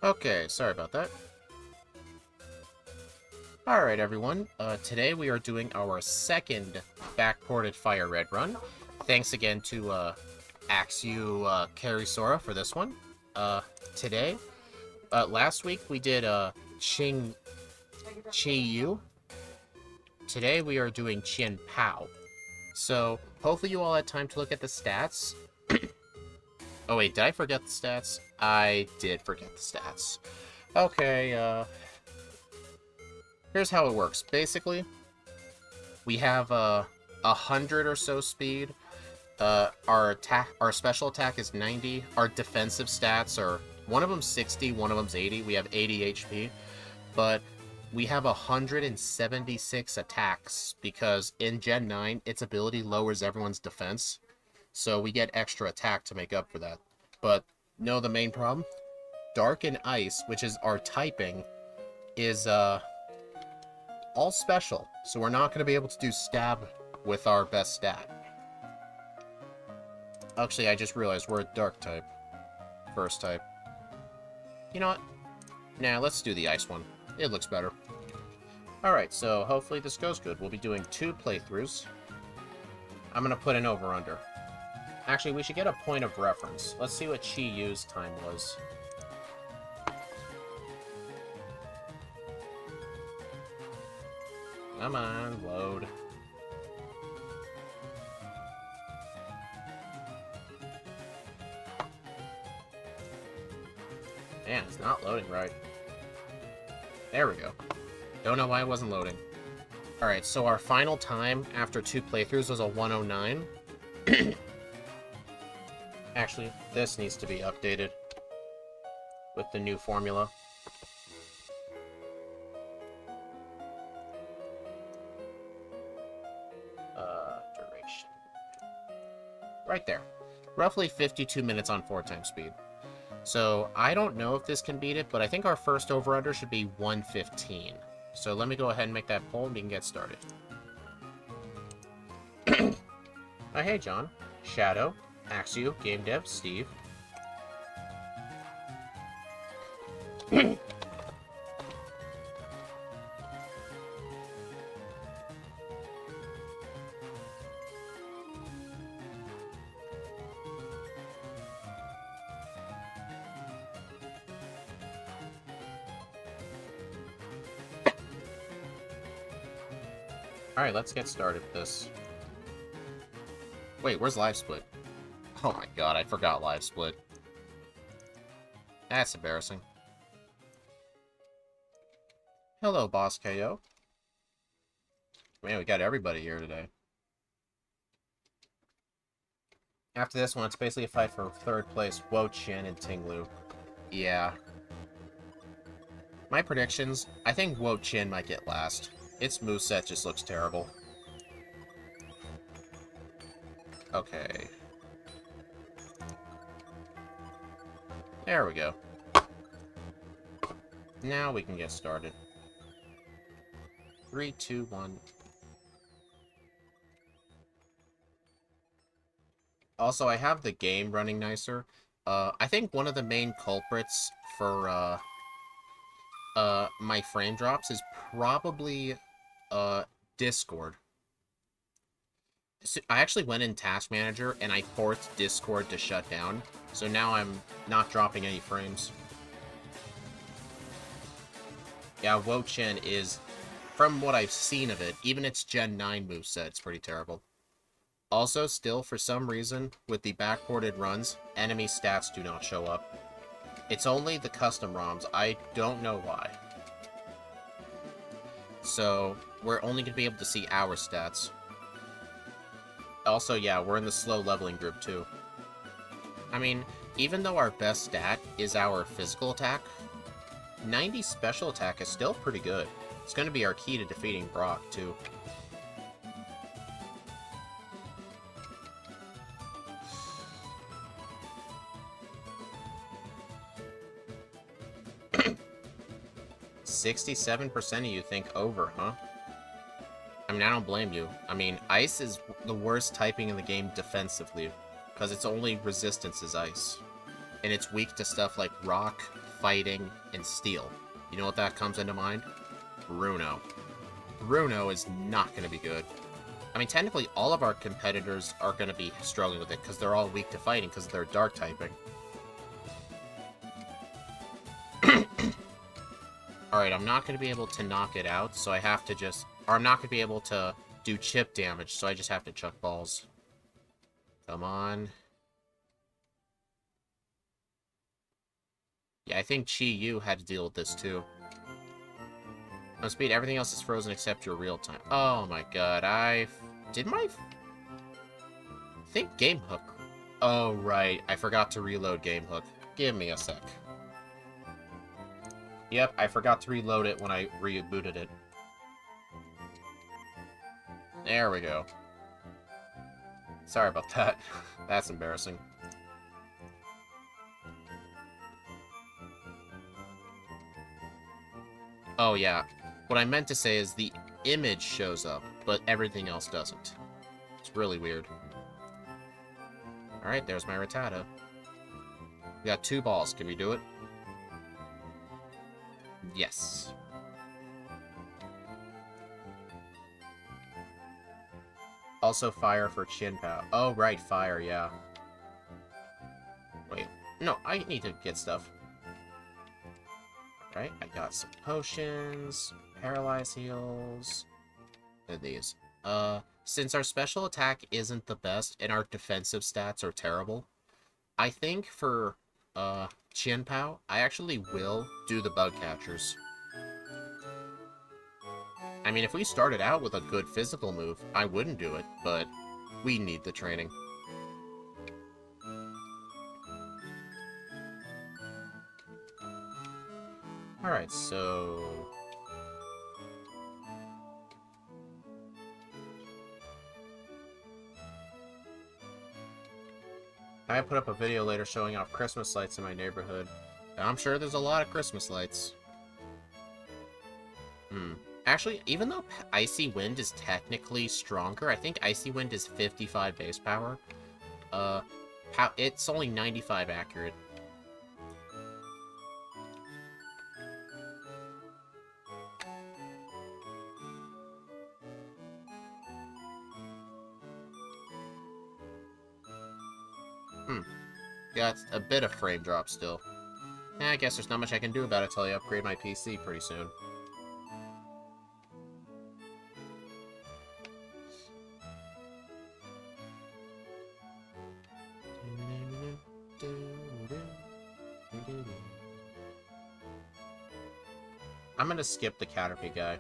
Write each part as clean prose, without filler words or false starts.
Okay, sorry about that. Alright everyone, today we are doing our second backported Firered run. Thanks again to Axu Karisora for this one. Today, last week we did Chi-Yu. Today we are doing Chien-Pao. So, hopefully you all had time to look at the stats. Oh wait, did I forget the stats? I did forget the stats. Okay, here's how it works. Basically, we have 100 or so speed. Our special attack is 90. Our defensive stats are one of them's 60, one of them's 80. We have 80 HP, but we have 176 attacks because in Gen 9, its ability lowers everyone's defense, so we get extra attack to make up for that. But no, the main problem, Dark and Ice, which is our typing, is all special, so we're not going to be able to do stab with our best stat. Actually, I just realized we're a dark type. First type. You know what? Nah, let's do the ice one. It looks better. Alright, so hopefully this goes good. We'll be doing 2 playthroughs. I'm going to put an over-under. Actually, we should get a point of reference. Let's see what Chi-Yu's time was. Come on, load. Man, it's not loading right. There we go. Don't know why it wasn't loading. Alright, so our final time after 2 playthroughs was a 109. Actually, this needs to be updated with the new formula. Duration. Right there. Roughly 52 minutes on 4 times speed. So, I don't know if this can beat it, but I think our first over-under should be 115. So let me go ahead and make that poll and we can get started. Oh, hey, John. Shadow. Axu. Game Dev. Steve. Alright, let's get started with this. Wait, where's Live Split? Oh my god, I forgot Live Split. That's embarrassing. Hello, Boss KO. Man, we got everybody here today. After this one, it's basically a fight for 3rd place. Wo-Chien and Ting-Lu. Yeah. My predictions, I think Wo-Chien might get last. Its moveset just looks terrible. Okay. There we go. Now we can get started. 3, 2, 1. Also, I have the game running nicer. I think one of the main culprits for my frame drops is probably Discord. So I actually went in Task Manager and I forced Discord to shut down, so now I'm not dropping any frames. Yeah, Wo-Chien is, from what I've seen of it, even its Gen 9 moveset, it's pretty terrible. Also, still, for some reason, with the backported runs, enemy stats do not show up. It's only the custom ROMs. I don't know why. So, we're only going to be able to see our stats. Also, yeah, we're in the slow leveling group, too. I mean, even though our best stat is our physical attack, 90 special attack is still pretty good. It's going to be our key to defeating Brock, too. "67% of you think over, huh?" I mean, I don't blame you. I mean, Ice is the worst typing in the game defensively, because its only resistance is Ice. And it's weak to stuff like Rock, fighting, and steel. You know what that comes into mind? Bruno. Bruno is not going to be good. I mean, technically, all of our competitors are going to be struggling with it, because they're all weak to fighting, because they're dark typing. Alright, I'm not going to be able to knock it out, so I have to just... Or I'm not going to be able to do chip damage, so I just have to chuck balls. Come on. Yeah, I think Chi-Yu had to deal with this, too. On speed, everything else is frozen except your real time. Oh my god, Did my... I think Game Hook... Oh, right. I forgot to reload Game Hook. Give me a sec. Yep, I forgot to reload it when I rebooted it. There we go. Sorry about that. That's embarrassing. Oh yeah, what I meant to say is the image shows up, but everything else doesn't. It's really weird. Alright, there's my Rattata. We got 2 balls. Can we do it? Yes. Also fire for Chien-Pao. Oh, right, fire, yeah. Wait, no, I need to get stuff. Right, I got some potions, paralyze heals, and these. Since our special attack isn't the best and our defensive stats are terrible, I think for, Chien-Pao, I actually will do the bug catchers. I mean, if we started out with a good physical move, I wouldn't do it, but we need the training. Alright, so... I put up a video later showing off Christmas lights in my neighborhood. And I'm sure there's a lot of Christmas lights. Actually, even though Icy Wind is technically stronger, I think Icy Wind is 55 base power. It's only 95 accurate. Got a bit of frame drop still. I guess there's not much I can do about it till I upgrade my PC pretty soon. I'm gonna skip the Caterpie guy.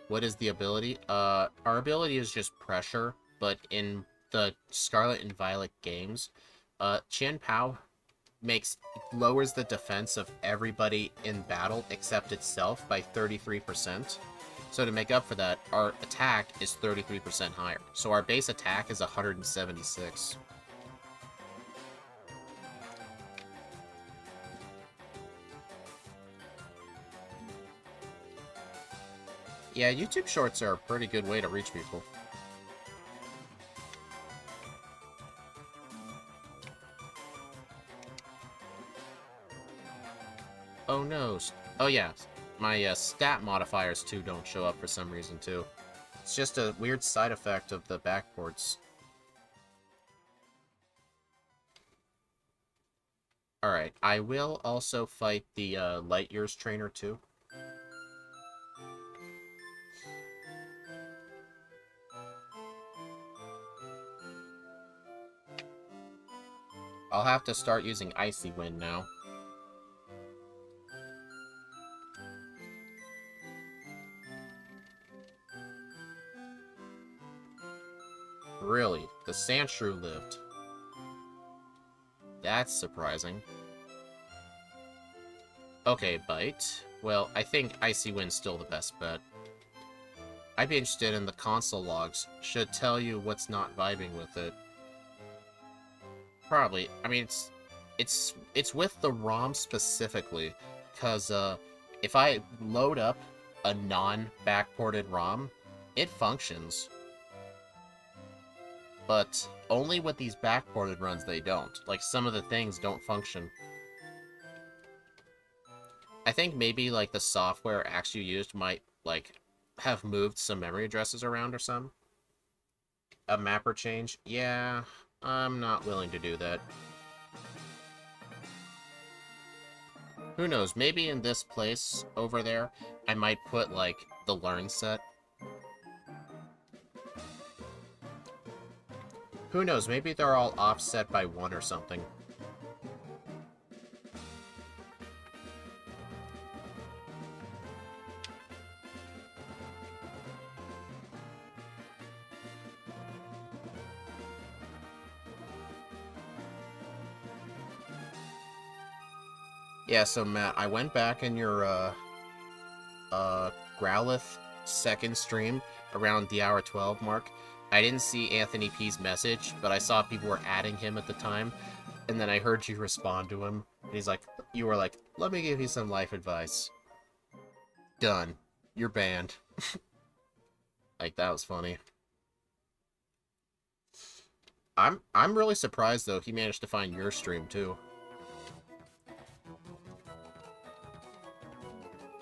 What is the ability? Our ability is just pressure, but in the Scarlet and Violet games, Chien-Pao lowers the defense of everybody in battle except itself by 33%. So to make up for that, our attack is 33% higher. So our base attack is 176. Yeah, YouTube Shorts are a pretty good way to reach people. Oh no. Oh yeah, my stat modifiers too don't show up for some reason too. It's just a weird side effect of the backports. Alright, I will also fight the Light Years trainer too. I'll have to start using Icy Wind now. Really? The Sandshrew lived. That's surprising. Okay, Bite. Well, I think Icy Wind's still the best bet. I'd be interested in the console logs. Should tell you what's not vibing with it. Probably. I mean, it's with the ROM specifically, because if I load up a non-backported ROM, it functions. but only with these backported runs they don't. Like, some of the things don't function. I think maybe, like, the software actually used might, like, have moved some memory addresses around or some. A mapper change? Yeah, I'm not willing to do that. Who knows, maybe in this place over there, I might put, like, the learn set. Who knows, maybe they're all offset by 1 or something. Yeah, so Matt, I went back in your, Growlithe second stream around the hour 12 mark. I didn't see Anthony P's message, but I saw people were adding him at the time, and then I heard you respond to him, and he's like, you were like, let me give you some life advice. Done. You're banned. Like, that was funny. I'm really surprised, though, he managed to find your stream, too.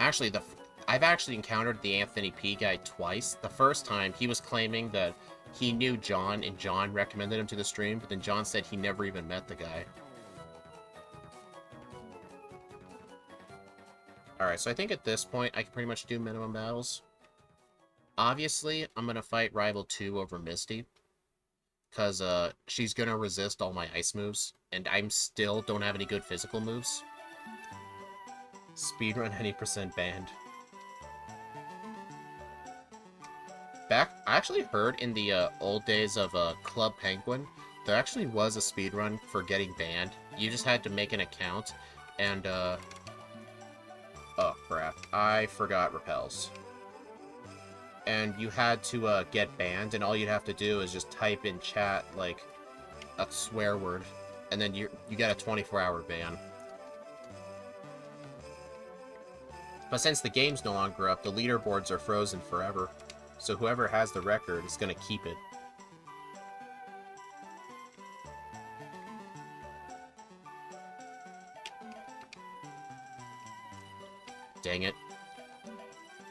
Actually, I've actually encountered the Anthony P guy twice. The first time, he was claiming that he knew John, and John recommended him to the stream, but then John said he never even met the guy. Alright, so I think at this point, I can pretty much do minimum battles. Obviously, I'm gonna fight Rival 2 over Misty, because she's gonna resist all my ice moves, and I still don't have any good physical moves. Speedrun any % banned. I actually heard in the old days of Club Penguin, there actually was a speedrun for getting banned. You just had to make an account, and oh crap, I forgot repels. And you had to get banned, and all you'd have to do is just type in chat, like, a swear word, and then you get a 24-hour ban. But since the game's no longer up, the leaderboards are frozen forever. So whoever has the record is gonna keep it. Dang it.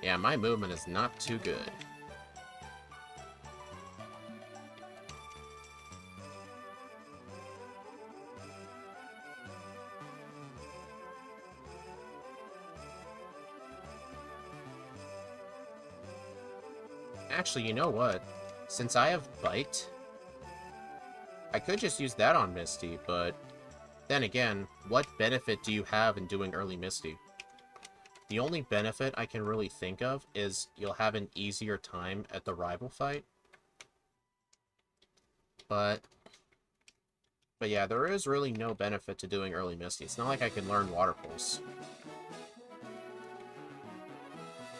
Yeah, my movement is not too good. Actually, you know what? Since I have Bite, I could just use that on Misty, but then again, what benefit do you have in doing early Misty? The only benefit I can really think of is you'll have an easier time at the rival fight. But yeah, there is really no benefit to doing early Misty. It's not like I can learn Water Pulse.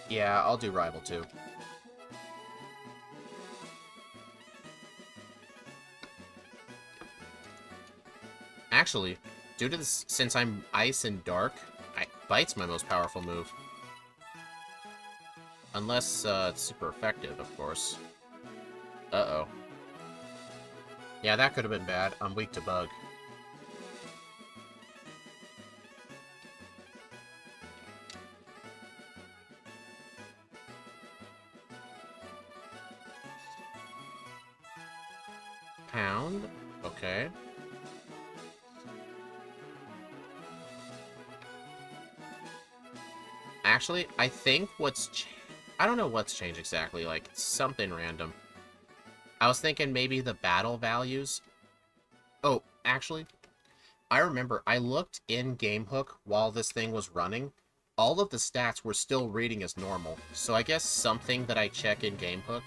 Yeah, I'll do Rival too. Actually, due to this, since I'm Ice and Dark, Bite's my most powerful move. Unless it's super effective, of course. Uh-oh. Yeah, that could have been bad. I'm weak to Bug. Pound? Okay. Actually, I think I don't know what's changed exactly, like, something random. I was thinking maybe the battle values. Oh, actually, I remember I looked in GameHook while this thing was running. All of the stats were still reading as normal, so I guess something that I check in GameHook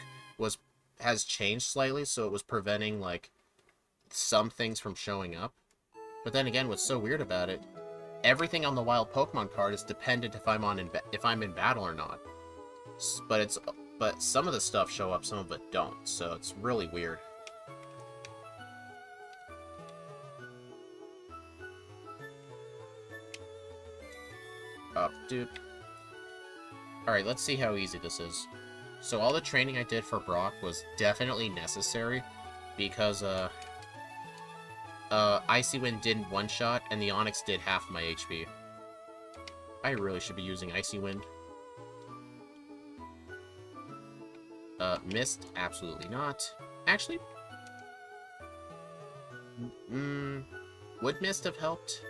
has changed slightly, so it was preventing, like, some things from showing up. But then again, what's so weird about it, everything on the wild Pokemon card is dependent if I'm in battle or not. But some of the stuff show up, some of it don't, so it's really weird. Oh, dude. Alright, let's see how easy this is. So all the training I did for Brock was definitely necessary, because, Icy Wind didn't one-shot, and the Onyx did half my HP. I really should be using Icy Wind. Mist? Absolutely not. Actually, would Mist have helped?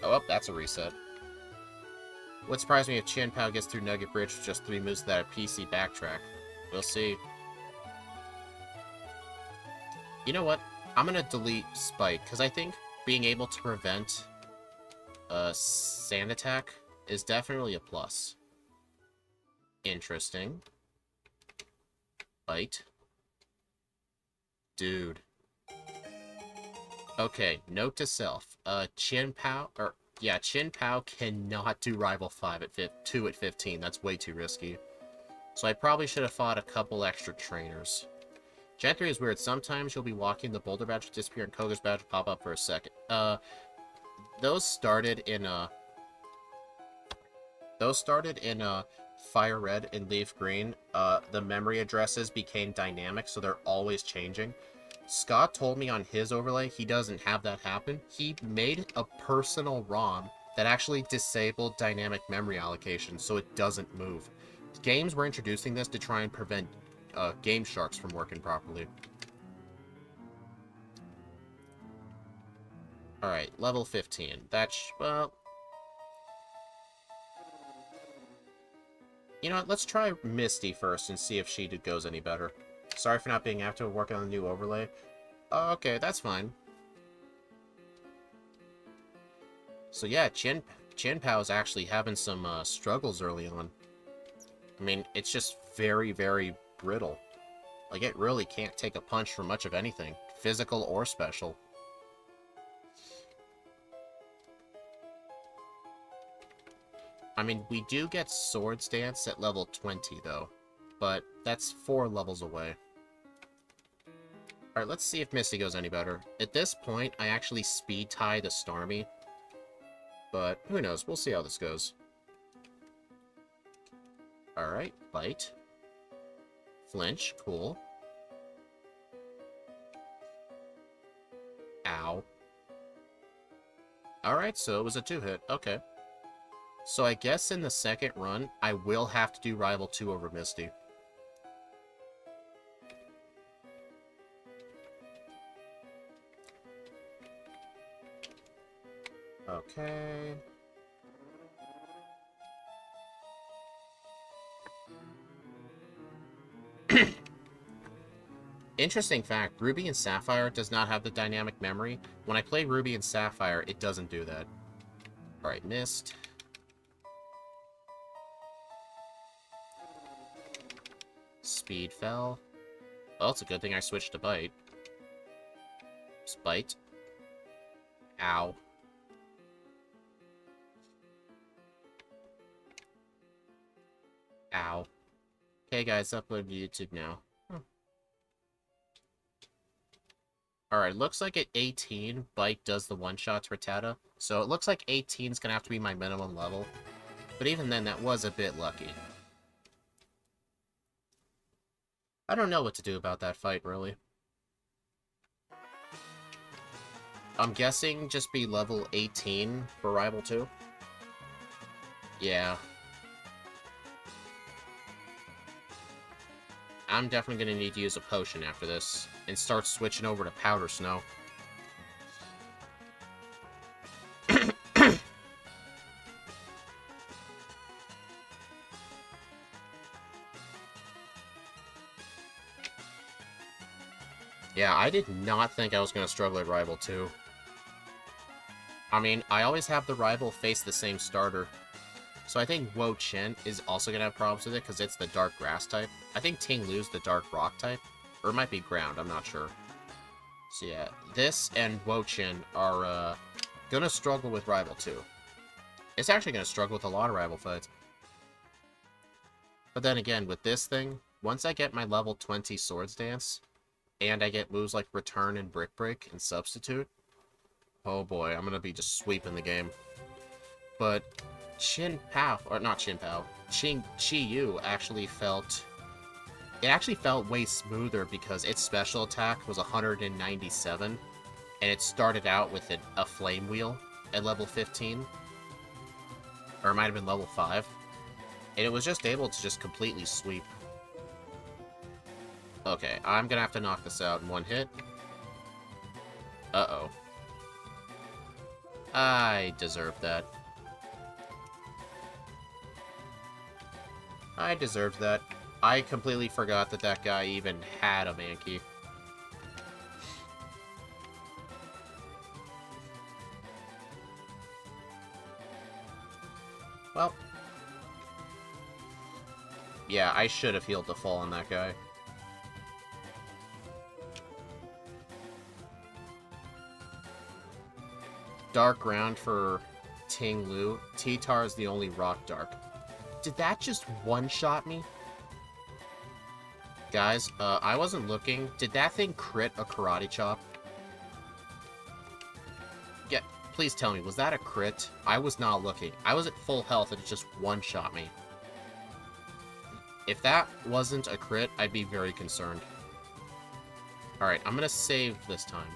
Oh, that's a reset. Would surprise me if Chien-Pao gets through Nugget Bridge with just 3 moves that a PC backtrack. We'll see. You know what? I'm gonna delete Spike, because I think being able to prevent Sand Attack is definitely a plus. Interesting. Bite. Dude. Okay, note to self. Chien-Pao, Chien-Pao cannot do Rival 5 at 2 at 15. That's way too risky. So I probably should have fought a couple extra trainers. Gen 3 is weird. Sometimes you'll be walking, the Boulder Badge will disappear, and Koga's Badge will pop up for a second. Those started in Firered and Leaf Green. The memory addresses became dynamic, so they're always changing. Scott told me on his overlay he doesn't have that happen. He made a personal ROM that actually disabled dynamic memory allocation, so it doesn't move. Games were introducing this to try and prevent Game Sharks from working properly. Alright, level 15. That's, well... You know what, let's try Misty first and see if she goes any better. Sorry for not being active working on the new overlay. Okay, that's fine. So yeah, Chien-Pao is actually having some struggles early on. I mean, it's just very, very brittle. Like, it really can't take a punch for much of anything, physical or special. I mean, we do get Swords Dance at level 20, though. But that's 4 levels away. Alright, let's see if Misty goes any better. At this point, I actually speed tie the Starmie. But, who knows? We'll see how this goes. Alright, Bite. Flinch, cool. Ow. Alright, so it was a 2-hit. Okay. So I guess in the second run, I will have to do Rival 2 over Misty. Okay. Interesting fact, Ruby and Sapphire does not have the dynamic memory. When I play Ruby and Sapphire, it doesn't do that. Alright, Mist. Speed fell. Well, it's a good thing I switched to Bite. Bite. Ow. Ow. Okay, guys, upload to YouTube now. Alright, looks like at 18, Bite does the one-shot to Rattata. So it looks like 18 is going to have to be my minimum level. But even then, that was a bit lucky. I don't know what to do about that fight, really. I'm guessing just be level 18 for Rival 2. Yeah. I'm definitely going to need to use a potion after this, and start switching over to Powder Snow. Yeah, I did not think I was going to struggle at Rival 2. I mean, I always have the Rival face the same starter. So I think Wo Chen is also going to have problems with it because it's the Dark Grass type. I think Ting Lu's the Dark Rock type. Or it might be Ground, I'm not sure. So yeah, this and Wo Chen are going to struggle with Rival 2. It's actually going to struggle with a lot of Rival fights. But then again, with this thing, once I get my level 20 Swords Dance, and I get moves like Return and Brick Break and Substitute, oh boy, I'm going to be just sweeping the game. But Chien-Pao, or not Chien-Pao, Chi-Yu actually felt it actually felt way smoother because its special attack was 197, and it started out with a flame wheel at level 15, or it might have been level 5, and it was just able to just completely sweep. Okay, I'm gonna have to knock this out in one hit. Uh-oh. I deserved that. I deserved that. I completely forgot that that guy even had a Mankey. Well. Yeah, I should have healed the fall on that guy. Dark ground for Ting Lu. T-Tar is the only rock dark. Did that just one-shot me? Guys, I wasn't looking. Did that thing crit a karate chop? Yeah, please tell me, was that a crit? I was not looking. I was at full health and it just one-shot me. If that wasn't a crit, I'd be very concerned. Alright, I'm gonna save this time.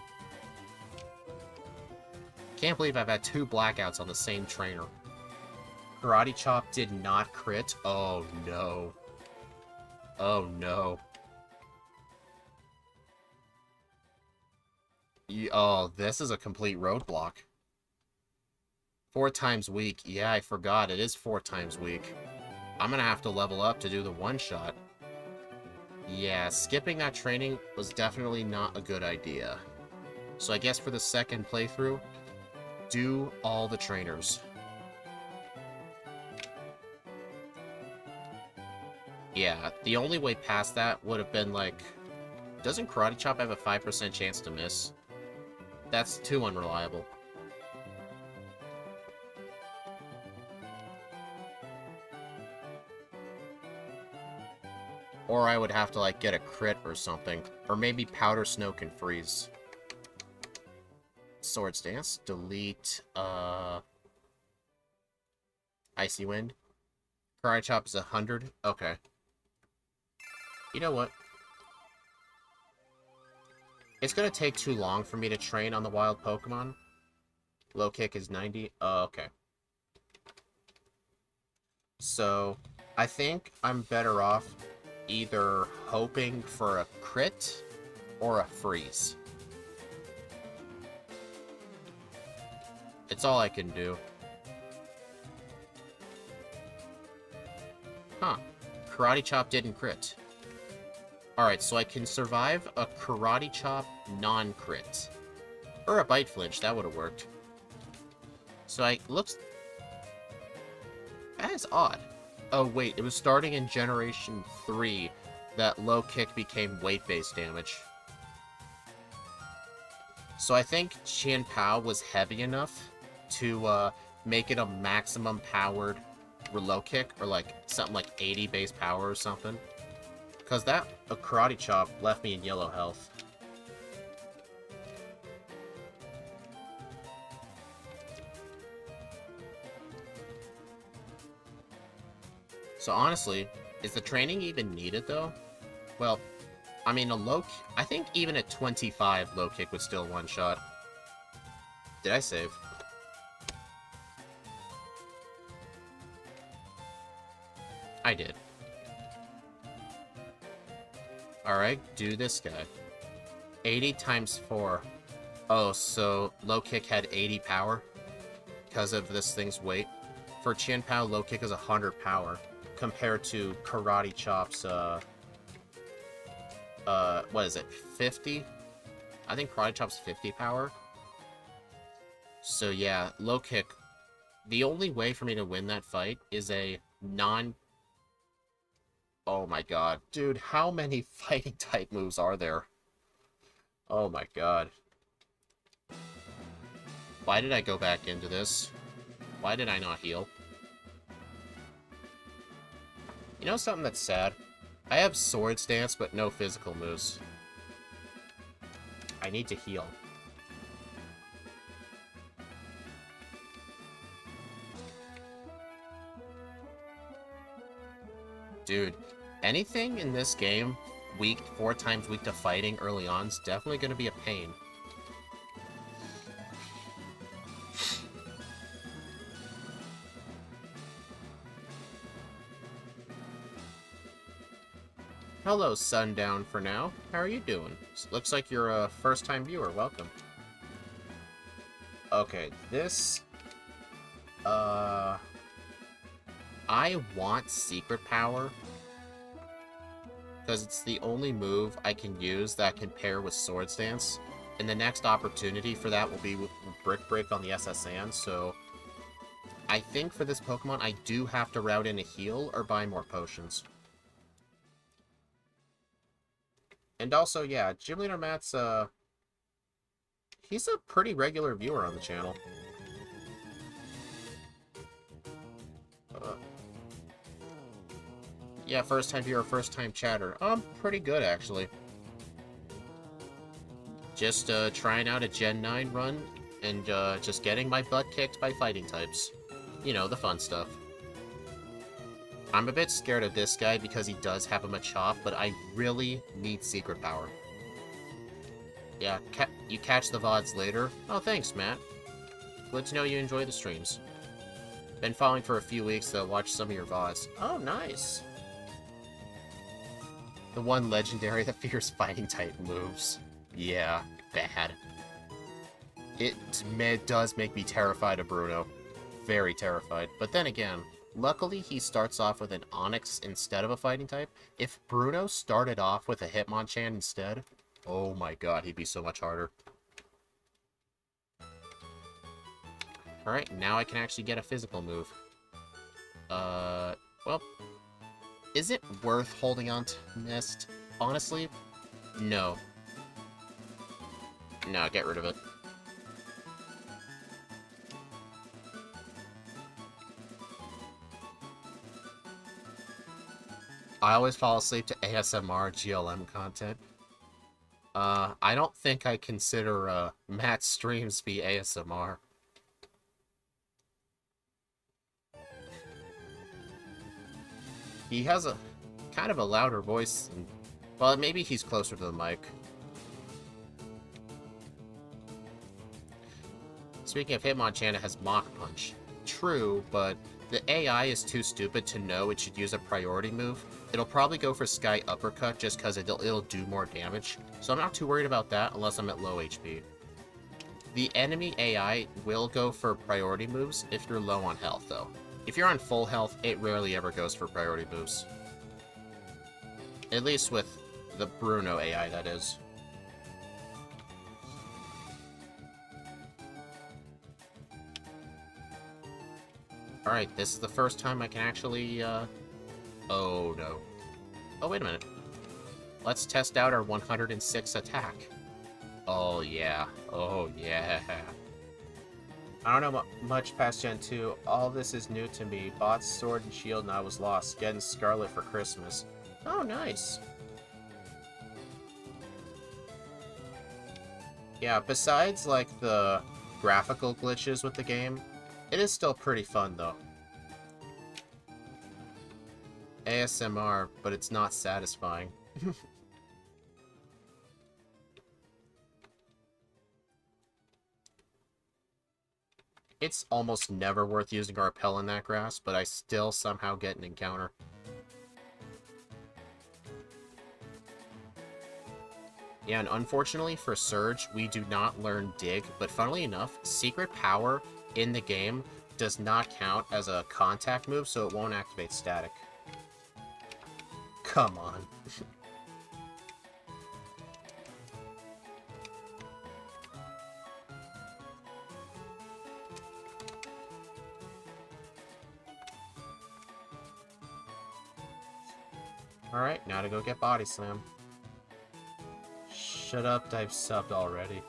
Can't believe I've had 2 blackouts on the same trainer. Karate Chop did not crit. Oh no. Oh no. Oh, this is a complete roadblock. 4 times weak. Yeah, I forgot. It is 4 times weak. I'm gonna have to level up to do the one-shot. Yeah, skipping that training was definitely not a good idea. So I guess for the second playthrough, do all the trainers. Yeah, the only way past that would have been like... Doesn't Karate Chop have a 5% chance to miss? That's too unreliable. Or I would have to, like, get a crit or something. Or maybe Powder Snow can freeze. Swords Dance. Delete, Icy Wind. Karate Chop is 100. Okay. You know what? It's gonna take too long for me to train on the wild Pokemon. Low kick is 90. Oh, okay. So, I think I'm better off either hoping for a crit or a freeze. It's all I can do. Huh. Karate Chop didn't crit. Alright, so I can survive a Karate Chop non-crit. Or a Bite Flinch, that would have worked. So looks... That is odd. Oh wait, it was starting in Generation 3 that low kick became weight-based damage. So I think Chien-Pao was heavy enough to make it a maximum powered low kick, or like something like 80 base power or something. Because that a Karate Chop left me in yellow health. So honestly, is the training even needed though? Well, I mean I think even at 25 low kick would still one-shot. Did I save? I did. Alright, do this guy. 80 times 4. Oh, so low kick had 80 power because of this thing's weight. For Chien-Pao, low kick is 100 power compared to Karate Chop's, what is it, 50? I think Karate Chop's 50 power. So yeah, low kick. The only way for me to win that fight is a non... Oh my god. Dude, how many fighting type moves are there? Oh my god. Why did I go back into this? Why did I not heal? You know something that's sad? I have Swords Dance, but no physical moves. I need to heal. Dude, Anything in this game, 4 times weak to fighting early on is definitely going to be a pain. Hello, Sundown, for now. How are you doing? Looks like you're a first-time viewer. Welcome. Okay, this... I want Secret Power, because it's the only move I can use that can pair with Swords Dance, and the next opportunity for that will be with Brick Break on the SSN, so... I think for this Pokemon, I do have to route in a heal or buy more potions. And also, yeah, Gym Leader Matt's, he's a pretty regular viewer on the channel. Yeah, first time viewer, first time chatter. Pretty good, actually. Just, trying out a Gen 9 run, and, just getting my butt kicked by fighting types. You know, the fun stuff. I'm a bit scared of this guy because he does have a Machop, but I really need Secret Power. Yeah, you catch the VODs later. Oh, thanks, Matt. Glad to know you enjoy the streams. Been following for a few weeks, though. Watch some of your VODs. Oh, nice. The one legendary that fears fighting type moves. Yeah, bad. It does make me terrified of Bruno. Very terrified. But then again, luckily he starts off with an Onix instead of a fighting type. If Bruno started off with a Hitmonchan instead, oh my god, he'd be so much harder. Alright, now I can actually get a physical move. Well, is it worth holding on to Mist? Honestly, no. No, get rid of it. I always fall asleep to ASMR GLM content. I don't think I consider, Matt's streams to be ASMR. He has a kind of a louder voice, and, well, maybe he's closer to the mic. Speaking of Hitmonchan, it has Mach Punch. True, but the AI is too stupid to know it should use a priority move. It'll probably go for Sky Uppercut just because it'll do more damage. So I'm not too worried about that unless I'm at low HP. The enemy AI will go for priority moves if you're low on health, though. If you're on full health, it rarely ever goes for priority moves. At least with the Bruno AI, that is. Alright, this is the first time I can actually, oh no. Oh, wait a minute. Let's test out our 106 attack. Oh yeah. Oh yeah. I don't know much past Gen 2. All this is new to me. Bought Sword and Shield and I was lost. Getting Scarlet for Christmas. Oh, nice. Yeah, besides, like, the graphical glitches with the game, it is still pretty fun, though. ASMR, but it's not satisfying. It's almost never worth using our Repel in that grass, but I still somehow get an encounter. Yeah, and unfortunately for Surge, we do not learn Dig, but funnily enough, Secret Power in the game does not count as a contact move, so it won't activate Static. Come on. Alright, now to go get Body Slam. Shut up, I've subbed already.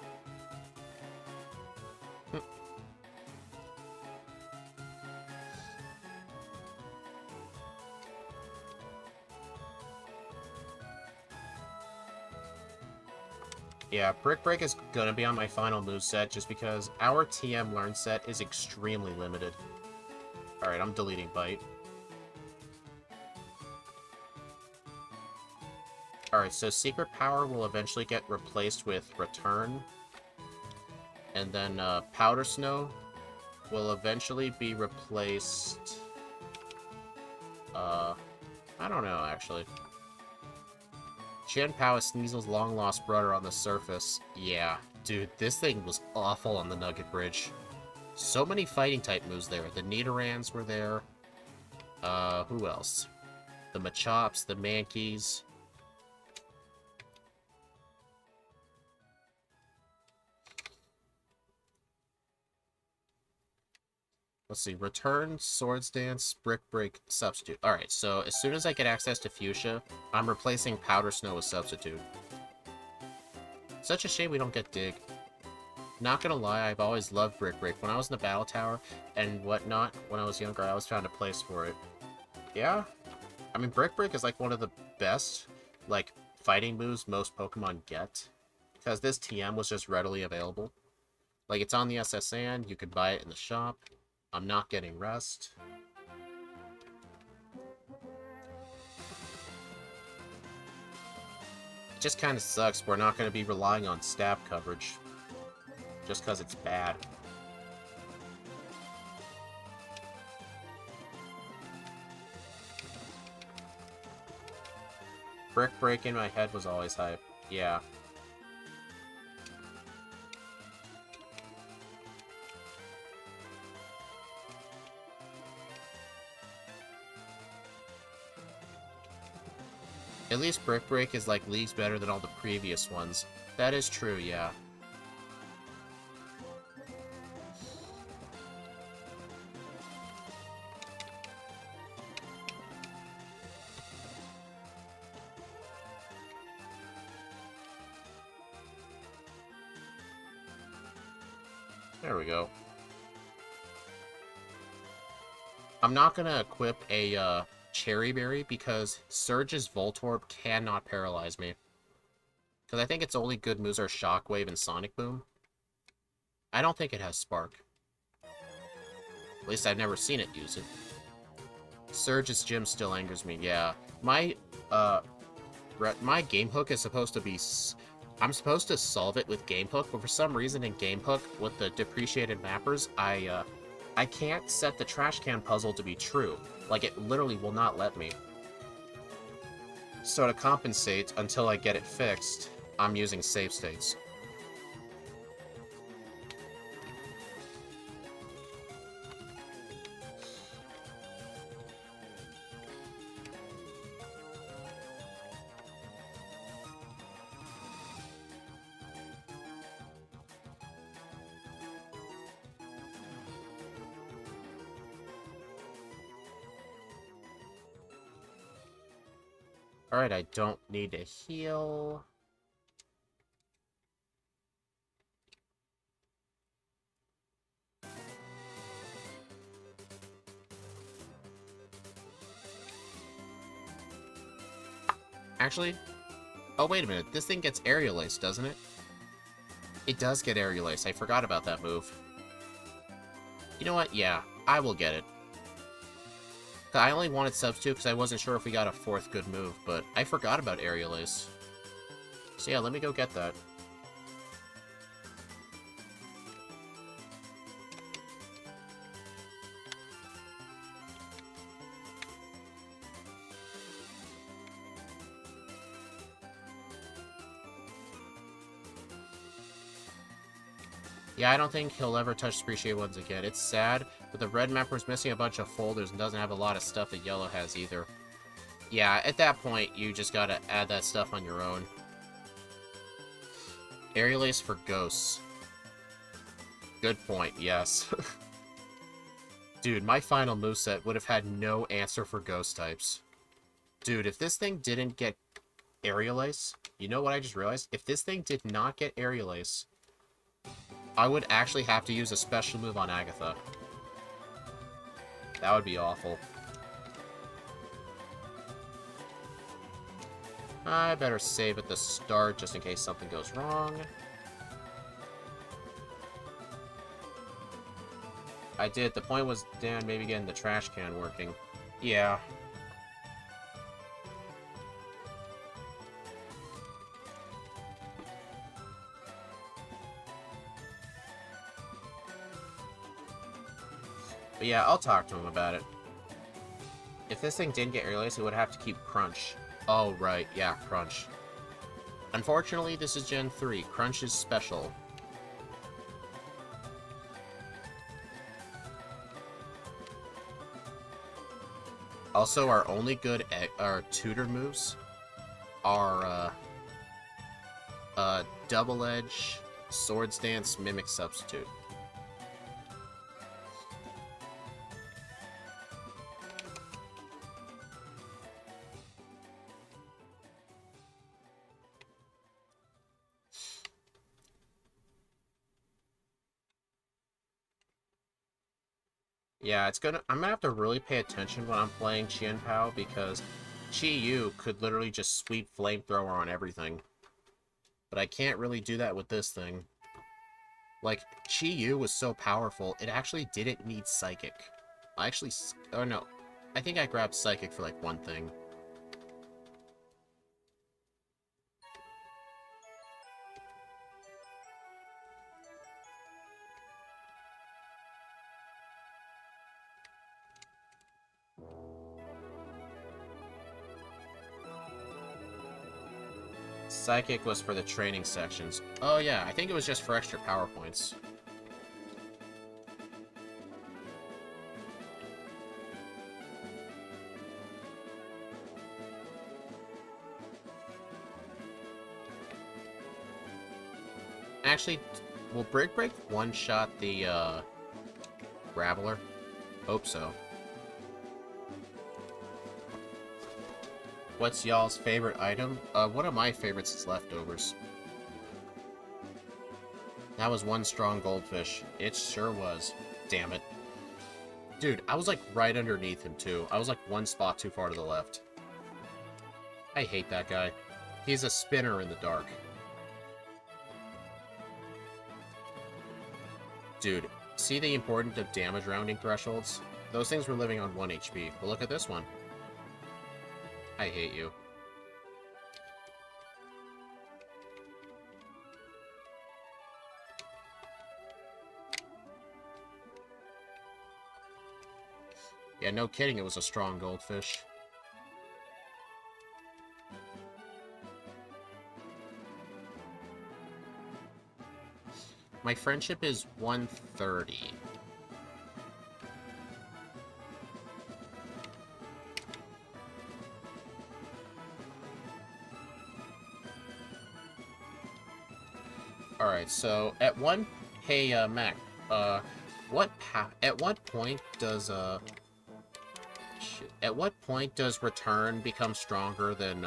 Yeah, Brick Break is gonna be on my final moveset just because our TM learn set is extremely limited. Alright, I'm deleting Bite. Alright, so Secret Power will eventually get replaced with Return. And then Powder Snow will eventually be replaced... I don't know, actually. Chien-Pao is Sneasel's long-lost brother on the surface. Yeah, dude, this thing was awful on the Nugget Bridge. So many fighting-type moves there. The Nidorans were there. Who else? The Machops, the Mankeys. Let's see. Return, Swords Dance, Brick Break, Substitute. Alright, so as soon as I get access to Fuchsia, I'm replacing Powder Snow with Substitute. Such a shame we don't get Dig. Not gonna lie, I've always loved Brick Break. When I was in the Battle Tower and whatnot, when I was younger, I always found a place for it. Yeah? I mean, Brick Break is like one of the best, like, fighting moves most Pokemon get. Because this TM was just readily available. Like, it's on the SSN, you could buy it in the shop. I'm not getting rest. It just kind of sucks we're not going to be relying on stab coverage. Just because it's bad. Brick Break in my head was always hype. Yeah. At least Brick Break is like leagues better than all the previous ones. That is true, yeah. There we go. I'm not gonna equip a, Cherry Berry because Surge's Voltorb cannot paralyze me. Because I think its only good moves are Shockwave and Sonic Boom. I don't think it has Spark. At least I've never seen it use it. Surge's Gym still angers me, yeah. My Game Hook is supposed to be... I'm supposed to solve it with Game Hook, but for some reason in Game Hook, with the depreciated mappers, I can't set the trash can puzzle to be true. Like, it literally will not let me. So to compensate, until I get it fixed, I'm using save states. Alright, I don't need to heal. Actually, oh wait a minute, this thing gets Aerial Ace, doesn't it? It does get Aerial Ace, I forgot about that move. You know what, yeah, I will get it. I only wanted Substitute because I wasn't sure if we got a fourth good move, but I forgot about Aerial Ace. So yeah, let me go get that. Yeah, I don't think he'll ever touch Appreciate ones again. It's sad, but the red mapper's missing a bunch of folders and doesn't have a lot of stuff that yellow has either. Yeah, at that point, you just gotta add that stuff on your own. Aerial Ace for Ghosts. Good point, yes. Dude, my final moveset would have had no answer for Ghost types. Dude, if this thing didn't get Aerial Ace, you know what I just realized? If this thing did not get Aerial Ace, I would actually have to use a special move on Agatha. That would be awful. I better save at the start just in case something goes wrong. I did. The point was, Dan, maybe getting the trash can working. Yeah. But yeah, I'll talk to him about it. If this thing didn't get airless, it would have to keep Crunch. Oh, right. Yeah, Crunch. Unfortunately, this is Gen 3. Crunch is special. Also, our only good our tutor moves are Double Edge, Swords Dance, Mimic Substitute. Yeah, I'm gonna have to really pay attention when I'm playing Chien-Pao because Chi-Yu could literally just sweep Flamethrower on everything. But I can't really do that with this thing. Like, Chi-Yu was so powerful, it actually didn't need Psychic. Oh no, I think I grabbed Psychic for like one thing. Psychic was for the training sections. Oh yeah, I think it was just for extra power points. Actually, will Break one-shot the, Graveler? Hope so. What's y'all's favorite item? One of my favorites is leftovers. That was one strong goldfish. It sure was. Damn it. Dude, I was like right underneath him too. I was like one spot too far to the left. I hate that guy. He's a spinner in the dark. Dude, see the importance of damage rounding thresholds? Those things were living on 1 HP, but look at this one. I hate you. Yeah, no kidding, it was a strong goldfish. My friendship is 130. Alright, so hey, Mac, at what point does, at what point does Return become stronger than,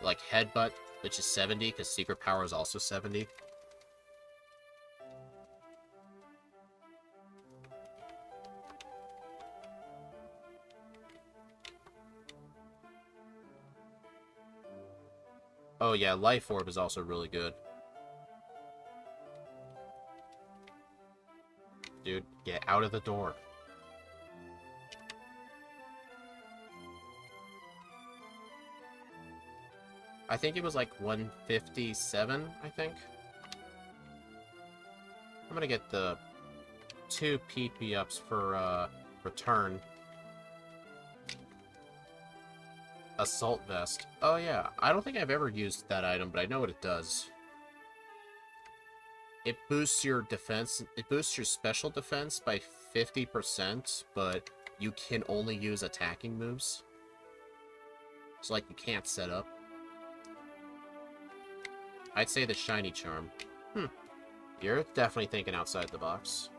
like, Headbutt, which is 70, because Secret Power is also 70? Oh yeah, Life Orb is also really good. Dude, get out of the door. I think it was like 157, I think. I'm gonna get the 2 PP ups for, Return. Assault Vest. Oh yeah, I don't think I've ever used that item, but I know what it does. It boosts your defense, it boosts your special defense by 50%, but you can only use attacking moves. So, like, you can't set up. I'd say the Shiny Charm. You're definitely thinking outside the box.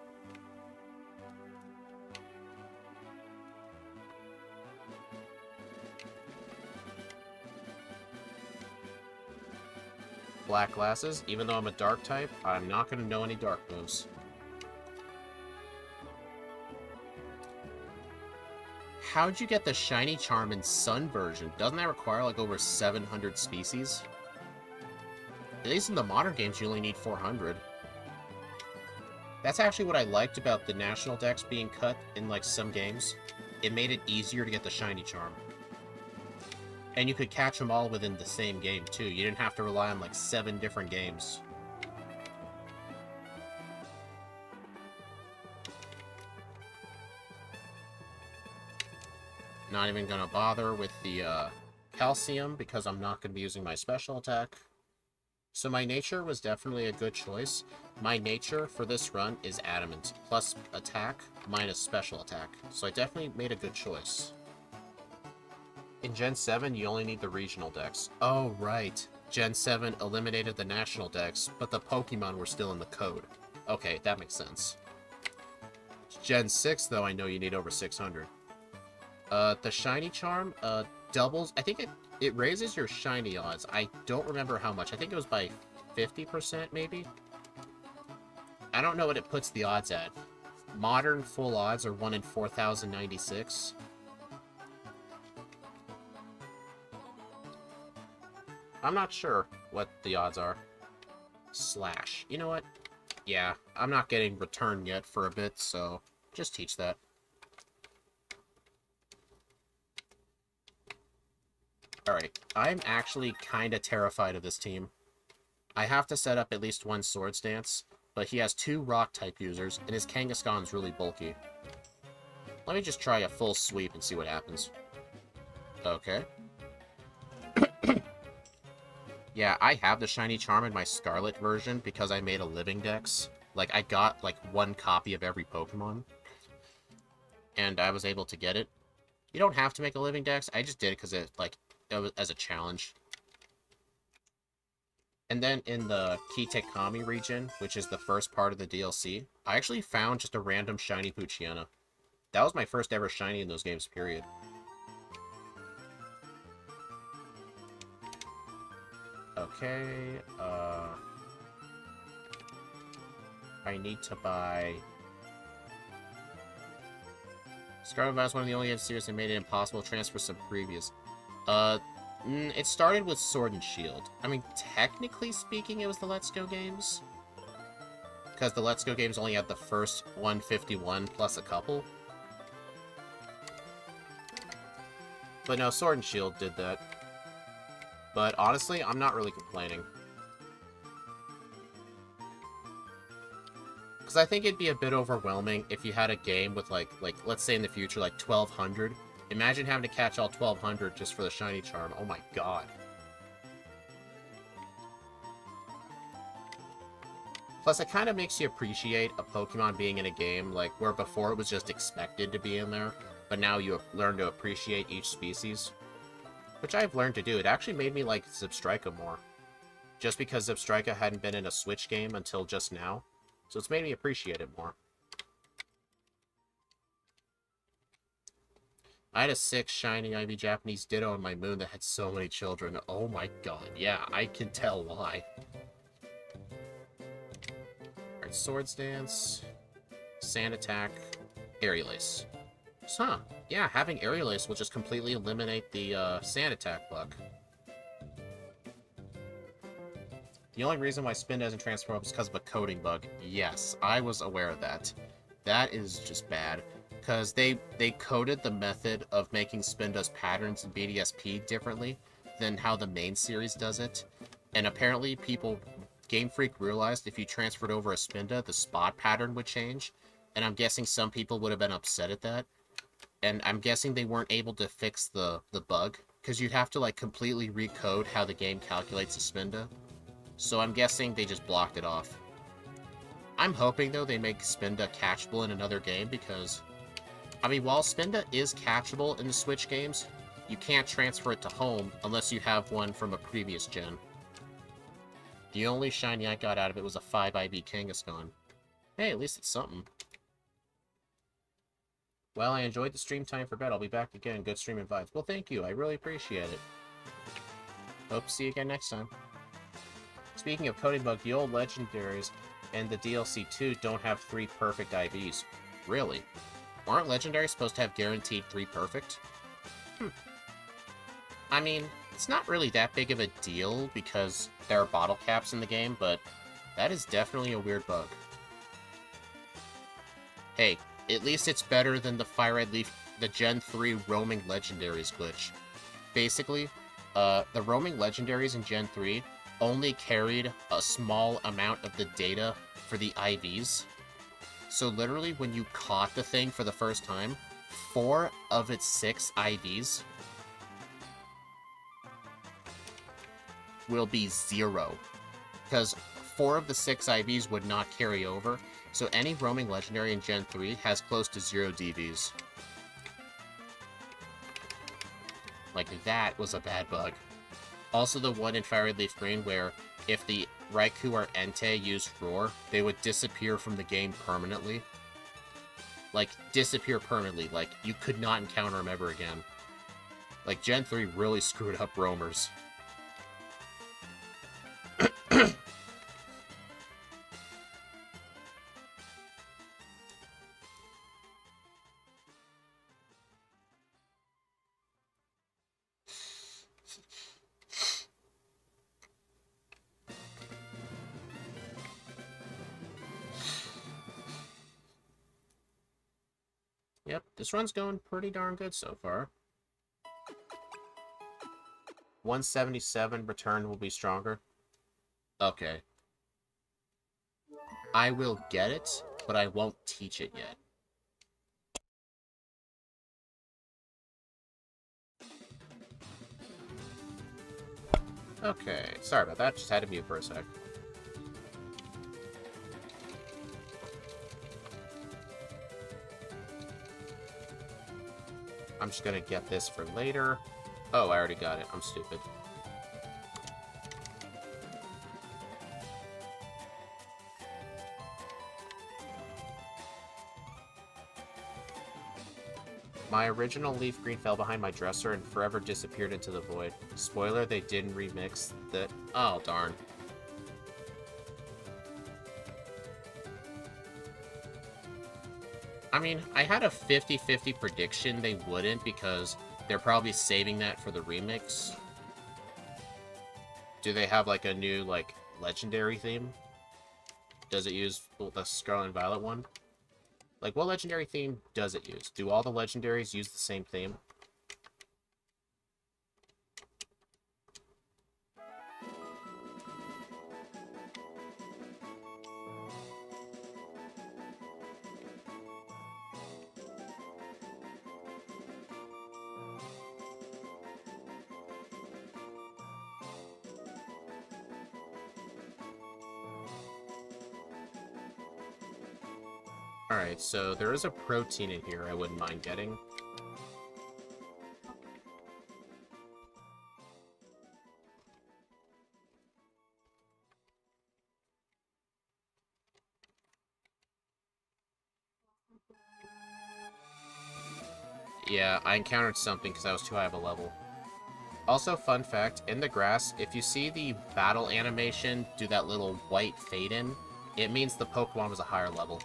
Black glasses. Even though I'm a dark type, I'm not going to know any dark moves. How'd you get the Shiny Charm in Sun version? Doesn't that require like over 700 species? At least in the modern games, you only need 400. That's actually what I liked about the national decks being cut in like some games. It made it easier to get the Shiny Charm. And you could catch them all within the same game, too. You didn't have to rely on, like, 7 different games. Not even gonna bother with the calcium because I'm not gonna be using my special attack. So my nature was definitely a good choice. My nature for this run is adamant, plus attack, minus special attack. So I definitely made a good choice. In Gen 7, you only need the regional dex. Oh, right. Gen 7 eliminated the national dex, but the Pokemon were still in the code. Okay, that makes sense. Gen 6, though, I know you need over 600. The Shiny Charm, doubles... I think it raises your Shiny odds. I don't remember how much. I think it was by 50%, maybe? I don't know what it puts the odds at. Modern full odds are 1 in 4,096. I'm not sure what the odds are. Slash. You know what? Yeah, I'm not getting return yet for a bit, so just teach that. Alright, I'm actually kinda terrified of this team. I have to set up at least one Swords Dance, but he has 2 Rock-type users, and his Kangaskhan's really bulky. Let me just try a full sweep and see what happens. Okay. Yeah, I have the Shiny Charm in my Scarlet version because I made a living dex. Like, I got, like, 1 copy of every Pokemon. And I was able to get it. You don't have to make a living dex. I just did it because it, like, it was as a challenge. And then in the Kitekami region, which is the first part of the DLC, I actually found just a random Shiny Poochyena. That was my first ever Shiny in those games, period. Okay, I need to buy... Scarlet Violet is one of the only games series that made it impossible to transfer some previous. It started with Sword and Shield. I mean, technically speaking, it was the Let's Go games. Because the Let's Go games only had the first 151 plus a couple. But no, Sword and Shield did that. But honestly, I'm not really complaining. Because I think it'd be a bit overwhelming if you had a game with, like, let's say in the future, like, 1,200. Imagine having to catch all 1,200 just for the Shiny Charm. Oh my god. Plus, it kind of makes you appreciate a Pokemon being in a game, like, where before it was just expected to be in there, but now you learn to appreciate each species. Which I've learned to do. It actually made me like Zebstrika more. Just because Zebstrika hadn't been in a Switch game until just now. So it's made me appreciate it more. I had a 6 shiny Ivy Japanese Ditto on my moon that had so many children. Oh my god, yeah, I can tell why. Alright, Swords Dance, Sand Attack, Aerial Ace. Huh, yeah, having Aerial Ace will just completely eliminate the Sand Attack bug. The only reason why Spin doesn't transfer up is because of a coding bug. Yes, I was aware of that. That is just bad. Because they coded the method of making Spinda's patterns in BDSP differently than how the main series does it. And apparently Game Freak realized if you transferred over a Spinda, the spot pattern would change. And I'm guessing some people would have been upset at that. And I'm guessing they weren't able to fix the bug. Because you'd have to like completely recode how the game calculates a Spinda. So I'm guessing they just blocked it off. I'm hoping though they make Spinda catchable in another game because... I mean, while Spinda is catchable in the Switch games, you can't transfer it to home unless you have one from a previous gen. The only shiny I got out of it was a 5 IB Kangaskhan. Hey, at least it's something. Well, I enjoyed the stream time for bed. I'll be back again. Good stream and vibes. Well, thank you. I really appreciate it. Hope to see you again next time. Speaking of coding bug, the old legendaries and the DLC 2 don't have 3 perfect IVs. Really? Aren't legendaries supposed to have guaranteed 3 perfect? I mean, it's not really that big of a deal because there are bottle caps in the game, but that is definitely a weird bug. Hey, at least it's better than the Firered Leaf, the Gen 3 roaming legendaries glitch. Basically, the roaming legendaries in Gen 3 only carried a small amount of the data for the IVs. So literally, when you caught the thing for the first time, 4 of its 6 IVs will be 0. Because 4 of the 6 IVs would not carry over, so any roaming legendary in Gen 3 has close to 0 DVs. Like, that was a bad bug. Also the one in Firered Leaf Green where if the Raikou or Entei used Roar, they would disappear from the game permanently. Like, disappear permanently. Like, you could not encounter them ever again. Like, Gen 3 really screwed up roamers. Yep, this run's going pretty darn good so far. 177 return will be stronger. Okay. I will get it, but I won't teach it yet. Okay, sorry about that, just had to mute for a sec. I'm just gonna get this for later. Oh, I already got it. I'm stupid. My original leaf green fell behind my dresser and forever disappeared into the void. Spoiler, they didn't remix the... Oh, darn. I mean, I had a 50-50 prediction they wouldn't because they're probably saving that for the remix. Do they have, like, a new, like, legendary theme? Does it use the Scarlet and Violet one? Like, what legendary theme does it use? Do all the legendaries use the same theme? Alright, so there is a protein in here I wouldn't mind getting. Yeah, I encountered something because I was too high of a level. Also, fun fact, in the grass, if you see the battle animation do that little white fade in, it means the Pokemon was a higher level.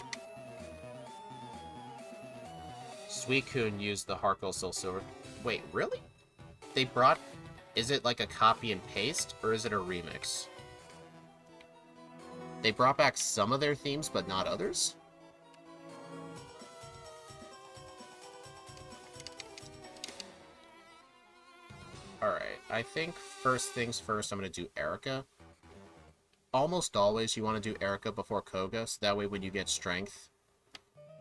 Suicune used the Harkle Soul Silver. Wait, really? They brought... Is it like a copy and paste, or is it a remix? They brought back some of their themes, but not others? Alright, I think first things first, I'm going to do Erica. Almost always you want to do Erica before Koga, so that way when you get strength...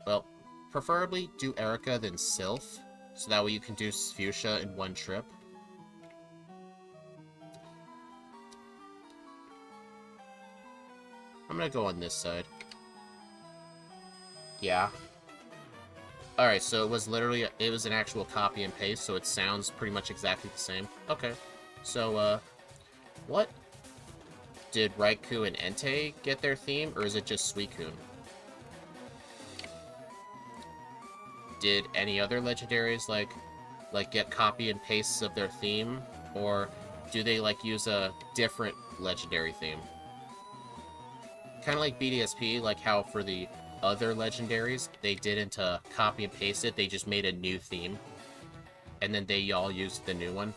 Well, preferably do Erica then Sylph, so that way you can do Fuchsia in one trip. I'm gonna go on this side. Yeah. Alright, so it was literally, it was an actual copy and paste, so it sounds pretty much exactly the same. Okay. So, what? Did Raikou and Entei get their theme, or is it just Suicune? Did any other legendaries, like get copy and pastes of their theme? Or do they, like, use a different legendary theme? Kind of like BDSP, like how for the other legendaries, they didn't copy and paste it, they just made a new theme. And then they all used the new one.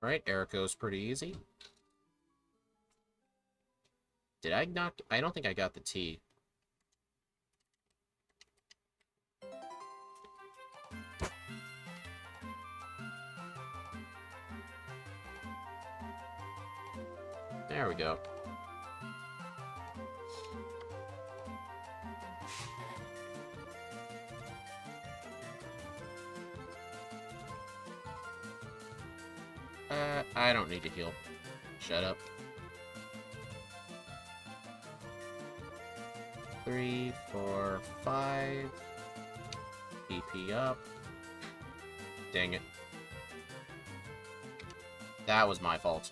Alright, Erico's pretty easy. Did I not? I don't think I got the T. There we go. I don't need to heal. Shut up. 3, 4, 5. PP up. Dang it. That was my fault.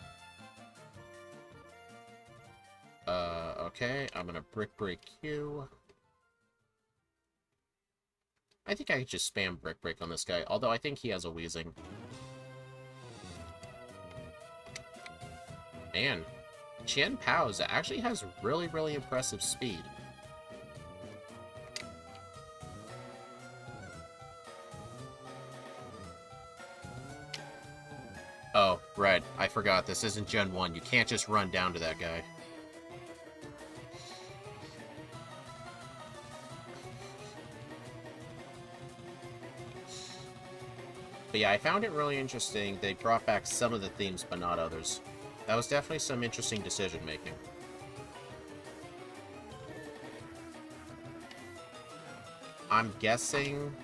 Okay, I'm gonna brick break you. I think I could just spam brick break on this guy, although I think he has a wheezing. Man, Chien-Pao actually has really, really impressive speed. Oh, right. I forgot. This isn't Gen 1. You can't just run down to that guy. But yeah, I found it really interesting. They brought back some of the themes, but not others. That was definitely some interesting decision-making. I'm guessing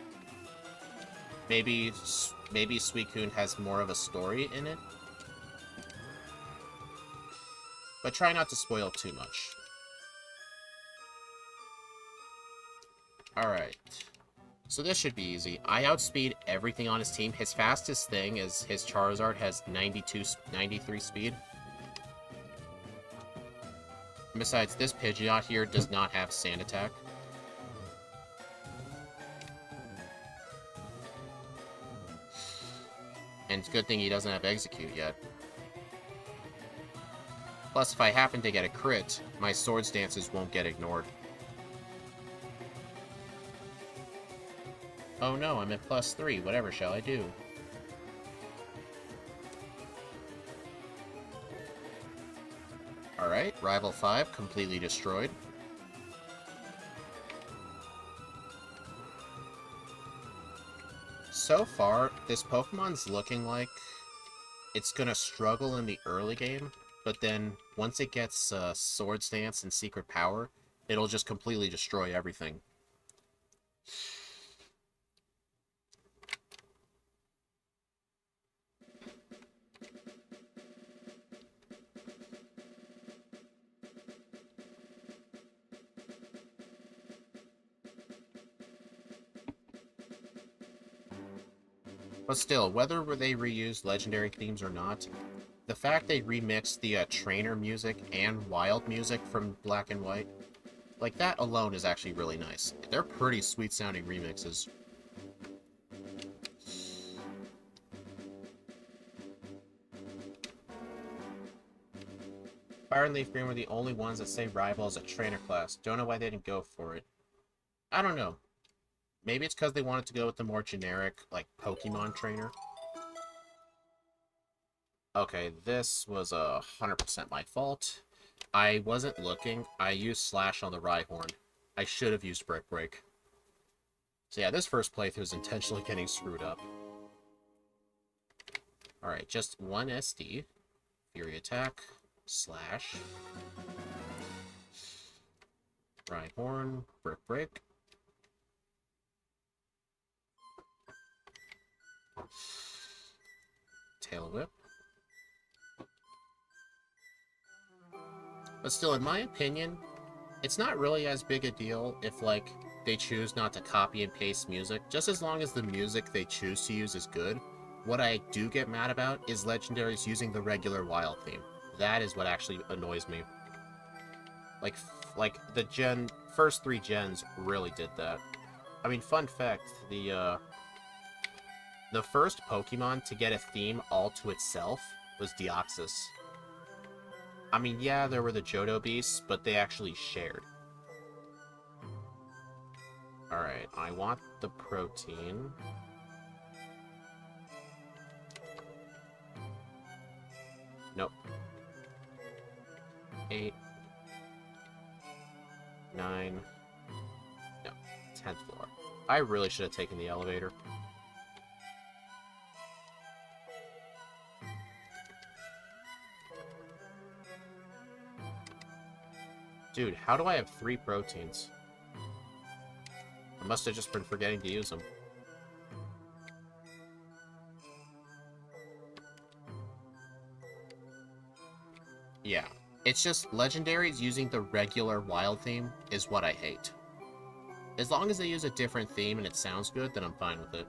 maybe Suicune has more of a story in it. But try not to spoil too much. Alright. So this should be easy. I outspeed everything on his team. His fastest thing is his Charizard has 93 speed. And besides, this Pidgeot here does not have Sand Attack. And it's a good thing he doesn't have Execute yet. Plus, if I happen to get a crit, my Swords Dances won't get ignored. Oh no, I'm at +3. Whatever shall I do? Alright, Rival 5 completely destroyed. So far, this Pokemon's looking like it's gonna struggle in the early game, but then once it gets Swords Dance and Secret Power, it'll just completely destroy everything. But still, whether they reuse legendary themes or not, the fact they remixed the trainer music and wild music from Black and White, like that alone is actually really nice. They're pretty sweet sounding remixes. Fire and Leaf Green were the only ones that say Rival is a trainer class. Don't know why they didn't go for it. I don't know. Maybe it's because they wanted to go with the more generic, like, Pokemon trainer. Okay, this was 100% my fault. I wasn't looking. I used Slash on the Rhyhorn. I should have used Brick Break. So yeah, this first playthrough is intentionally getting screwed up. Alright, just one SD. Fury Attack. Slash. Rhyhorn. Brick Break. Tail Whip. But still, in my opinion, it's not really as big a deal if, like, they choose not to copy and paste music, just as long as the music they choose to use is good. What I do get mad about is legendaries using the regular wild theme. That is what actually annoys me. Like the first 3 gens really did that. I mean, fun fact, the first Pokemon to get a theme all to itself was Deoxys. I mean, yeah, there were the Johto Beasts, but they actually shared. Alright, I want the protein. Nope. 8. 9... No, 10th floor. I really should have taken the elevator. Dude, how do I have 3 proteins? I must have just been forgetting to use them. Yeah. It's just legendaries using the regular wild theme is what I hate. As long as they use a different theme and it sounds good, then I'm fine with it.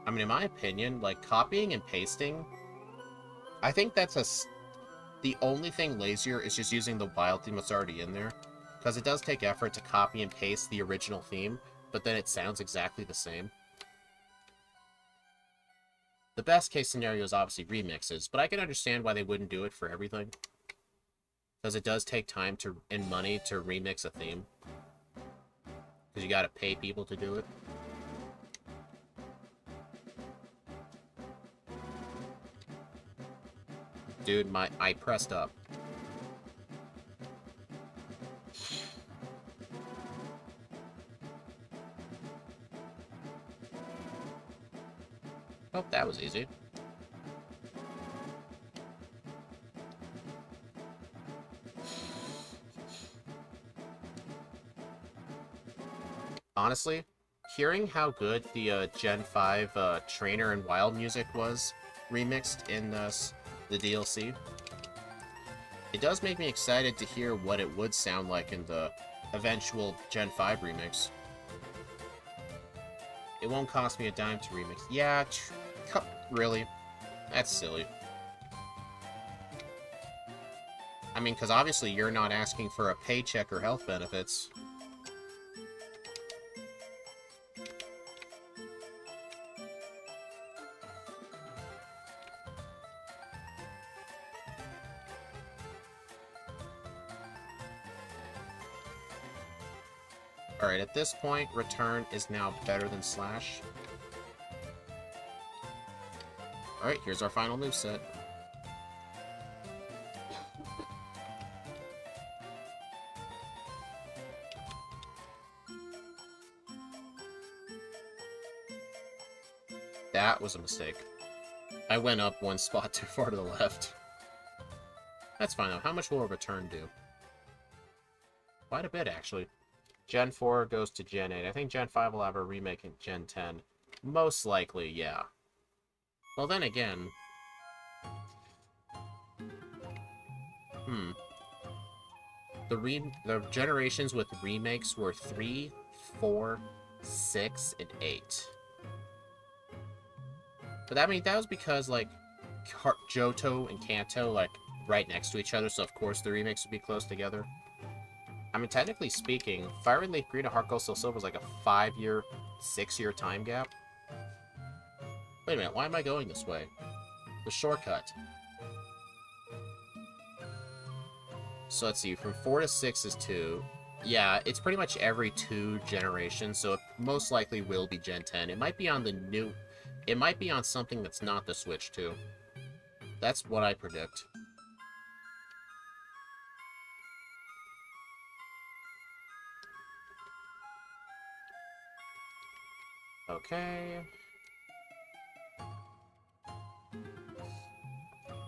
I mean, in my opinion, like, copying and pasting, I think that's the only thing lazier is just using the wild theme that's already in there. Because it does take effort to copy and paste the original theme, but then it sounds exactly the same. The best case scenario is obviously remixes, but I can understand why they wouldn't do it for everything. Because it does take time and money to remix a theme. Because you gotta pay people to do it. Dude, I pressed up. Oh, that was easy. Honestly, hearing how good the Gen 5 Trainer and Wild music was remixed in the DLC, it does make me excited to hear what it would sound like in the eventual Gen 5 remix. It won't cost me a dime to remix. Yeah, really? That's silly. I mean, because obviously you're not asking for a paycheck or health benefits. Alright, at this point, return is now better than slash. Alright, here's our final moveset. That was a mistake. I went up one spot too far to the left. That's fine though. How much will a return do? Quite a bit, actually. Gen 4 goes to Gen 8. I think Gen 5 will have a remake in Gen 10. Most likely, yeah. Well, then again... The generations with remakes were 3, 4, 6, and 8. But I mean, that was because, like, Johto and Kanto, like, right next to each other, so of course the remakes would be close together. I mean, technically speaking, Firered, Leaf Green, and Heart Gold Soul Silver was like a 5-year, 6-year time gap. Wait a minute, why am I going this way? The shortcut. So let's see, from 4 to 6 is 2. Yeah, it's pretty much every 2 generations, so it most likely will be Gen 10. It might be on the new... It might be on something that's not the Switch, too. That's what I predict. Okay.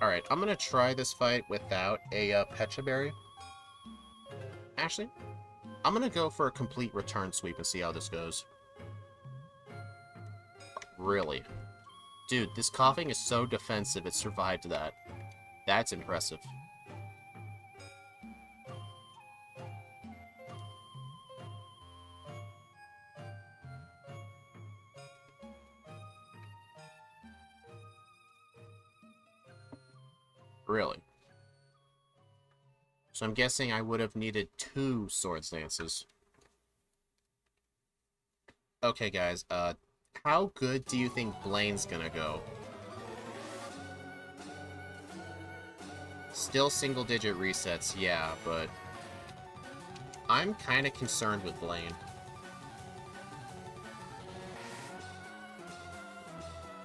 Alright, I'm gonna try this fight without a Pecha Berry. Actually, I'm gonna go for a complete return sweep and see how this goes. Really? Dude, this coughing is so defensive it survived that. That's impressive. Really? So I'm guessing I would have needed 2 Swords Dances. Okay, guys, how good do you think Blaine's gonna go? Still single-digit resets, yeah, but... I'm kinda concerned with Blaine.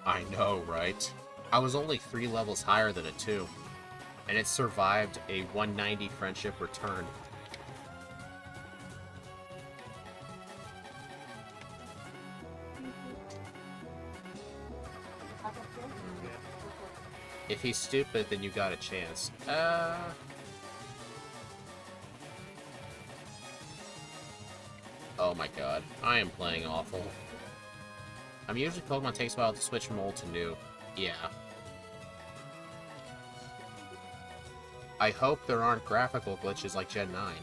I know, right? I was only 3 levels higher than it, too. And it survived a 190 friendship return. If he's stupid, then you got a chance. Oh my god. I am playing awful. I'm usually Pokemon takes a while to switch from old to new. Yeah. I hope there aren't graphical glitches like Gen 9.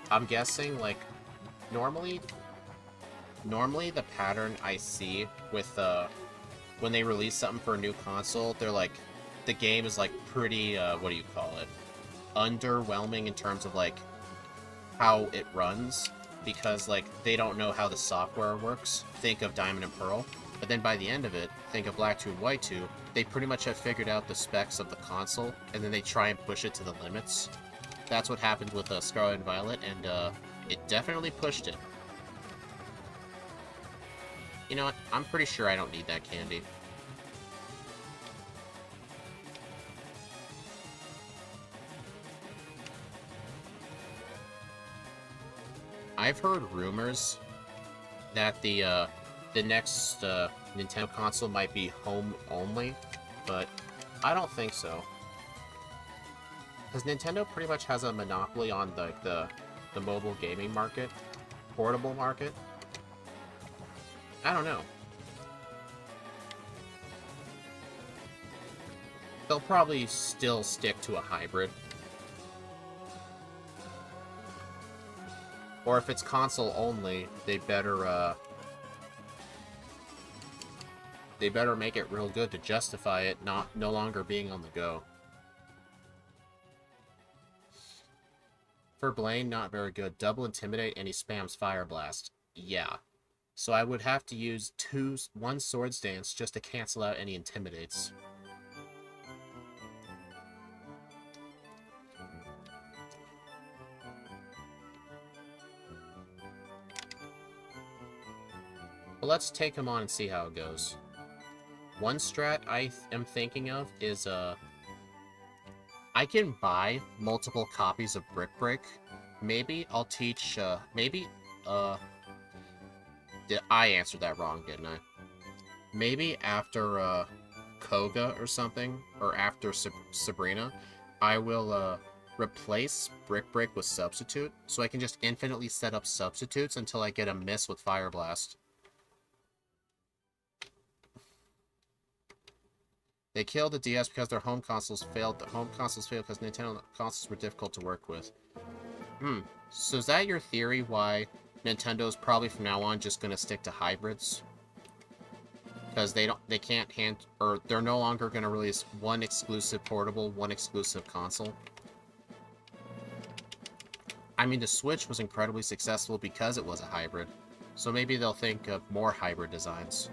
I'm guessing, like, normally the pattern I see with, when they release something for a new console, they're like, the game is, like, pretty, what do you call it? Underwhelming in terms of, like, how it runs, because, like, they don't know how the software works. Think of Diamond and Pearl. But then by the end of it, think of Black 2 and White 2, they pretty much have figured out the specs of the console, and then they try and push it to the limits. That's what happened with Scarlet and Violet, and it definitely pushed it. You know what? I'm pretty sure I don't need that candy. I've heard rumors that the next Nintendo console might be home only, but I don't think so. Because Nintendo pretty much has a monopoly on the mobile gaming market, portable market. I don't know. They'll probably still stick to a hybrid. Or if it's console only, they better make it real good to justify it no longer being on the go. For Blaine, not very good. Double Intimidate and he spams Fire Blast. Yeah. So I would have to use one Swords Dance just to cancel out any Intimidates. But let's take him on and see how it goes. One strat I am thinking of is, I can buy multiple copies of Brick Break. Maybe I'll teach, I answered that wrong, didn't I? Maybe after, Koga or something, or after Sabrina, I will, replace Brick Break with Substitute, so I can just infinitely set up substitutes until I get a miss with Fire Blast. They killed the DS because their home consoles failed. The home consoles failed because Nintendo consoles were difficult to work with. So is that your theory why Nintendo's probably from now on just gonna stick to hybrids? Because they're no longer gonna release one exclusive portable, one exclusive console. I mean, the Switch was incredibly successful because it was a hybrid. So maybe they'll think of more hybrid designs.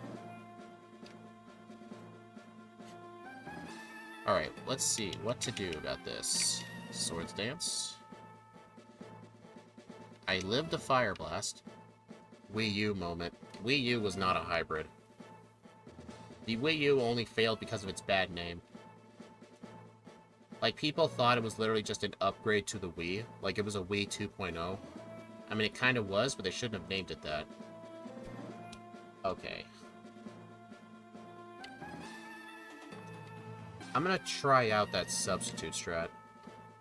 Alright, let's see what to do about this. Swords Dance. I lived the Fire Blast. Wii U moment. Wii U was not a hybrid. The Wii U only failed because of its bad name. Like, people thought it was literally just an upgrade to the Wii. Like, it was a Wii 2.0. I mean, it kind of was, but they shouldn't have named it that. Okay. I'm gonna try out that substitute strat.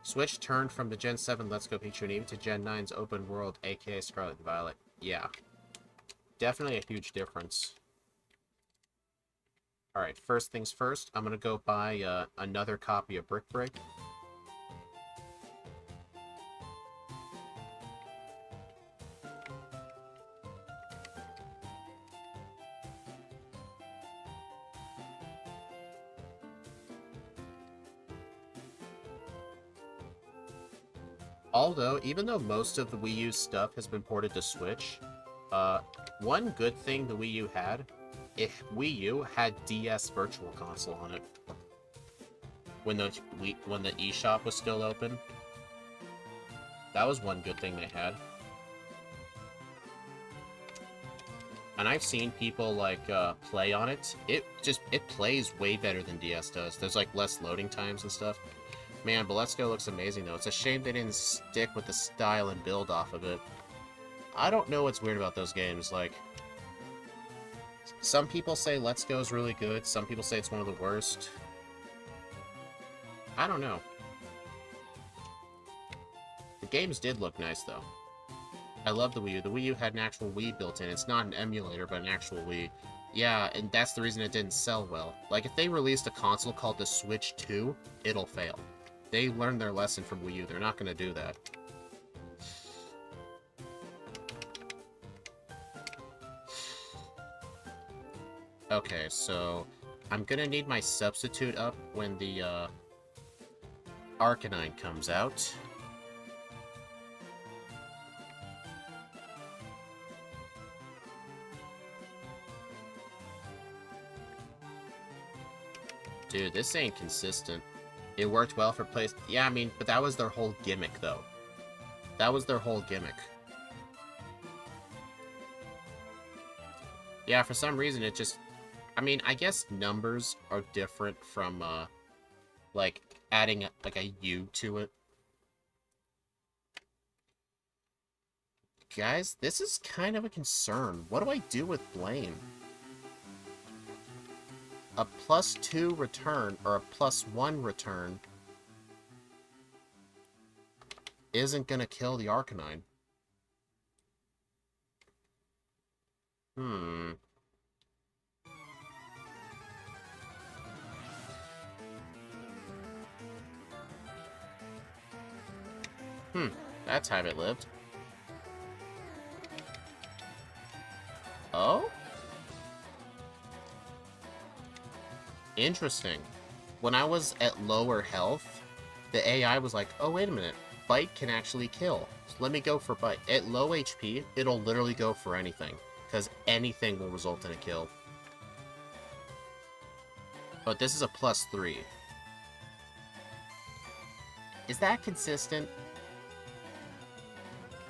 Switch turned from the Gen 7 Let's Go Pikachu and Eevee to Gen 9's Open World, aka Scarlet and Violet. Yeah. Definitely a huge difference. Alright, first things first, I'm gonna go buy another copy of Brick Break. Although, even though most of the Wii U stuff has been ported to Switch, one good thing the Wii U had, Wii U had DS Virtual Console on it. When the eShop was still open. That was one good thing they had. And I've seen people, like, play on it. It plays way better than DS does. There's, like, less loading times and stuff. Man, but Let's Go looks amazing, though. It's a shame they didn't stick with the style and build off of it. I don't know what's weird about those games. Like, Some people say Let's Go is really good. Some people say it's one of the worst. I don't know. The games did look nice, though. I love the Wii U. The Wii U had an actual Wii built in. It's not an emulator, but an actual Wii. Yeah, and that's the reason it didn't sell well. Like, if they released a console called the Switch 2, it'll fail. They learned their lesson from Wii U. They're not going to do that. Okay, so I'm going to need my substitute up when the Arcanine comes out. Dude, this ain't consistent. It worked well for place. Yeah, I mean, but that was their whole gimmick, though. That was their whole gimmick. Yeah, for some reason it just... I mean, I guess numbers are different from, like, adding, like, a U to it. Guys, this is kind of a concern. What do I do with Blame? A +2 return, or a +1 return, isn't gonna kill the Arcanine. That's how it lived. Oh? Interesting. When I was at lower health, the AI was like, oh, wait a minute. Bite can actually kill. So let me go for Bite. At low HP, it'll literally go for anything. Because anything will result in a kill. But this is a +3. Is that consistent?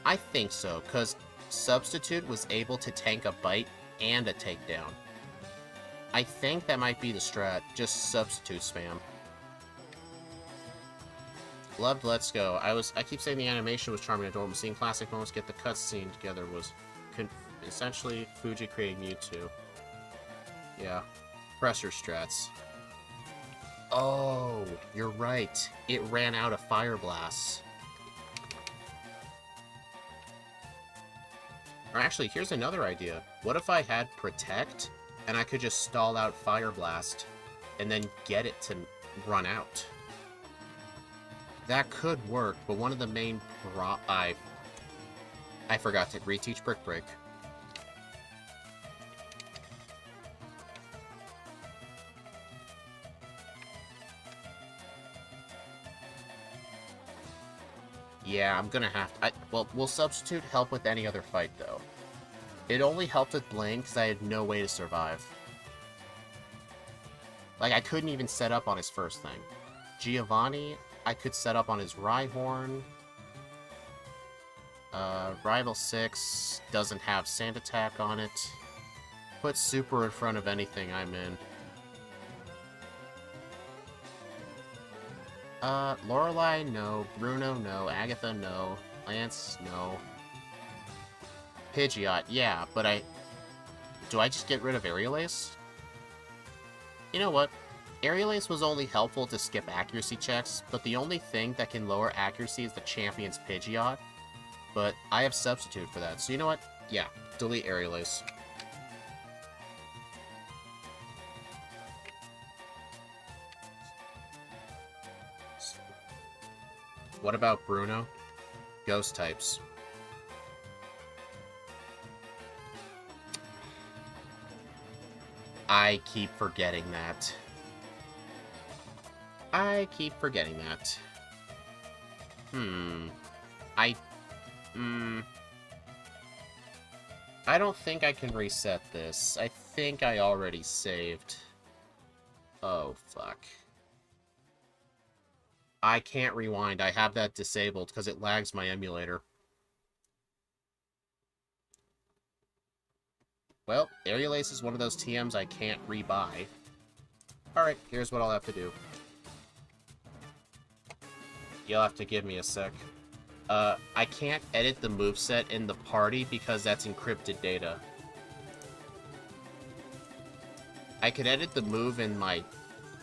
I think so, because Substitute was able to tank a Bite and a takedown. I think that might be the strat, just Substitute spam. Loved Let's Go. I keep saying the animation was charming and adorable. Seeing classic moments get the cutscene together was essentially Fuji creating Mewtwo. Yeah. Pressure strats. Oh, you're right. It ran out of Fire Blasts. Or actually, here's another idea. What if I had Protect, and I could just stall out Fire Blast, and then get it to run out? That could work, but one of the main I forgot to reteach Brick Break. Yeah, I'm gonna have to... well, will Substitute help with any other fight, though? It only helped with Blaine because I had no way to survive. Like, I couldn't even set up on his first thing. Giovanni, I could set up on his Rhyhorn. Rival 6 doesn't have Sand Attack on it. Put Super in front of anything I'm in. Lorelei, no. Bruno, no. Agatha, no. Lance, no. Pidgeot, yeah, but do I just get rid of Aerial Ace? You know what? Aerial Ace was only helpful to skip accuracy checks, but the only thing that can lower accuracy is the champion's Pidgeot. But I have Substitute for that, so you know what? Yeah, delete Aerial Ace. What about Bruno? Ghost types. I keep forgetting that. I don't think I can reset this. I think I already saved. Oh, fuck. I can't rewind. I have that disabled because it lags my emulator. Well, Aerial Ace is one of those TMs I can't rebuy. Alright, here's what I'll have to do. You'll have to give me a sec. I can't edit the moveset in the party because that's encrypted data. I could edit the move in my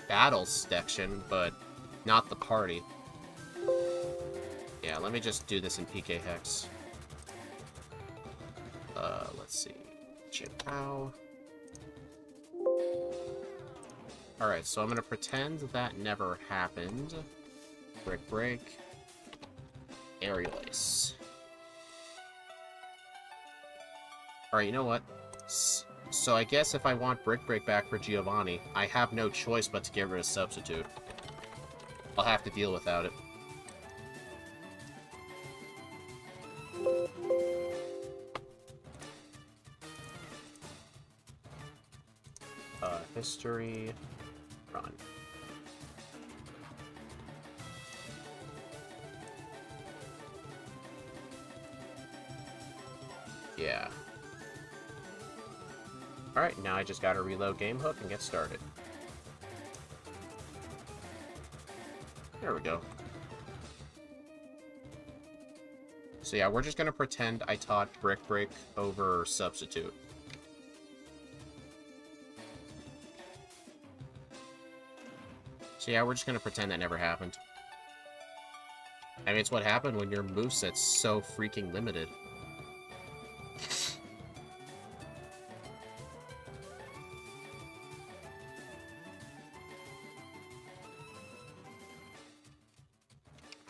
battles section, but not the party. Yeah, let me just do this in PK Hex. Let's see. Chien-Pao. Alright, so I'm gonna pretend that never happened. Brick Break. Aerial Ace. Alright, you know what? So I guess if I want Brick Break back for Giovanni, I have no choice but to get rid of Substitute. I'll have to deal without it. History... Run. Yeah. Alright, now I just gotta reload Game Hook and get started. There we go. So yeah, we're just gonna pretend I taught Brick Break over Substitute. So yeah, we're just gonna pretend that never happened. I mean, it's what happened when your moveset's so freaking limited.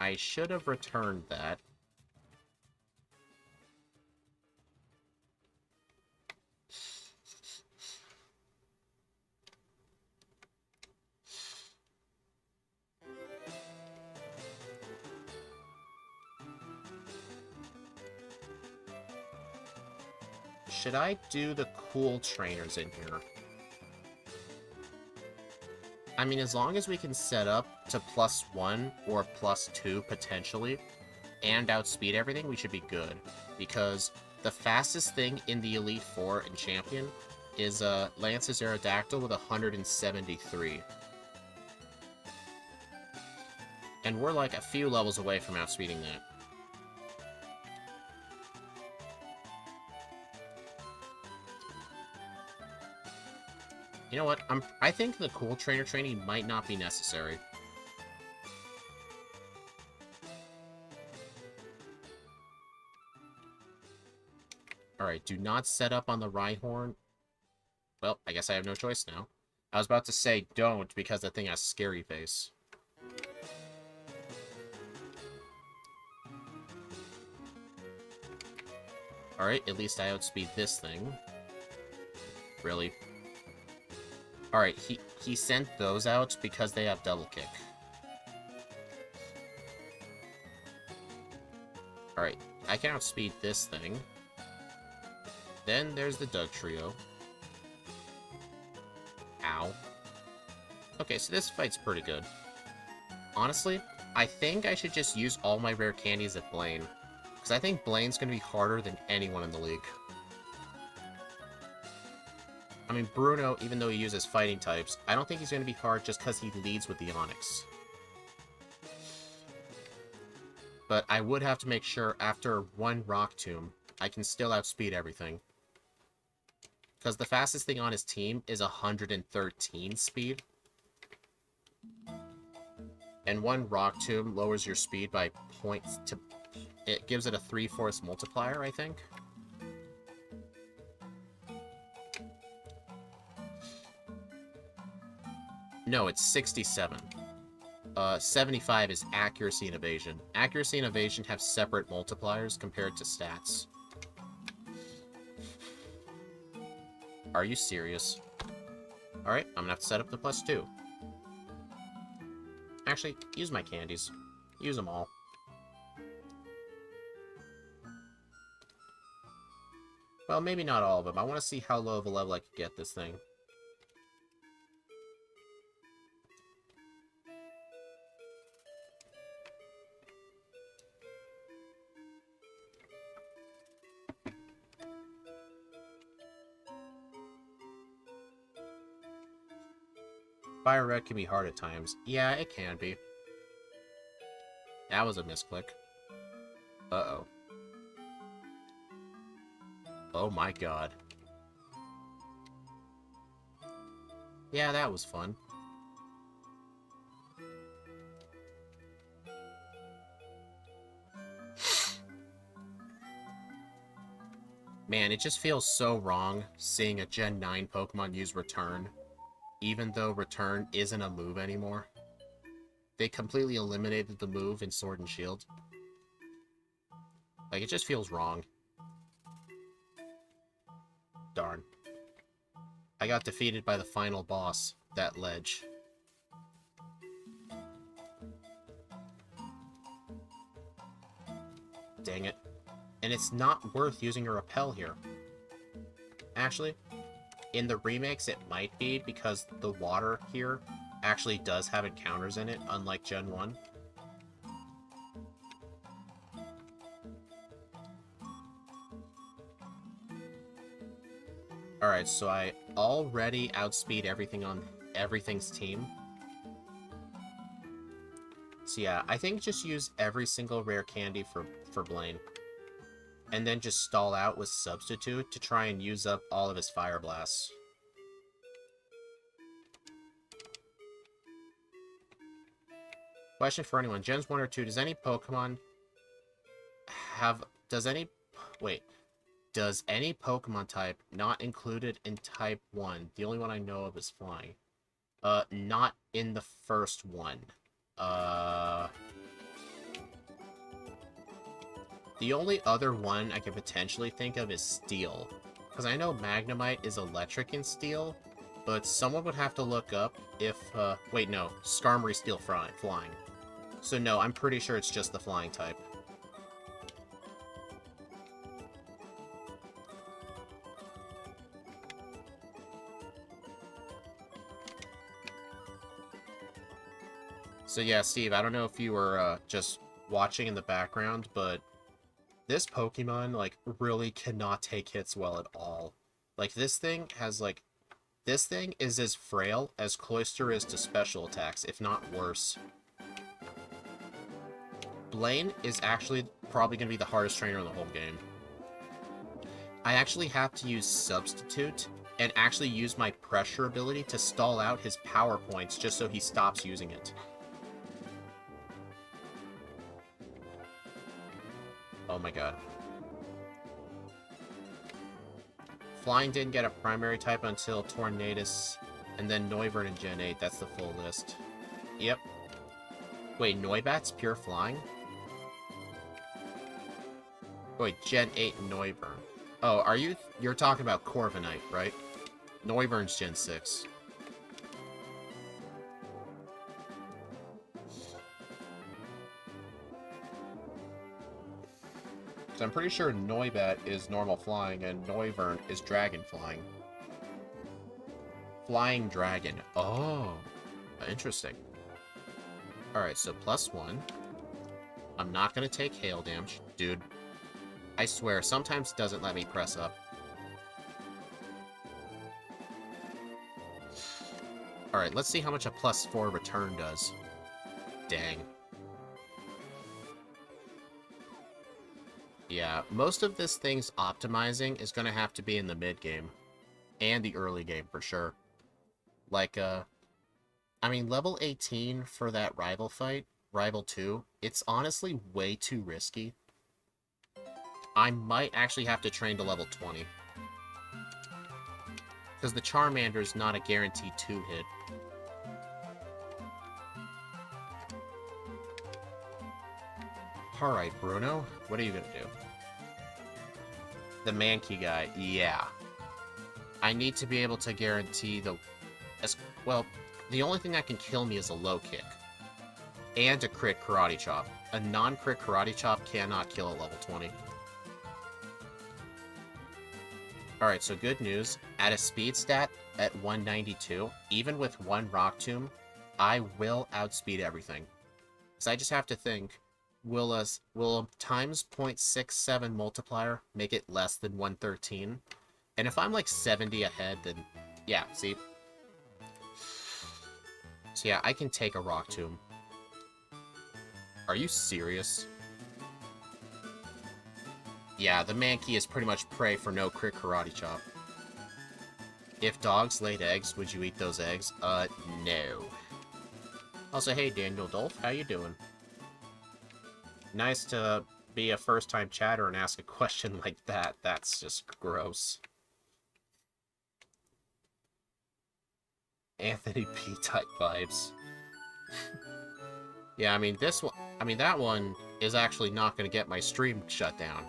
I should have returned that. Should I do the cool trainers in here? I mean, as long as we can set up to +1 or +2, potentially, and outspeed everything, we should be good. Because the fastest thing in the Elite Four in Champion is Lance's Aerodactyl with 173. And we're like a few levels away from outspeeding that. You know what? I think the cool trainer training might not be necessary. Alright, do not set up on the Rhyhorn. Well, I guess I have no choice now. I was about to say don't, because that thing has scary face. Alright, at least I outspeed this thing. Really? Alright, he sent those out because they have double kick. Alright, I can outspeed this thing. Then there's the Doug Trio. Ow. Okay, so this fight's pretty good. Honestly, I think I should just use all my rare candies at Blaine. Because I think Blaine's going to be harder than anyone in the league. I mean, Bruno, even though he uses fighting types, I don't think he's going to be hard just because he leads with the Onyx. But I would have to make sure after one Rock Tomb, I can still outspeed everything. Because the fastest thing on his team is 113 speed. And one Rock Tomb lowers your speed by points to... It gives it a 3/4 multiplier, I think. No, it's 67. 75 is accuracy and evasion. Accuracy and evasion have separate multipliers compared to stats. Are you serious? Alright, I'm gonna have to set up the +2. Actually, use my candies. Use them all. Well, maybe not all of them. I want to see how low of a level I could get this thing. Firered can be hard at times. Yeah, it can be. That was a misclick. Uh-oh. Oh my god. Yeah, that was fun. Man, it just feels so wrong seeing a Gen 9 Pokemon use Return, even though Return isn't a move anymore. They completely eliminated the move in Sword and Shield. Like, it just feels wrong. Darn. I got defeated by the final boss, that ledge. Dang it. And it's not worth using a repel here. Actually, in the remakes it might be, because the water here actually does have encounters in it, unlike Gen 1. Alright, so I already outspeed everything on everything's team. So yeah, I think just use every single rare candy for Blaine. And then just stall out with Substitute to try and use up all of his Fire Blasts. Question for anyone. Gens 1 or 2, does any Pokemon have... Does any Pokemon type not included in Type 1? The only one I know of is Flying. Not in the first one. The only other one I could potentially think of is Steel. Because I know Magnemite is electric in Steel, but someone would have to look up if, wait, no. Skarmory Steel Flying. So no, I'm pretty sure it's just the Flying type. So yeah, Steve, I don't know if you were just watching in the background, but this Pokemon, like, really cannot take hits well at all. Like, this thing is as frail as Cloyster is to special attacks, if not worse. Blaine is actually probably going to be the hardest trainer in the whole game. I actually have to use Substitute and actually use my Pressure ability to stall out his power points just so he stops using it. Oh my god. Flying didn't get a primary type until Tornadus, and then Noivern in Gen 8. That's the full list. Yep. Wait, Noibat's pure flying? Wait, Gen 8 Noivern. Oh, you're talking about Corviknight, right? Noivern's Gen 6. So I'm pretty sure Noibat is normal flying and Noivern is dragon flying. Flying dragon. Oh, interesting. Alright, so +1. I'm not going to take hail damage. Dude, I swear, sometimes it doesn't let me press up. Alright, let's see how much a +4 return does. Dang. Yeah, most of this thing's optimizing is going to have to be in the mid-game. And the early game, for sure. Like, I mean, level 18 for that rival fight, Rival 2, it's honestly way too risky. I might actually have to train to level 20. Because the Charmander's not a guaranteed 2-hit. Alright, Bruno, what are you gonna do? The Mankey guy, yeah. I need to be able to guarantee well, the only thing that can kill me is a low kick. And a crit Karate Chop. A non-crit Karate Chop cannot kill a level 20. Alright, so good news. At a speed stat at 192, even with one Rock Tomb, I will outspeed everything. So I just have to think, will a times 0.67 multiplier make it less than 113? And if I'm like 70 ahead, then yeah, see? So yeah, I can take a Rock Tomb. Are you serious? Yeah, the Mankey is pretty much prey for no crit Karate Chop. If dogs laid eggs, would you eat those eggs? No. Also, hey, Daniel Dolph, how you doing? Nice to be a first-time chatter and ask a question like that. That's just gross. Anthony P. type vibes. Yeah, I mean, this one... I mean, that one is actually not going to get my stream shut down.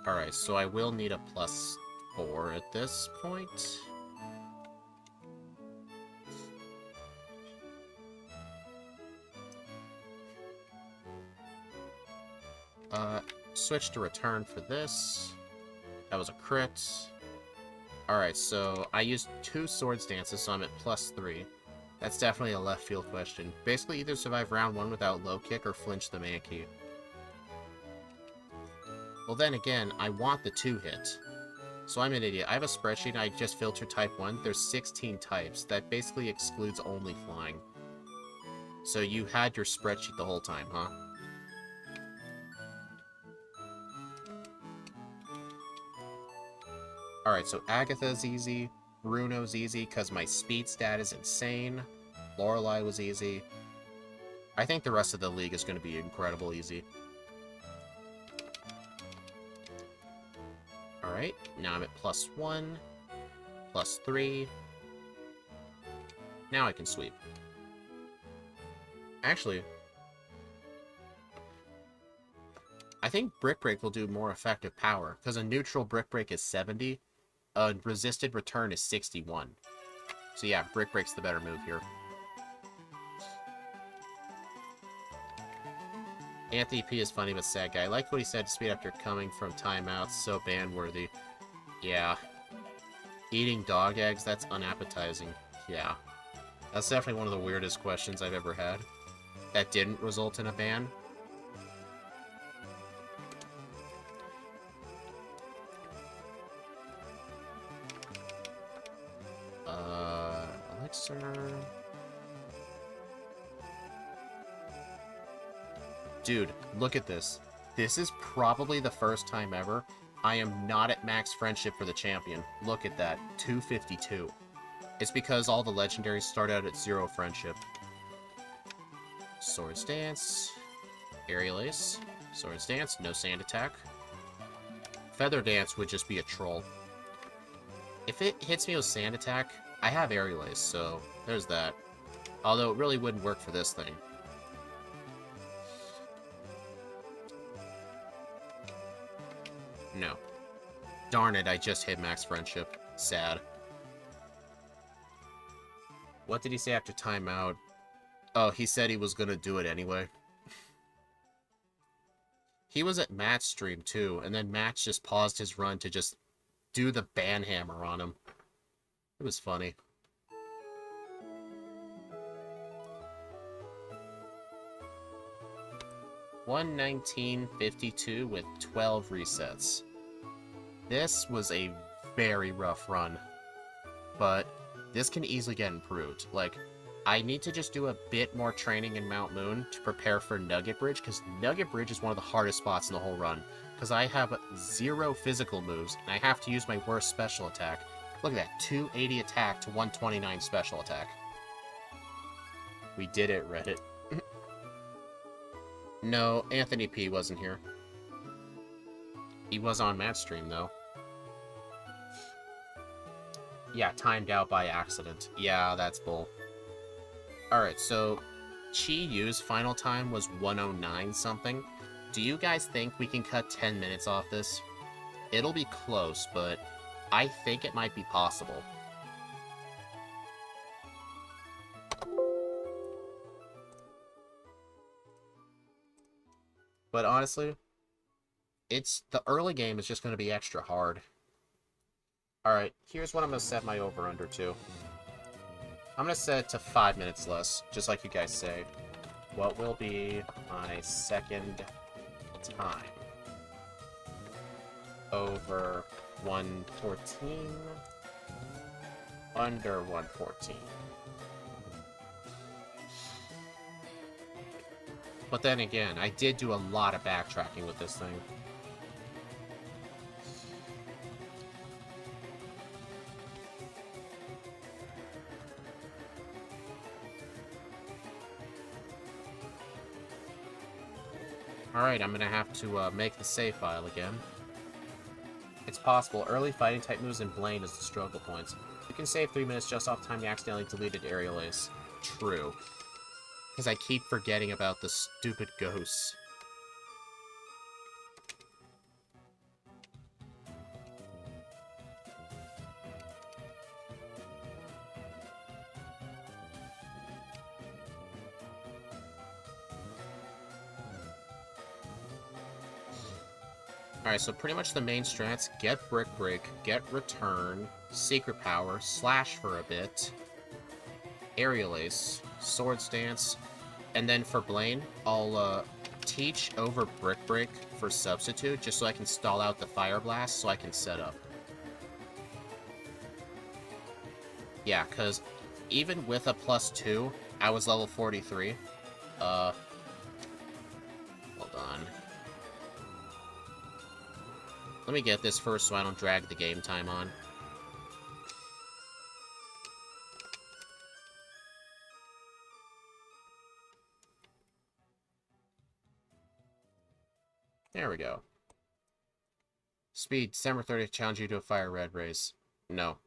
Alright, so I will need a +4 at this point. Switch to return for this. That was a crit. Alright, so I used 2 swords dances, so I'm at +3. That's definitely a left field question. Basically, either survive round 1 without low kick or flinch the man key. Well, then again, I want the 2-hit. So I'm an idiot. I have a spreadsheet and I just filtered type 1. There's 16 types. That basically excludes only flying. So you had your spreadsheet the whole time, huh? Alright, so Agatha's easy. Bruno's easy because my speed stat is insane. Lorelei was easy. I think the rest of the league is going to be incredible easy. Alright, now I'm at +1, +3. Now I can sweep. Actually, I think Brick Break will do more effective power, because a neutral Brick Break is 70, a resisted return is 61. So yeah, Brick Break's the better move here. Anthony P is funny but sad guy. I like what he said to speed after coming from timeouts, so ban-worthy. Yeah. Eating dog eggs, that's unappetizing. Yeah. That's definitely one of the weirdest questions I've ever had. That didn't result in a ban. Elixir... Dude, look at this. This is probably the first time ever I am not at max friendship for the champion. Look at that. 252. It's because all the legendaries start out at 0 friendship. Swords Dance. Aerial Ace. Swords Dance. No sand attack. Feather Dance would just be a troll. If it hits me with sand attack, I have Aerial Ace, so there's that. Although it really wouldn't work for this thing. No. Darn it, I just hit max friendship. Sad. What did he say after timeout? Oh, he said he was gonna do it anyway. He was at Matt's stream too, and then Matt just paused his run to just do the ban hammer on him. It was funny. $119.52 with 12 resets. This was a very rough run, but this can easily get improved. Like, I need to just do a bit more training in Mount Moon to prepare for Nugget Bridge, because Nugget Bridge is one of the hardest spots in the whole run, because I have 0 physical moves, and I have to use my worst special attack. Look at that, 280 attack to 129 special attack. We did it, Reddit. No, Anthony P wasn't here. He was on Matt's stream, though. Yeah, timed out by accident. Yeah, that's bull. Alright, so Chi Yu's final time was 109 something. Do you guys think we can cut 10 minutes off this? It'll be close, but I think it might be possible. But honestly, the early game is just going to be extra hard. Alright, here's what I'm going to set my over-under to. I'm going to set it to 5 minutes less, just like you guys say. What will be my second time? Over 114. Under 114. But then again, I did do a lot of backtracking with this thing. Alright, I'm gonna have to make the save file again. It's possible. Early fighting type moves in Blaine is the struggle points. You can save 3 minutes just off time you accidentally deleted Aerial Ace. True. Because I keep forgetting about the stupid ghosts. Alright, so pretty much the main strats: get Brick Break, get Return, Secret Power, Slash for a bit, Aerial Ace, Sword Stance, and then for Blaine, I'll teach over Brick Break for Substitute, just so I can stall out the Fire Blast so I can set up. Yeah, because even with a +2, I was level 43. Hold on. Let me get this first so I don't drag the game time on. There we go. Speed, December 30th, challenge you to a Firered race. No.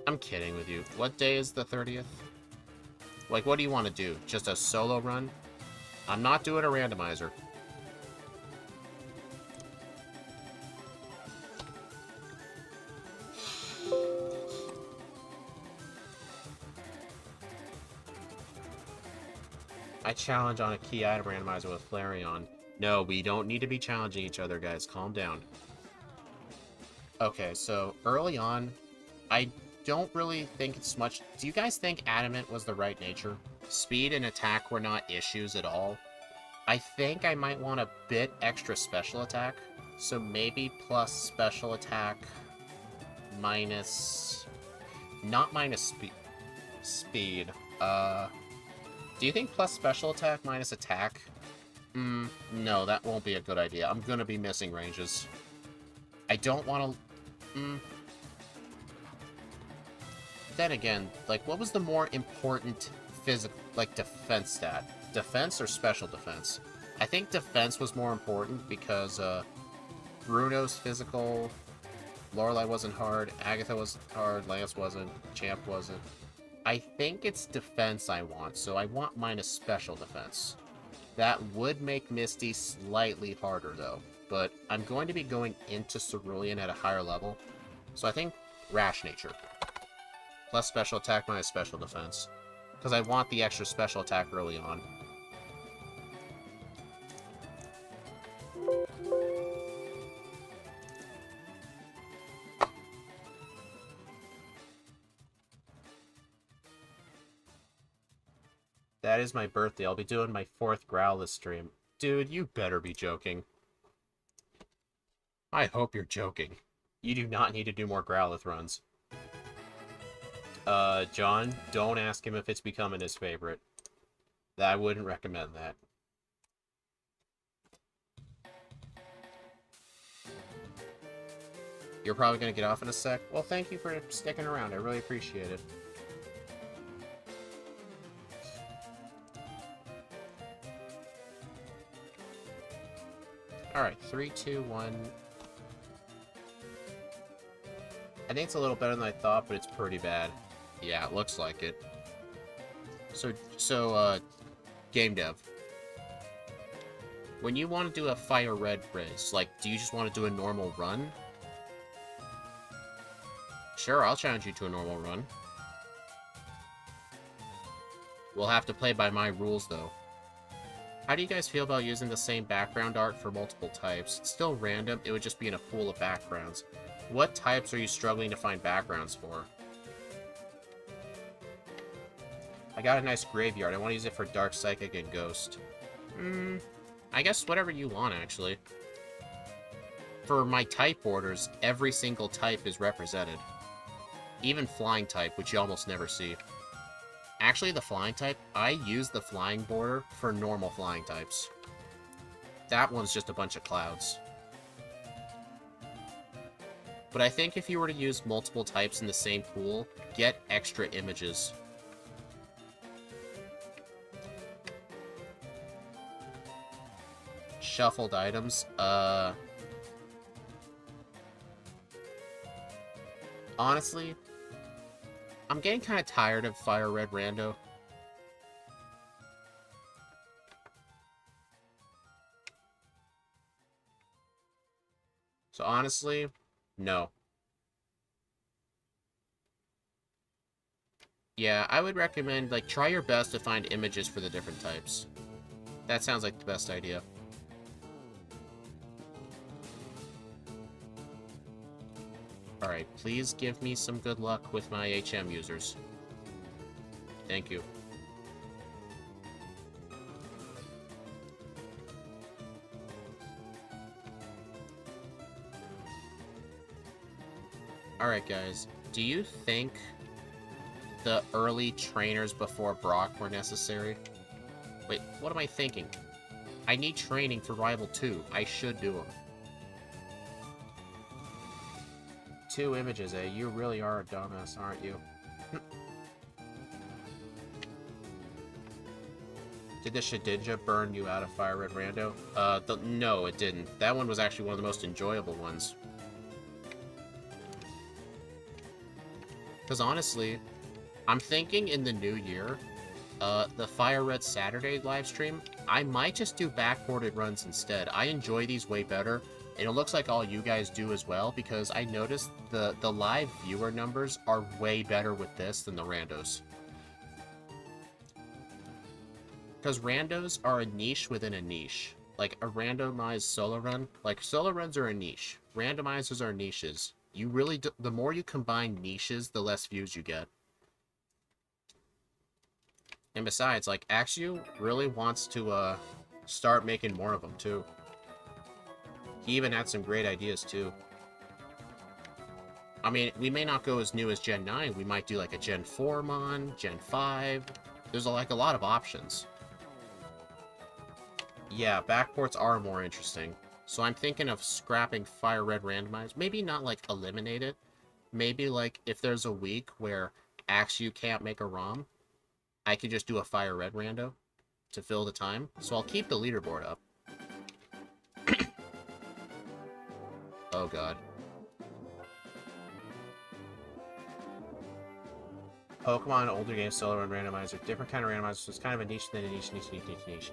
I'm kidding with you. What day is the 30th? Like, what do you want to do? Just a solo run? I'm not doing a randomizer. I challenge on a key item randomizer with Flareon. No, we don't need to be challenging each other, guys. Calm down. Okay, so early on, I don't really think it's much... Do you guys think Adamant was the right nature? Speed and attack were not issues at all. I think I might want a bit extra special attack. So maybe plus special attack minus... Not minus speed. Do you think plus special attack minus attack? No, that won't be a good idea. I'm gonna be missing ranges. I don't want to... Then again, like, what was the more important physical, like, defense stat? Defense or special defense? I think defense was more important because, Bruno's physical, Lorelei wasn't hard, Agatha wasn't hard, Lance wasn't, Champ wasn't. I think it's defense I want, so I want minus special defense. That would make Misty slightly harder, though. But I'm going to be going into Cerulean at a higher level, so I think Rash Nature. Plus special attack, minus special defense. Because I want the extra special attack early on. That is my birthday. I'll be doing my 4th Growlithe stream. Dude, you better be joking. I hope you're joking. You do not need to do more Growlithe runs. John, don't ask him if it's becoming his favorite. I wouldn't recommend that. You're probably gonna get off in a sec. Well, thank you for sticking around. I really appreciate it. Alright, 3, 2, 1... I think it's a little better than I thought, but it's pretty bad. Yeah, it looks like it. So, game dev. When you want to do a Firered race, like, do you just want to do a normal run? Sure, I'll challenge you to a normal run. We'll have to play by my rules, though. How do you guys feel about using the same background art for multiple types? It's still random, it would just be in a pool of backgrounds. What types are you struggling to find backgrounds for? I got a nice graveyard. I want to use it for Dark Psychic and Ghost. I guess whatever you want, actually. For my type orders, every single type is represented. Even flying type, which you almost never see. Actually, the flying type, I use the flying border for normal flying types. That one's just a bunch of clouds. But I think if you were to use multiple types in the same pool, get extra images. Shuffled items, honestly, I'm getting kind of tired of Firered Rando. So honestly, no. Yeah, I would recommend, like, try your best to find images for the different types. That sounds like the best idea. Alright, please give me some good luck with my HM users. Thank you. Alright, guys. Do you think the early trainers before Brock were necessary? Wait, what am I thinking? I need training for Rival 2. I should do them. 2 images, eh? You really are a dumbass, aren't you? Did the Shedinja burn you out of Firered Rando? No, it didn't. That one was actually one of the most enjoyable ones. Because honestly, I'm thinking in the new year, the Firered Saturday livestream, I might just do backported runs instead. I enjoy these way better, and it looks like all you guys do as well, because I noticed the live viewer numbers are way better with this than the randos. Because randos are a niche within a niche. Like, a randomized solo run, like, solo runs are a niche. Randomizers are niches. You really do, the more you combine niches, the less views you get. And besides, like, Axu really wants to, start making more of them, too. He even had some great ideas, too. I mean, we may not go as new as Gen 9. We might do, like, a Gen 4 mon, Gen 5. There's, like, a lot of options. Yeah, backports are more interesting. So I'm thinking of scrapping Firered Randomize. Maybe not, like, eliminate it. Maybe, like, if there's a week where Axu can't make a ROM, I could just do a Firered Rando to fill the time. So I'll keep the leaderboard up. Oh, God. Pokemon, older games, solo run randomizer. Different kind of randomizer, so it's kind of a niche, then a niche.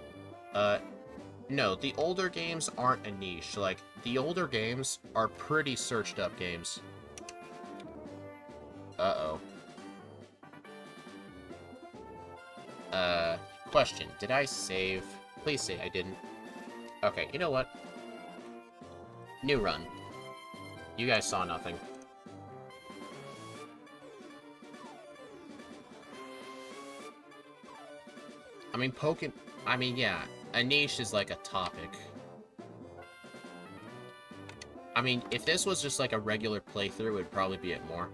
No, the older games aren't a niche. Like, the older games are pretty searched up games. Uh-oh. Question. Did I save? Please say I didn't. Okay, you know what? New run. You guys saw nothing. I mean, yeah, a niche is like a topic. I mean, if this was just like a regular playthrough, it would probably be it more.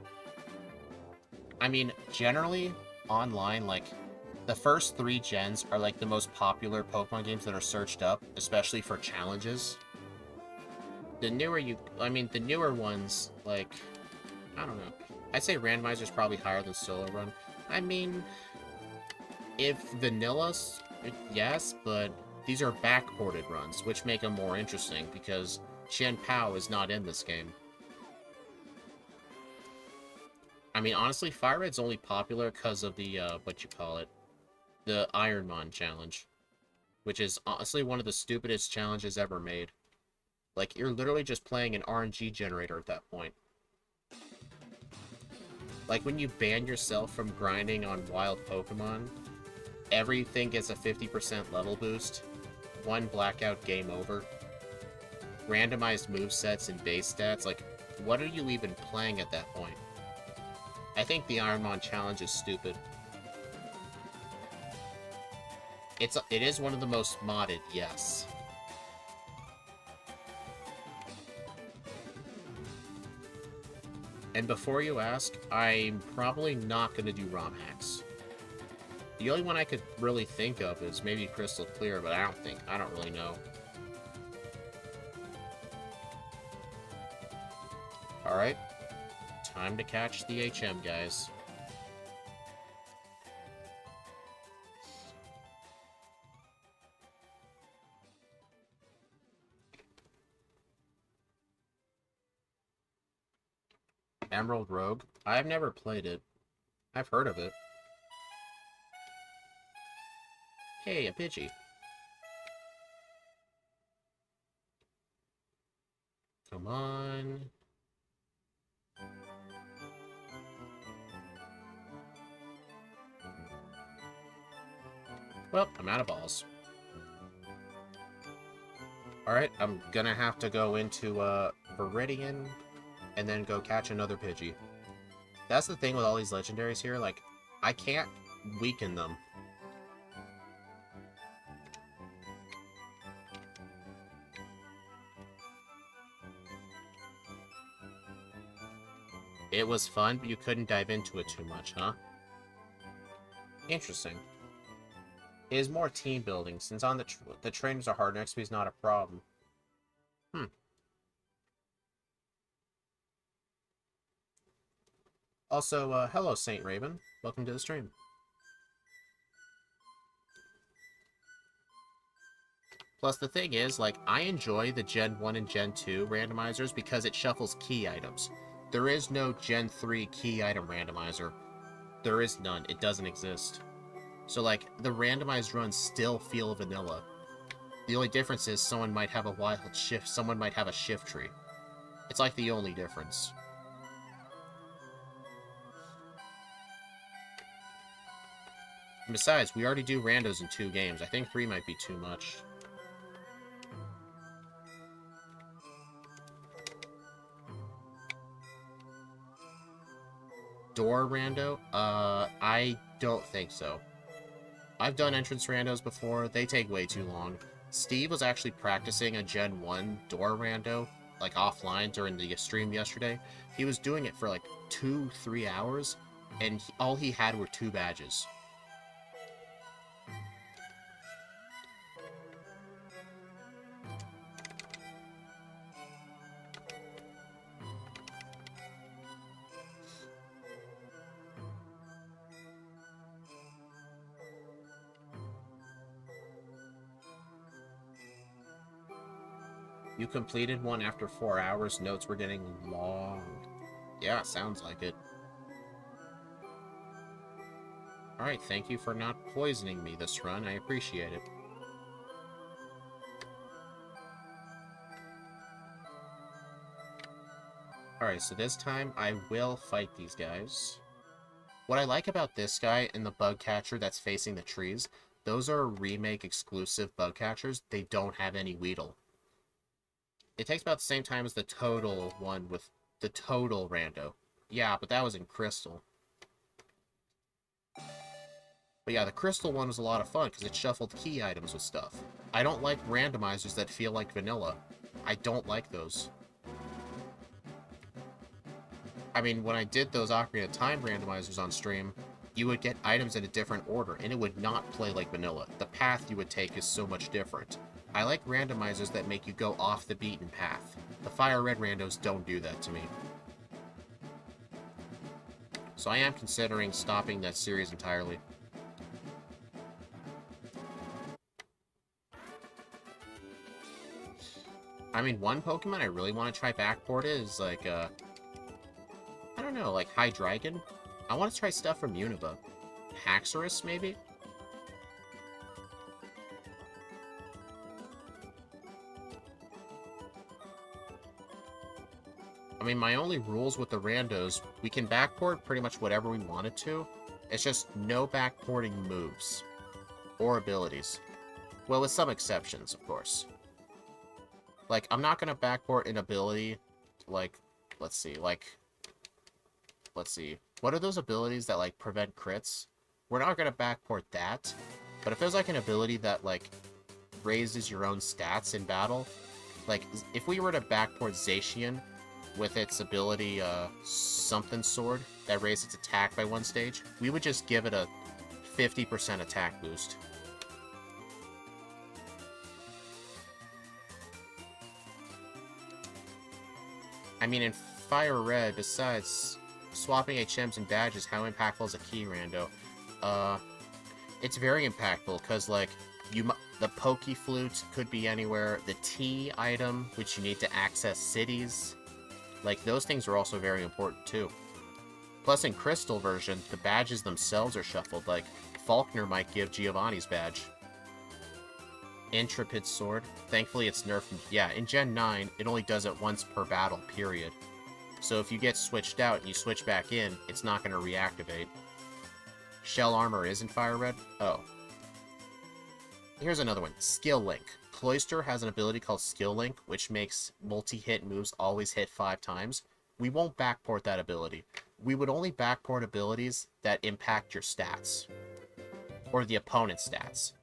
I mean, generally, online, like, the first 3 gens are like the most popular Pokemon games that are searched up, especially for challenges. The newer the newer ones, like, I don't know. I'd say Randomizer's probably higher than Solo Run. I mean, if vanillas, yes, but these are backported runs, which make them more interesting, because Chien-Pao is not in this game. I mean, honestly, Firered's only popular because of the, the Ironmon challenge. Which is, honestly, one of the stupidest challenges ever made. Like, you're literally just playing an RNG generator at that point. Like, when you ban yourself from grinding on wild Pokemon, everything gets a 50% level boost. 1 blackout, game over. Randomized movesets and base stats, like, what are you even playing at that point? I think the Ironmon challenge is stupid. It is one of the most modded, yes. And before you ask, I'm probably not going to do ROM hacks. The only one I could really think of is maybe Crystal Clear, but I don't really know. Alright. Time to catch the HM, guys. Emerald Rogue? I've never played it. I've heard of it. Hey, a Pidgey. Come on. Well, I'm out of balls. Alright, I'm gonna have to go into Viridian and then go catch another Pidgey. That's the thing with all these legendaries here, like, I can't weaken them. It was fun, but you couldn't dive into it too much, huh? Interesting. It is more team building, since on the trainers are hard, XP is not a problem. Also, hello, Saint Raven. Welcome to the stream. Plus, the thing is, like, I enjoy the Gen 1 and Gen 2 randomizers because it shuffles key items. There is no Gen 3 key item randomizer. There is none. It doesn't exist. So, like, the randomized runs still feel vanilla. The only difference is someone might have a wild shift, someone might have a shift tree. It's like the only difference. And besides, we already do randos in 2 games. I think 3 might be too much. Door rando? I don't think so. I've done entrance randos before. They take way too long. Steve was actually practicing a Gen 1 door rando, like offline during the stream yesterday. He was doing it for like 2-3 hours, and all he had were 2 badges. You completed one after 4 hours. Notes were getting long. Yeah, sounds like it. Alright, thank you for not poisoning me this run. I appreciate it. Alright, so this time I will fight these guys. What I like about this guy and the bug catcher that's facing the trees, those are remake exclusive bug catchers. They don't have any Weedle. It takes about the same time as the total one with the total rando. Yeah, but that was in Crystal. But yeah, the Crystal one was a lot of fun because it shuffled key items with stuff. I don't like randomizers that feel like vanilla. I don't like those. I mean, when I did those Ocarina of Time randomizers on stream, you would get items in a different order, and it would not play like vanilla. The path you would take is so much different. I like randomizers that make you go off the beaten path. The Firered randos don't do that to me. So I am considering stopping that series entirely. I mean, one Pokemon I really want to try Backported is like, I don't know, like Hydreigon? I want to try stuff from Unova. Haxorus, maybe? I mean, my only rules with the randos, we can backport pretty much whatever we wanted to. It's just no backporting moves. Or abilities. Well, with some exceptions, of course. Like, I'm not gonna backport an ability, like, let's see. What are those abilities that, like, prevent crits? We're not gonna backport that. But if there's, like, an ability that, like, raises your own stats in battle, like, if we were to backport Zacian, with its ability, something sword, that raised its attack by 1 stage, we would just give it a 50% attack boost. I mean, in Firered, besides swapping HMs and badges, how impactful is a key rando? It's very impactful, because, like, the Poke Flute could be anywhere, the Tea item, which you need to access cities, like, those things are also very important, too. Plus, in Crystal version, the badges themselves are shuffled, like, Faulkner might give Giovanni's badge. Intrepid Sword. Thankfully, it's nerfed. Yeah, in Gen 9, it only does it once per battle, period. So if you get switched out and you switch back in, it's not going to reactivate. Shell Armor is in Firered? Oh. Here's another one. Skill Link. Cloyster has an ability called Skill Link, which makes multi-hit moves always hit 5 times. We won't backport that ability. We would only backport abilities that impact your stats. Or the opponent's stats.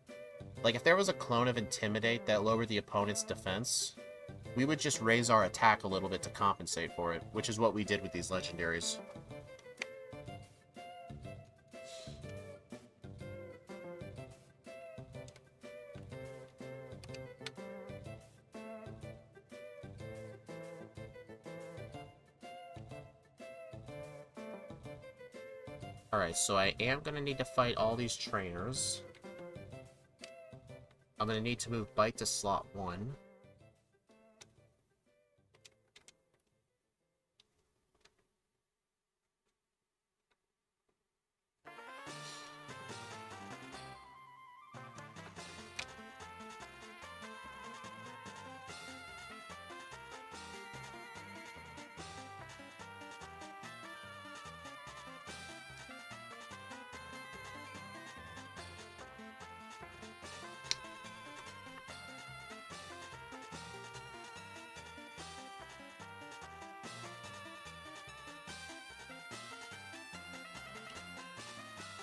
Like, if there was a clone of Intimidate that lowered the opponent's defense, we would just raise our attack a little bit to compensate for it, which is what we did with these legendaries. Alright, so I am going to need to fight all these trainers. I'm going to need to move Bite to slot 1.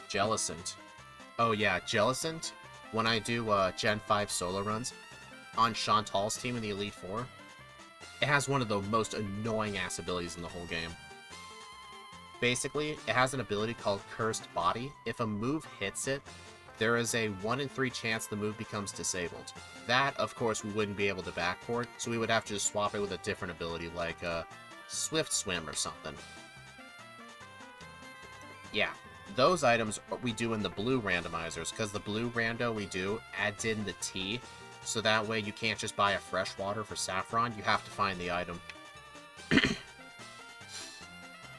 Jellicent. Oh yeah, Jellicent, when I do Gen 5 solo runs, on Chantal's team in the Elite Four, it has one of the most annoying-ass abilities in the whole game. Basically, it has an ability called Cursed Body. If a move hits it, there is a 1 in 3 chance the move becomes disabled. That, of course, we wouldn't be able to backport, so we would have to just swap it with a different ability, like Swift Swim or something. Yeah. Those items we do in the blue randomizers, because the blue rando we do adds in the tea, so that way you can't just buy a fresh water for Saffron, you have to find the item.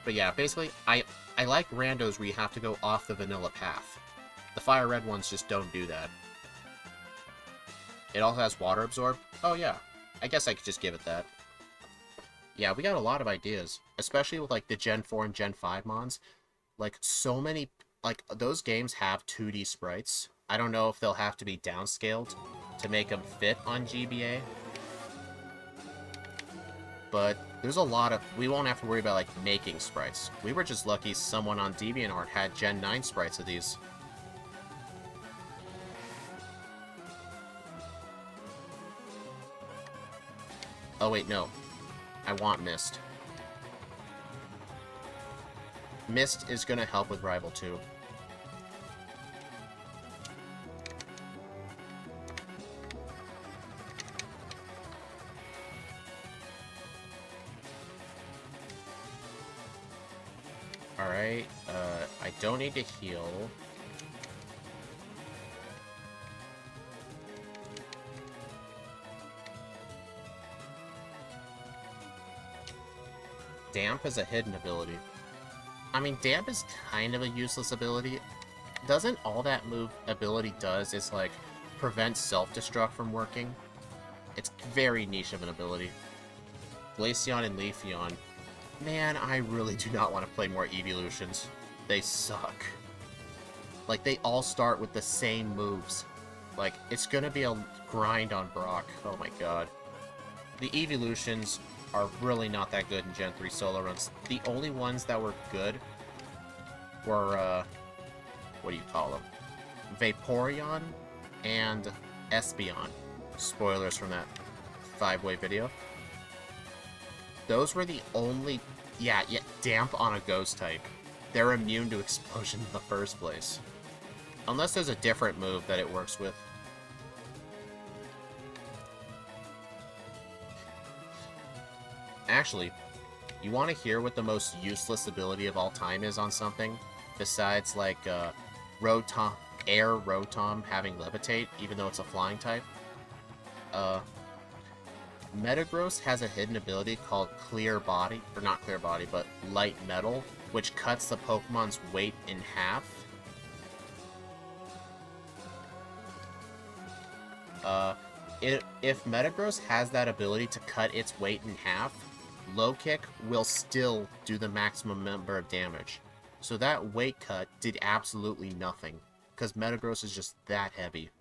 But yeah, basically, I like randos where you have to go off the vanilla path. The Firered ones just don't do that. It also has Water Absorb? Oh yeah, I guess I could just give it that. Yeah, we got a lot of ideas, especially with like the Gen 4 and Gen 5 mons. Like, so many, like, those games have 2D sprites. I don't know if they'll have to be downscaled to make them fit on GBA. But there's a lot of, we won't have to worry about, like, making sprites. We were just lucky someone on DeviantArt had Gen 9 sprites of these. Oh wait, no. I want Mist. Mist is going to help with Rival 2. Alright, I don't need to heal. Damp is a hidden ability. I mean, Damp is kind of a useless ability. Doesn't all that move ability does is, like, prevent self-destruct from working? It's very niche of an ability. Glaceon and Leafeon. Man, I really do not want to play more Evolutions. They suck. Like, they all start with the same moves. Like, it's gonna be a grind on Brock. Oh my god. The Evolutions are really not that good in Gen 3 solo runs. The only ones that were good were, what do you call them? Vaporeon and Espeon. Spoilers from that 5-way video. Those were the only... Yeah, damp on a ghost type. They're immune to explosion in the first place. Unless there's a different move that it works with. Actually, you want to hear what the most useless ability of all time is on something? Besides, like, Rotom, Air Rotom having Levitate, even though it's a flying type? Metagross has a hidden ability called Clear Body, or not Clear Body, but Light Metal, which cuts the Pokemon's weight in half. If Metagross has that ability to cut its weight in half, Low Kick will still do the maximum number of damage. So that weight cut did absolutely nothing, because Metagross is just that heavy.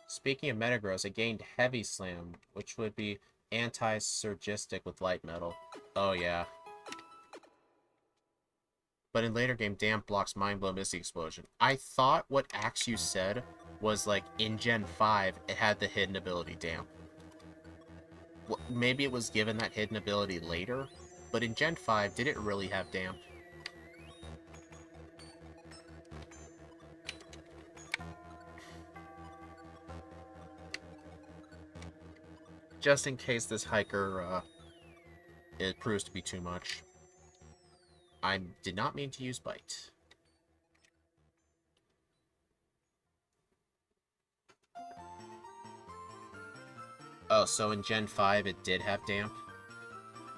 Speaking of Metagross, it gained Heavy Slam, which would be anti-surgistic with Light Metal. Oh yeah. But in later game, Damp blocks Mind Blow Misty Explosion. I thought what Axew said was, like, in Gen 5, it had the hidden ability Damp. Well, maybe it was given that hidden ability later, but in Gen 5, did it really have Damp? Just in case this hiker, it proves to be too much. I did not mean to use Bite. Oh, so in Gen 5 it did have Damp?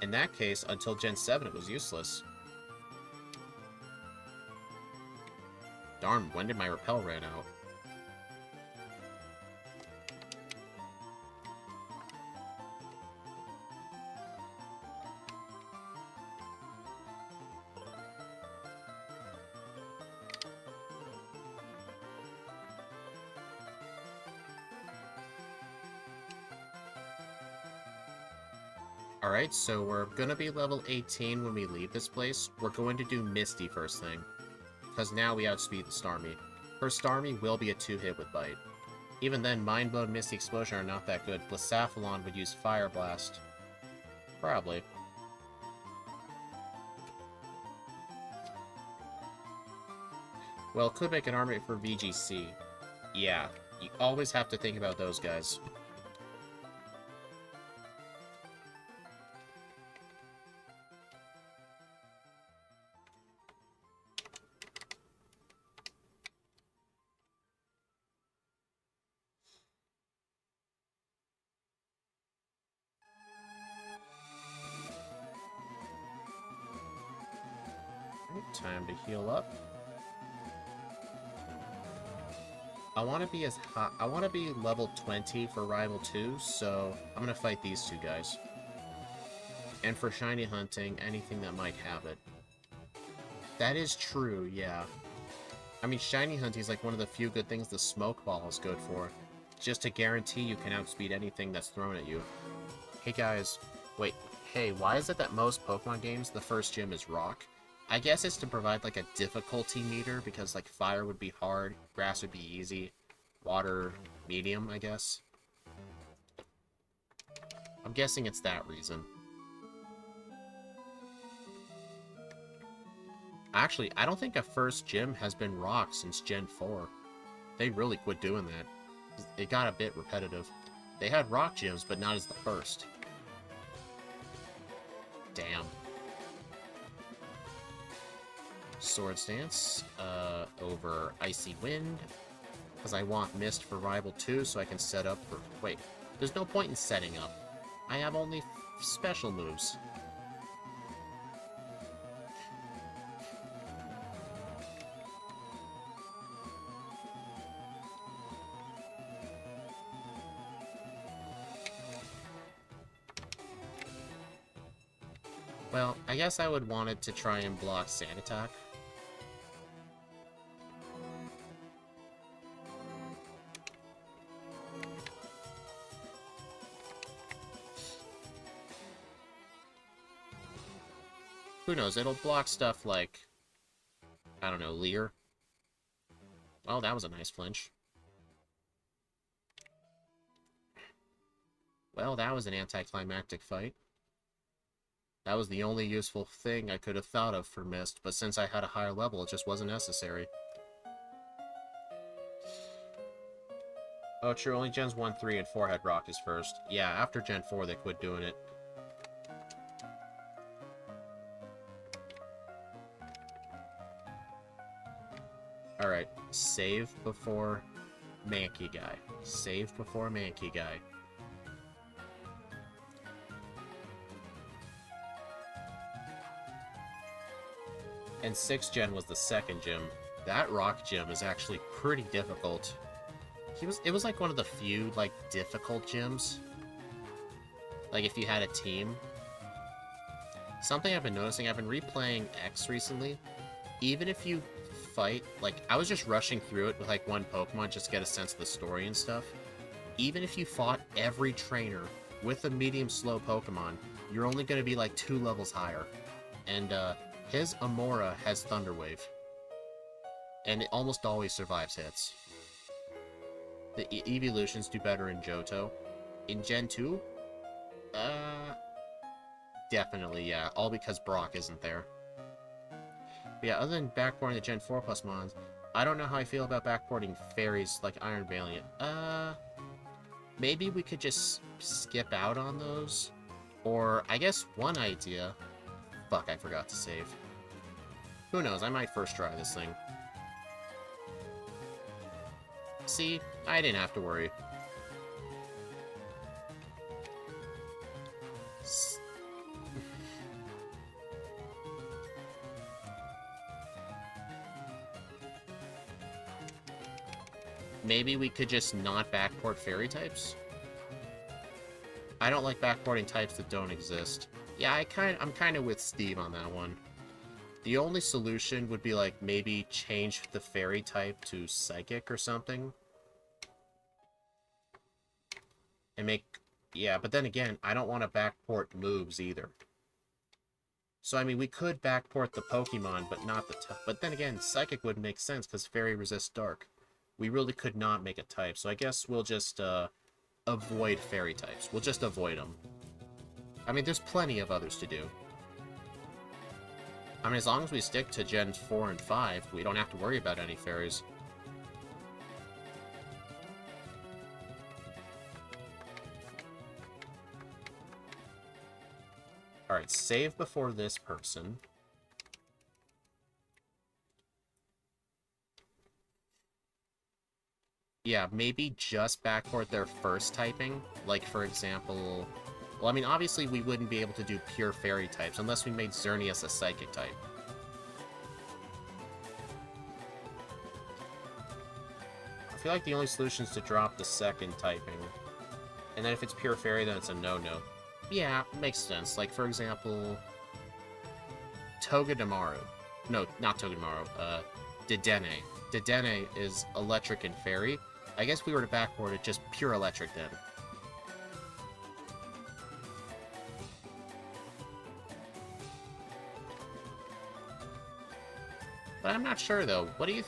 In that case, until Gen 7 it was useless. Darn, when did my Repel run out? Alright, so we're gonna be level 18 when we leave this place. We're going to do Misty first thing, because now we outspeed the Starmie. Her Starmie will be a 2-hit with Bite. Even then, Mind Blow and Misty Explosion are not that good. Blacephalon would use Fire Blast. Probably. Well, could make an army for VGC. Yeah, you always have to think about those guys. Time to heal up. I want to be as high. I want to be level 20 for Rival 2, so I'm gonna fight these two guys. And for shiny hunting, anything that might have it. That is true, yeah. I mean, shiny hunting is like one of the few good things the smoke ball is good for. Just to guarantee you can outspeed anything that's thrown at you. Hey guys, wait, hey, why is it that most Pokemon games, the first gym is rock? I guess it's to provide, like, a difficulty meter, because, like, fire would be hard, grass would be easy, water, medium, I guess. I'm guessing it's that reason. Actually, I don't think a first gym has been rock since Gen 4. They really quit doing that. It got a bit repetitive. They had rock gyms, but not as the first. Damn. Swords Dance over Icy Wind, because I want Mist for Rival 2 so I can set up for... Wait, there's no point in setting up. I have only special moves. Well, I guess I would want it to try and block Sand Attack. Who knows, it'll block stuff like, I don't know, Leer. Well, that was a nice flinch. Well, that was an anticlimactic fight. That was the only useful thing I could have thought of for Mist, but since I had a higher level, it just wasn't necessary. Oh, true, only Gens 1, 3, and 4 had Rockets first. Yeah, after Gen 4, they quit doing it. Alright, save before Mankey Guy. Save before Mankey Guy. And 6th Gen was the second gym. That rock gym is actually pretty difficult. It was like one of the few, like, difficult gyms. Like, if you had a team. Something I've been noticing, I've been replaying X recently. Even if you fight, like, I was just rushing through it with, like, one Pokemon just to get a sense of the story and stuff. Even if you fought every trainer with a medium-slow Pokemon, you're only going to be, like, 2 levels higher. And, his Amora has Thunder Wave. And it almost always survives hits. The evolutions do better in Johto. In Gen 2? Definitely, yeah. All because Brock isn't there. But yeah, other than backporting the Gen 4 plus mons, I don't know how I feel about backporting fairies like Iron Valiant. Maybe we could just skip out on those? Or, I guess one idea... Fuck, I forgot to save. Who knows, I might first try this thing. See, I didn't have to worry. Maybe we could just not backport fairy types? I don't like backporting types that don't exist. Yeah, I'm kind of with Steve on that one. The only solution would be, like, maybe change the fairy type to psychic or something. And make... Yeah, but then again, I don't want to backport moves either. So, I mean, we could backport the Pokemon, but not the... But then again, psychic would make sense, because fairy resists dark. We really could not make a type, so I guess we'll just, avoid fairy types. We'll just avoid them. I mean, there's plenty of others to do. I mean, as long as we stick to Gen 4 and 5, we don't have to worry about any fairies. Alright, save before this person. Yeah, maybe just backport their first typing. Like, for example... Well, I mean, obviously we wouldn't be able to do pure fairy types unless we made Xerneas a psychic type. I feel like the only solution is to drop the second typing. And then if it's pure fairy, then it's a no-no. Yeah, makes sense. Like, for example... Togedemaru. No, not Togedemaru. Dedenne. Dedenne is electric and fairy. I guess if we were to backport it, just pure electric then. But I'm not sure, though. What do you...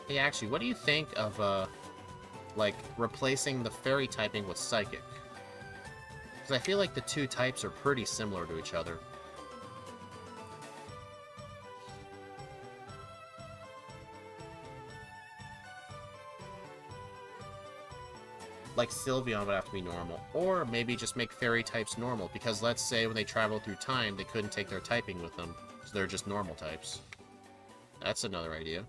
Hey, actually, what do you think of, like, replacing the fairy typing with psychic? Because I feel like the two types are pretty similar to each other. Like, Sylveon would have to be normal. Or maybe just make fairy types normal, because let's say when they travel through time, they couldn't take their typing with them. So they're just normal types. That's another idea.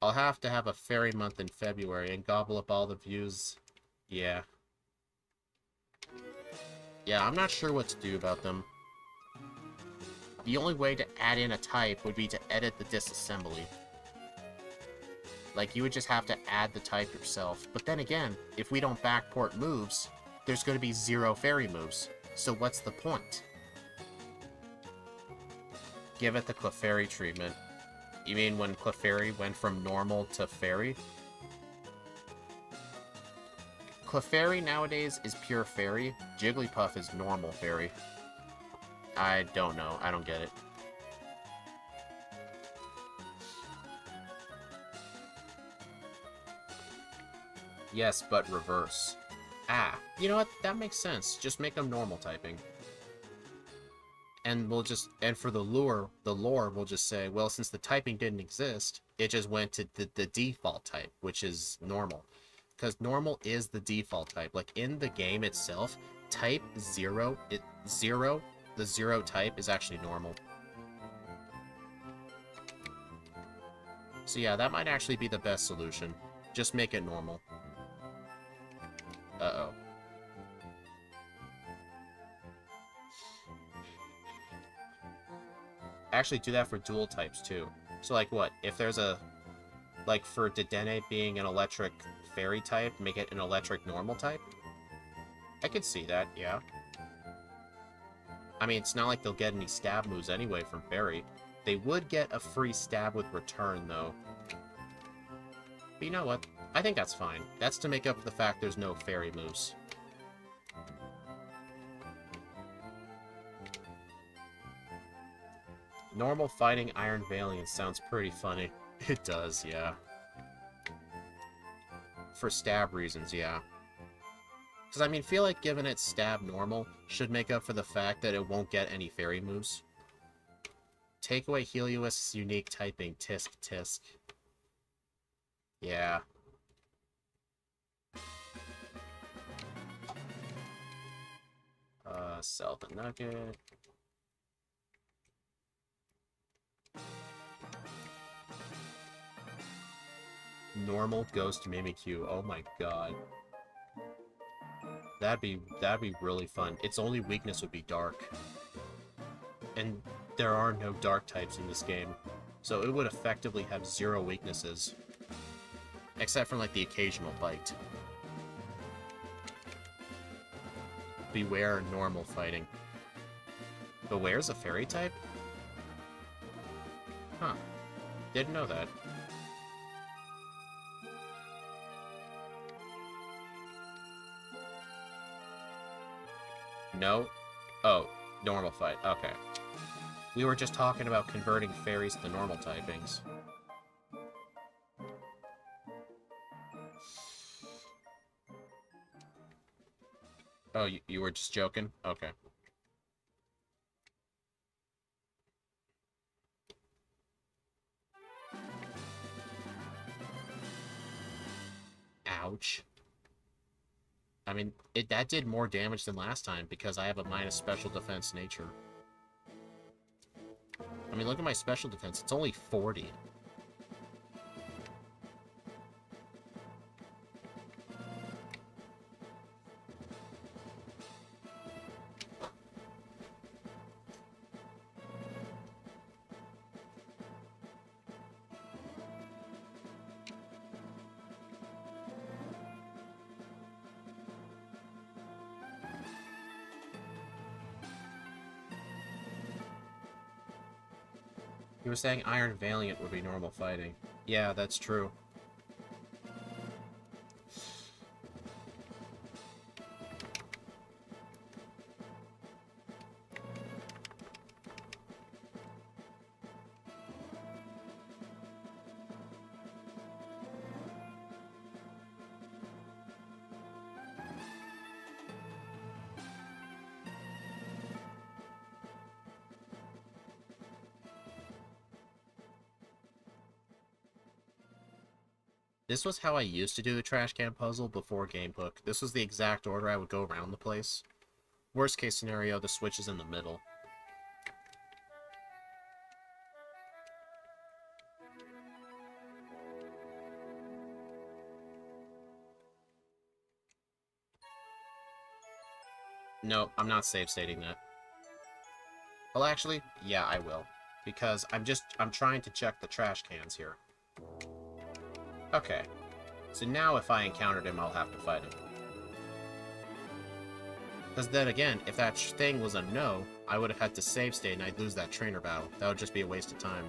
I'll have to have a fairy month in February and gobble up all the views. Yeah. Yeah, I'm not sure what to do about them. The only way to add in a type would be to edit the disassembly. Like, you would just have to add the type yourself. But then again, if we don't backport moves, there's going to be 0 fairy moves. So what's the point? Give it the Clefairy treatment. You mean when Clefairy went from normal to fairy? Clefairy nowadays is pure fairy. Jigglypuff is normal fairy. I don't know. I don't get it. Yes, but reverse. Ah, you know what? That makes sense. Just make them normal typing. And and for the lore, we'll just say, well, since the typing didn't exist, it just went to the default type, which is normal. Because normal is the default type. Like, in the game itself, type 0, the 0 type is actually normal. So yeah, that might actually be the best solution. Just make it normal. Uh-oh. Actually do that for dual types, too. So, like, what? If there's a... Like, for Dedenne being an electric fairy type, make it an electric normal type? I could see that, yeah. I mean, it's not like they'll get any stab moves anyway from fairy. They would get a free stab with return, though. But you know what? I think that's fine. That's to make up for the fact there's no fairy moves. Normal fighting Iron Valiant sounds pretty funny. It does, yeah. For stab reasons, yeah. Because, I mean, feel like giving it stab normal should make up for the fact that it won't get any fairy moves. Take away Helios' unique typing, tisk tisk. Yeah. Sell the nugget. Normal Ghost Mimikyu. Oh my god. That'd be really fun. Its only weakness would be dark. And there are no dark types in this game. So it would effectively have 0 weaknesses. Except for, like, the occasional bite. Beware normal fighting. Beware's a fairy type? Huh. Didn't know that. No? Oh, normal fight. Okay. We were just talking about converting fairies to normal typings. Oh, you were just joking? Okay. Ouch. I mean, that did more damage than last time because I have a minus special defense nature. I mean, look at my special defense. It's only 40. You were saying Iron Valiant would be normal fighting. Yeah, that's true. This was how I used to do the trash can puzzle before Gamehook. This was the exact order I would go around the place. Worst case scenario, the switch is in the middle. No, I'm not save stating that. Well, actually, yeah, I will. Because I'm trying to check the trash cans here. Okay. So now if I encountered him, I'll have to fight him. Because then again, if that thing was a no, I would have had to save state and I'd lose that trainer battle. That would just be a waste of time.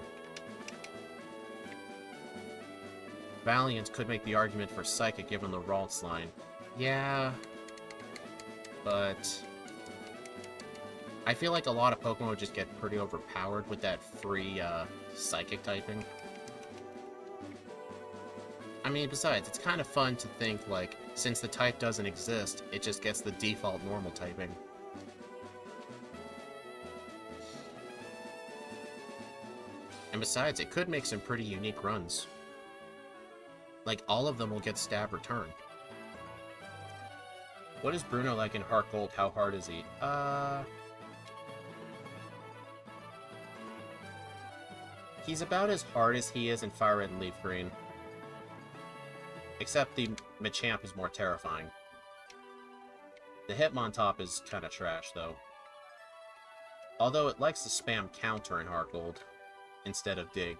Valiant could make the argument for Psychic given the Ralts line. Yeah, but I feel like a lot of Pokemon would just get pretty overpowered with that free Psychic typing. I mean, besides, it's kind of fun to think, like, since the type doesn't exist, it just gets the default normal typing. And besides, it could make some pretty unique runs. Like, all of them will get stab return. What is Bruno like in Heart Gold? How hard is he? He's about as hard as he is in Firered and Leaf Green. Except the Machamp is more terrifying. The Hitmontop is kind of trash, though. Although it likes to spam counter in Heart Gold instead of dig.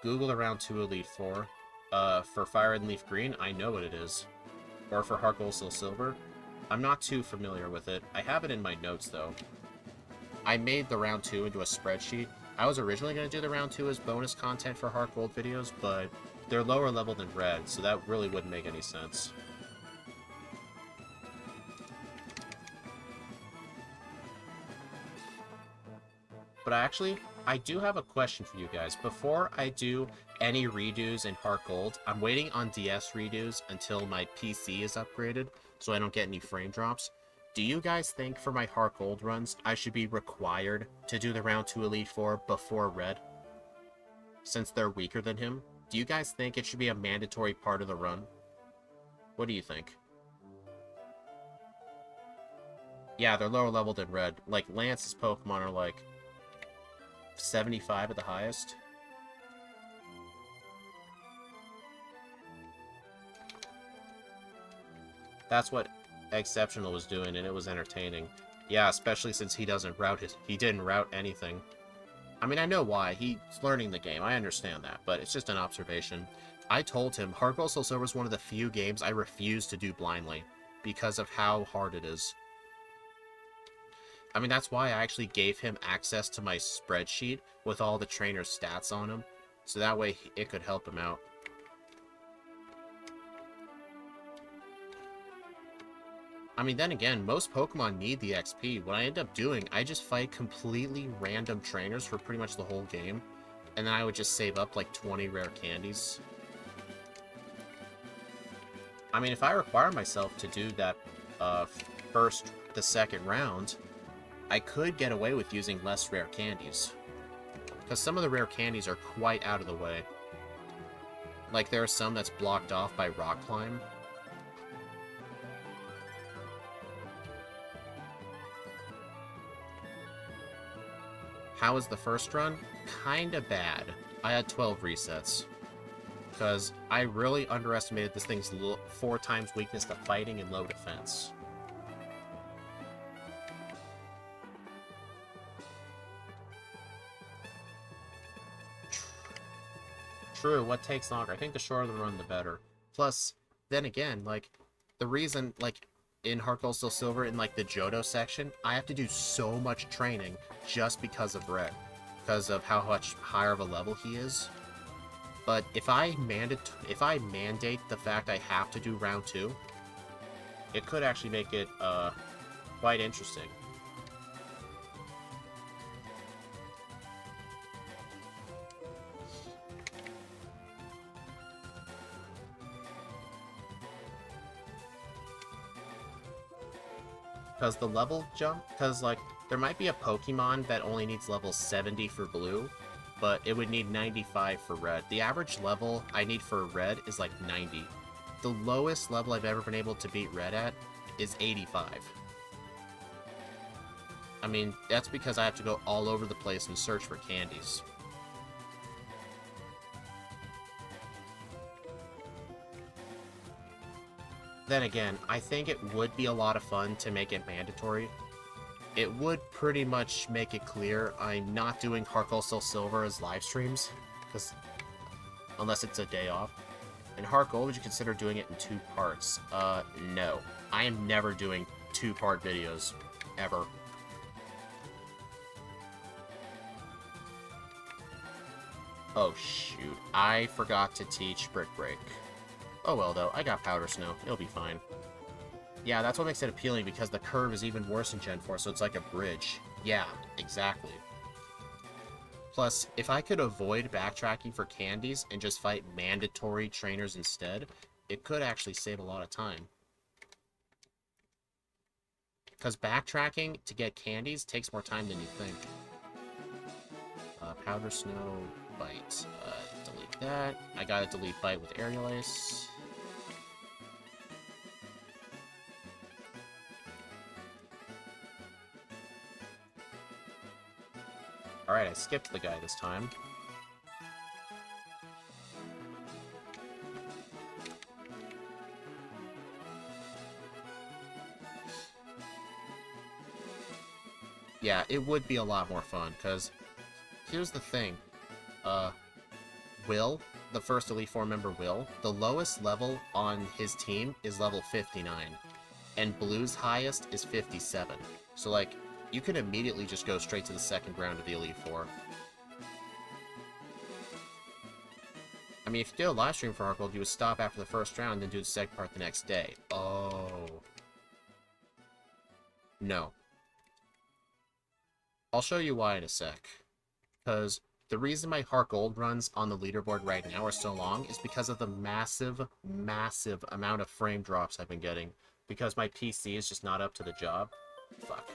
Google the round 2 Elite Four. For Firered and Leaf Green, I know what it is. Or for Heart Gold Soul Silver. I'm not too familiar with it. I have it in my notes, though. I made the round 2 into a spreadsheet. I was originally going to do the round 2 as bonus content for Heart Gold videos, but they're lower level than Red, so that really wouldn't make any sense. But I do have a question for you guys. Before I do any redos in Heart Gold, I'm waiting on DS redos until my PC is upgraded, so I don't get any frame drops. Do you guys think for my Heart Gold runs, I should be required to do the round 2 Elite Four before Red? Since they're weaker than him? Do you guys think it should be a mandatory part of the run? What do you think? Yeah, they're lower level than Red. Like, Lance's Pokemon are like 75 at the highest. That's what Exceptional was doing, and it was entertaining. Yeah, especially since he didn't route anything. I mean, I know why. He's learning the game. I understand that, but it's just an observation. I told him Heart Gold Soul Silver is one of the few games I refuse to do blindly because of how hard it is. I mean, that's why I actually gave him access to my spreadsheet with all the trainer's stats on him, so that way it could help him out. I mean, then again, most Pokemon need the XP. What I end up doing, I just fight completely random trainers for pretty much the whole game, and then I would just save up like 20 rare candies. I mean, if I require myself to do that the second round, I could get away with using less rare candies. Because some of the rare candies are quite out of the way. Like, there are some that's blocked off by Rock Climb. How was the first run? Kinda bad. I had 12 resets. Because I really underestimated this thing's 4 times weakness to fighting and low defense. True, what takes longer? I think the shorter the run, the better. Plus, then again, like, the reason, like, in Heart Gold Soul Silver, in, like, the Johto section, I have to do so much training just because of Red. Because of how much higher of a level he is. But if I mandate the fact I have to do round 2, it could actually make it, quite interesting. Because the level jump, because, like, there might be a Pokemon that only needs level 70 for Blue, but it would need 95 for Red. The average level I need for Red is, like, 90. The lowest level I've ever been able to beat Red at is 85. I mean, that's because I have to go all over the place and search for candies. Then again, I think it would be a lot of fun to make it mandatory. It would pretty much make it clear I'm not doing Heart Gold Soul Silver as live streams, because unless it's a day off. In Heart Gold, would you consider doing it in 2 parts? No. I am never doing 2-part videos. Ever. Oh shoot, I forgot to teach Brick Break. Oh well though, I got Powder Snow, it'll be fine. Yeah, that's what makes it appealing, because the curve is even worse in Gen 4, so it's like a bridge. Yeah, exactly. Plus, if I could avoid backtracking for candies and just fight mandatory trainers instead, it could actually save a lot of time. Because backtracking to get candies takes more time than you think. Powder Snow, Bite. Delete that. I gotta delete Bite with Aerial Ace. Alright, I skipped the guy this time. Yeah, it would be a lot more fun, because here's the thing. Will, the first Elite Four member Will, the lowest level on his team is level 59, and Blue's highest is 57. So, like, you can immediately just go straight to the second round of the Elite Four. I mean, if you did a live stream for Heart Gold, you would stop after the first round and then do the second part the next day. Oh. No. I'll show you why in a sec. Because the reason my Heart Gold runs on the leaderboard right now are so long is because of the massive, massive amount of frame drops I've been getting. Because my PC is just not up to the job. Fuck.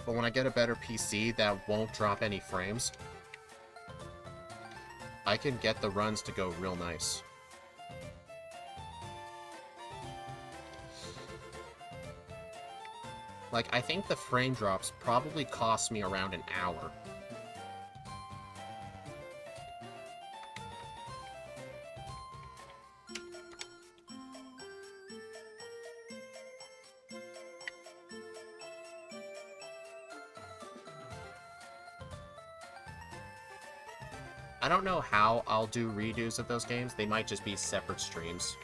But when I get a better PC that won't drop any frames, I can get the runs to go real nice. Like, I think the frame drops probably cost me around an hour. I don't know how I'll do redos of those games. They might just be separate streams.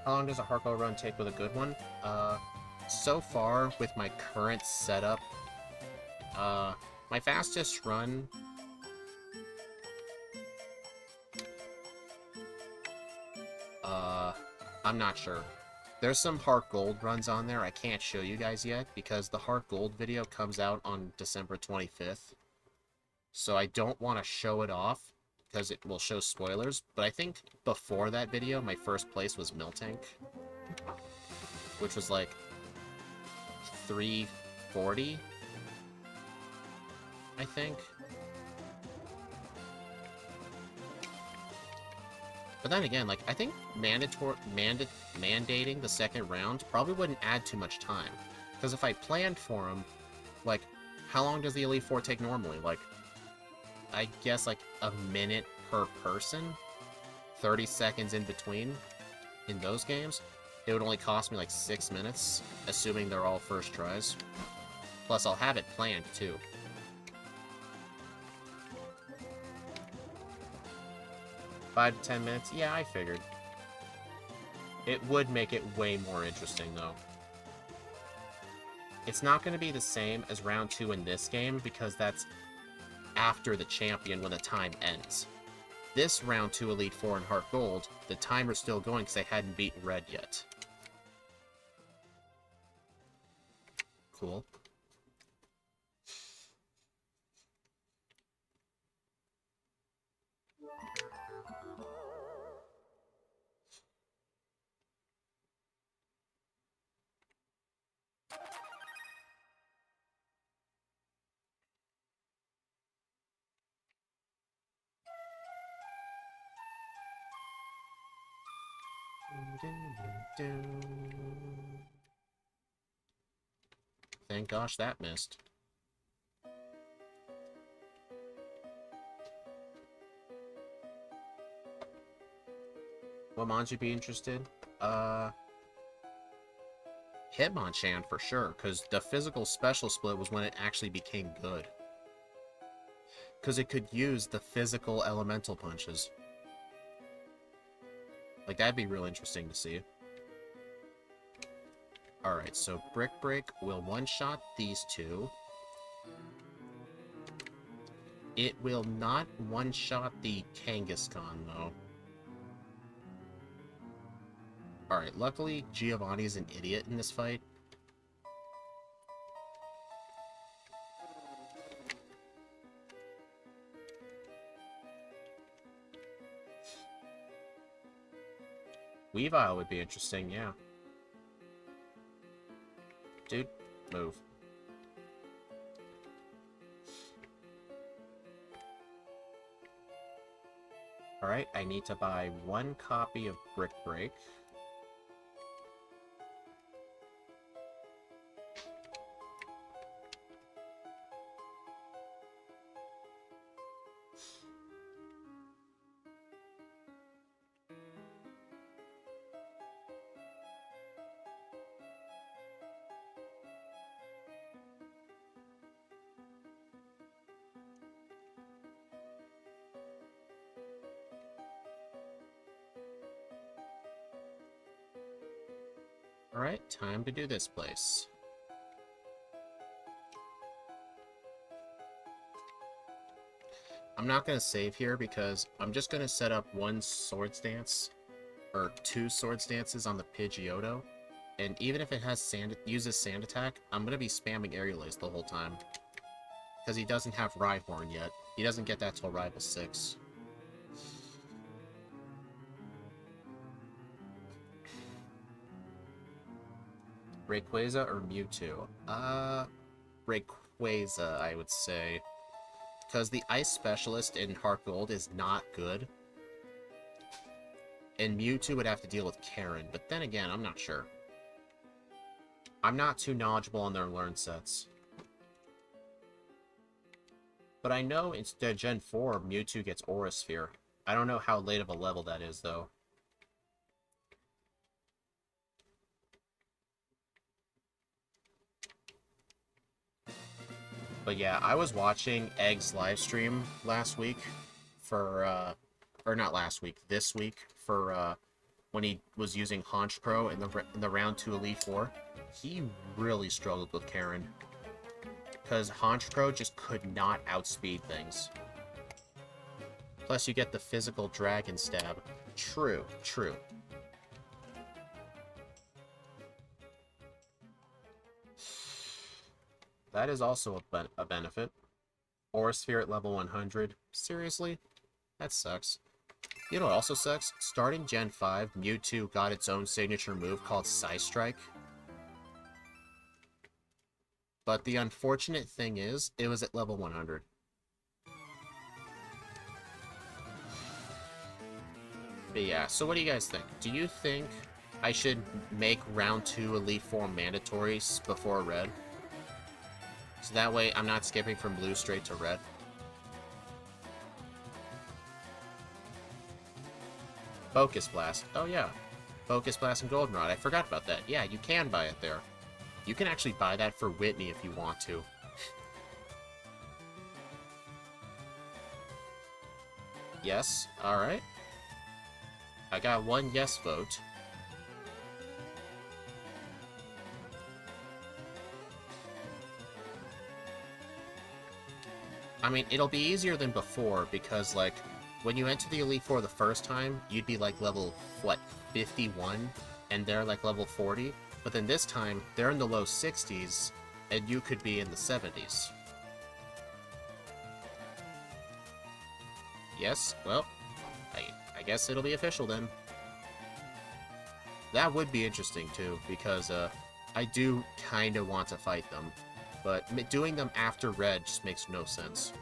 How long does a Heart Gold run take with a good one? So far, with my current setup, my fastest run... I'm not sure. There's some Heart Gold runs on there I can't show you guys yet, because the Heart Gold video comes out on December 25th. So I don't want to show it off, because it will show spoilers, but I think before that video, my first place was Miltank, which was like 340, I think. But then again, like, I think mandating the second round probably wouldn't add too much time. Because if I planned for them, like, how long does the Elite Four take normally? Like, I guess, like, a minute per person? 30 seconds in between? In those games? It would only cost me, like, 6 minutes, assuming they're all first tries. Plus, I'll have it planned, too. Five to 10 minutes? Yeah, I figured. It would make it way more interesting, though. It's not going to be the same as round 2 in this game, because that's after the champion when the time ends. This round 2 Elite Four and Heart Gold, the timer's still going because they hadn't beaten Red yet. Cool. Thank gosh that missed. What mons you'd be interested? Hitmonchan for sure, because the physical special split was when it actually became good. Because it could use the physical elemental punches. Like, that'd be real interesting to see. Alright, so Brick Break will one-shot these two. It will not one-shot the Kangaskhan, though. Alright, luckily Giovanni's an idiot in this fight. Weavile would be interesting, yeah. Dude, move. Alright, I need to buy 1 copy of Brick Break. Alright, time to do this place. I'm not going to save here because I'm just going to set up 1 Swords Dance, or 2 Swords Dances on the Pidgeotto. And even if it has uses Sand Attack, I'm going to be spamming Aerial Ace the whole time. Because he doesn't have Rhyhorn yet. He doesn't get that till Rival 6. Rayquaza or Mewtwo? Rayquaza, I would say. Because the Ice Specialist in Heart Gold is not good. And Mewtwo would have to deal with Karen, but then again, I'm not sure. I'm not too knowledgeable on their learn sets. But I know instead of Gen 4, Mewtwo gets Aura Sphere. I don't know how late of a level that is, though. But yeah, I was watching Egg's livestream last week for, or not last week, this week for, when he was using Honchkrow in the round 2 Elite Four. He really struggled with Karen. Because Honchkrow just could not outspeed things. Plus you get the physical Dragon Stab. True, true. That is also a benefit. Aura Sphere at level 100. Seriously? That sucks. You know what also sucks? Starting Gen 5, Mewtwo got its own signature move called Psystrike. But the unfortunate thing is, it was at level 100. But yeah, so what do you guys think? Do you think I should make round 2 Elite Four mandatory before Red? So that way, I'm not skipping from blue straight to red. Focus Blast. Oh yeah. Focus Blast and Goldenrod. I forgot about that. Yeah, you can buy it there. You can actually buy that for Whitney if you want to. Yes. Alright. I got 1 yes vote. I mean, it'll be easier than before, because, like, when you enter the Elite Four the first time, you'd be, like, level, what, 51? And they're, like, level 40? But then this time, they're in the low 60s, and you could be in the 70s. Yes? Well, I guess it'll be official then. That would be interesting, too, because, I do kind of want to fight them. But doing them after red just makes no sense.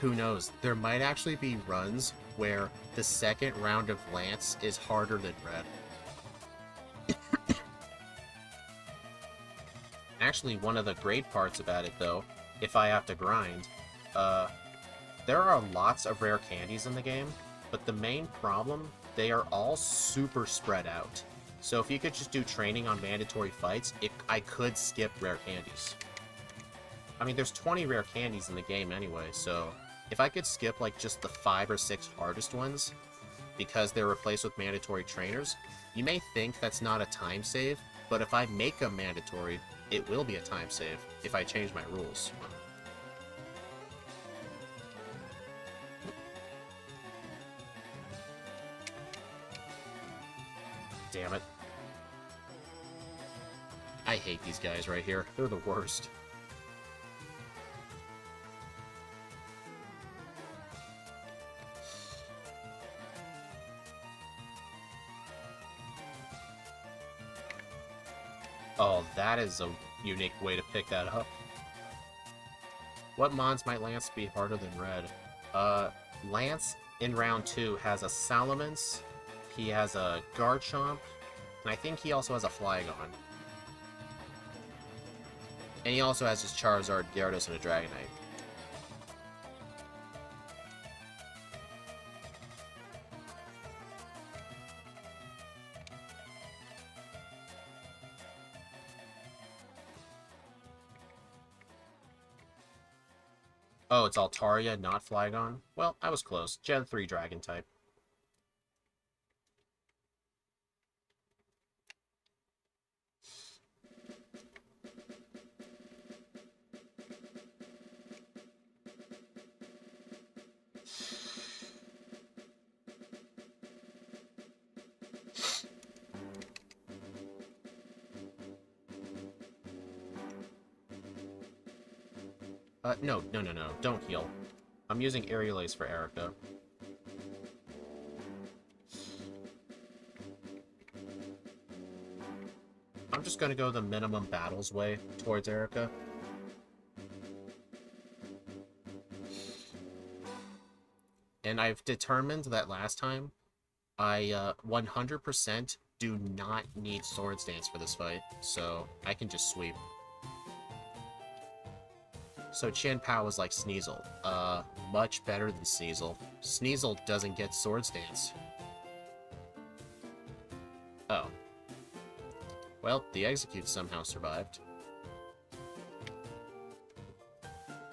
Who knows? There might actually be runs where the second round of Lance is harder than red. Actually, one of the great parts about it, though, if I have to grind, there are lots of rare candies in the game, but the main problem, they are all super spread out. So if you could just do training on mandatory fights, I could skip rare candies. I mean, there's 20 rare candies in the game anyway, so if I could skip, like, just the 5 or 6 hardest ones, because they're replaced with mandatory trainers, you may think that's not a time save, but if I make them mandatory, it will be a time save if I change my rules. Damn it. I hate these guys right here. They're the worst. Oh, that is a unique way to pick that up. What mons might Lance be harder than Red? Lance in round 2 has a Salamence, he has a Garchomp, and I think he also has a Flygon. And he also has his Charizard, Gyarados, and a Dragonite. Oh, it's Altaria, not Flygon? Well, I was close. Gen 3 Dragon type. No. Don't heal. I'm using Aerial Ace for Erica. I'm just gonna go the minimum battles way towards Erica. And I've determined that last time, I 100% do not need Swords Dance for this fight, so I can just sweep. So Chien-Pao is like Sneasel. Much better than Sneasel. Sneasel doesn't get Swords Dance. Oh. Well, the Execute somehow survived.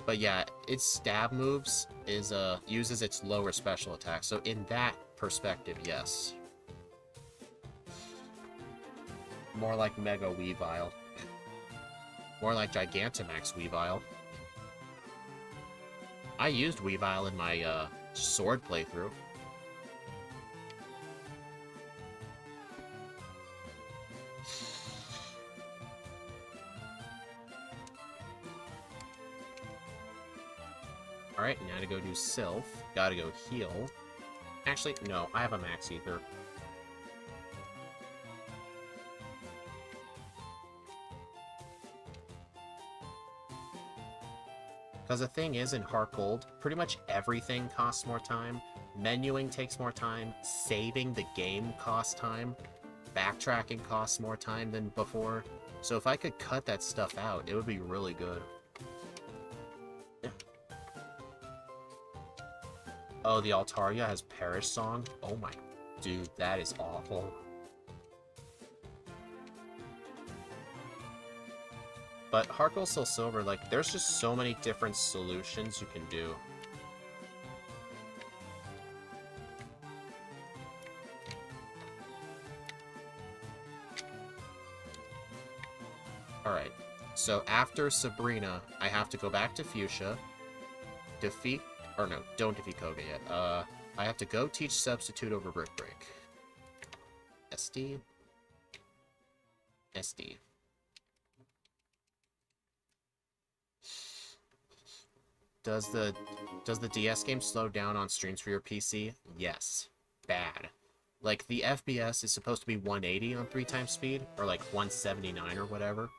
But yeah, its stab moves is uses its lower special attack, so in that perspective, yes. More like Mega Weavile. More like Gigantamax Weavile. I used Weavile in my Sword playthrough. Alright, now to go do Sylph. Gotta go heal. Actually, no, I have a Max Ether. Because the thing is, in Heart Gold, pretty much everything costs more time. Menuing takes more time. Saving the game costs time. Backtracking costs more time than before. So if I could cut that stuff out, it would be really good. Oh, the Altaria has Perish Song? Oh my... Dude, that is awful. But Heart Gold, Soul Silver, like, there's just so many different solutions you can do. Alright, so after Sabrina, I have to go back to Fuchsia, defeat... Or no, don't defeat Koga yet. I have to go teach Substitute over Brick Break. SD. SD. Does the DS game slow down on streams for your PC? Yes. Bad. Like, the FPS is supposed to be 180 on 3x speed, or like 179 or whatever.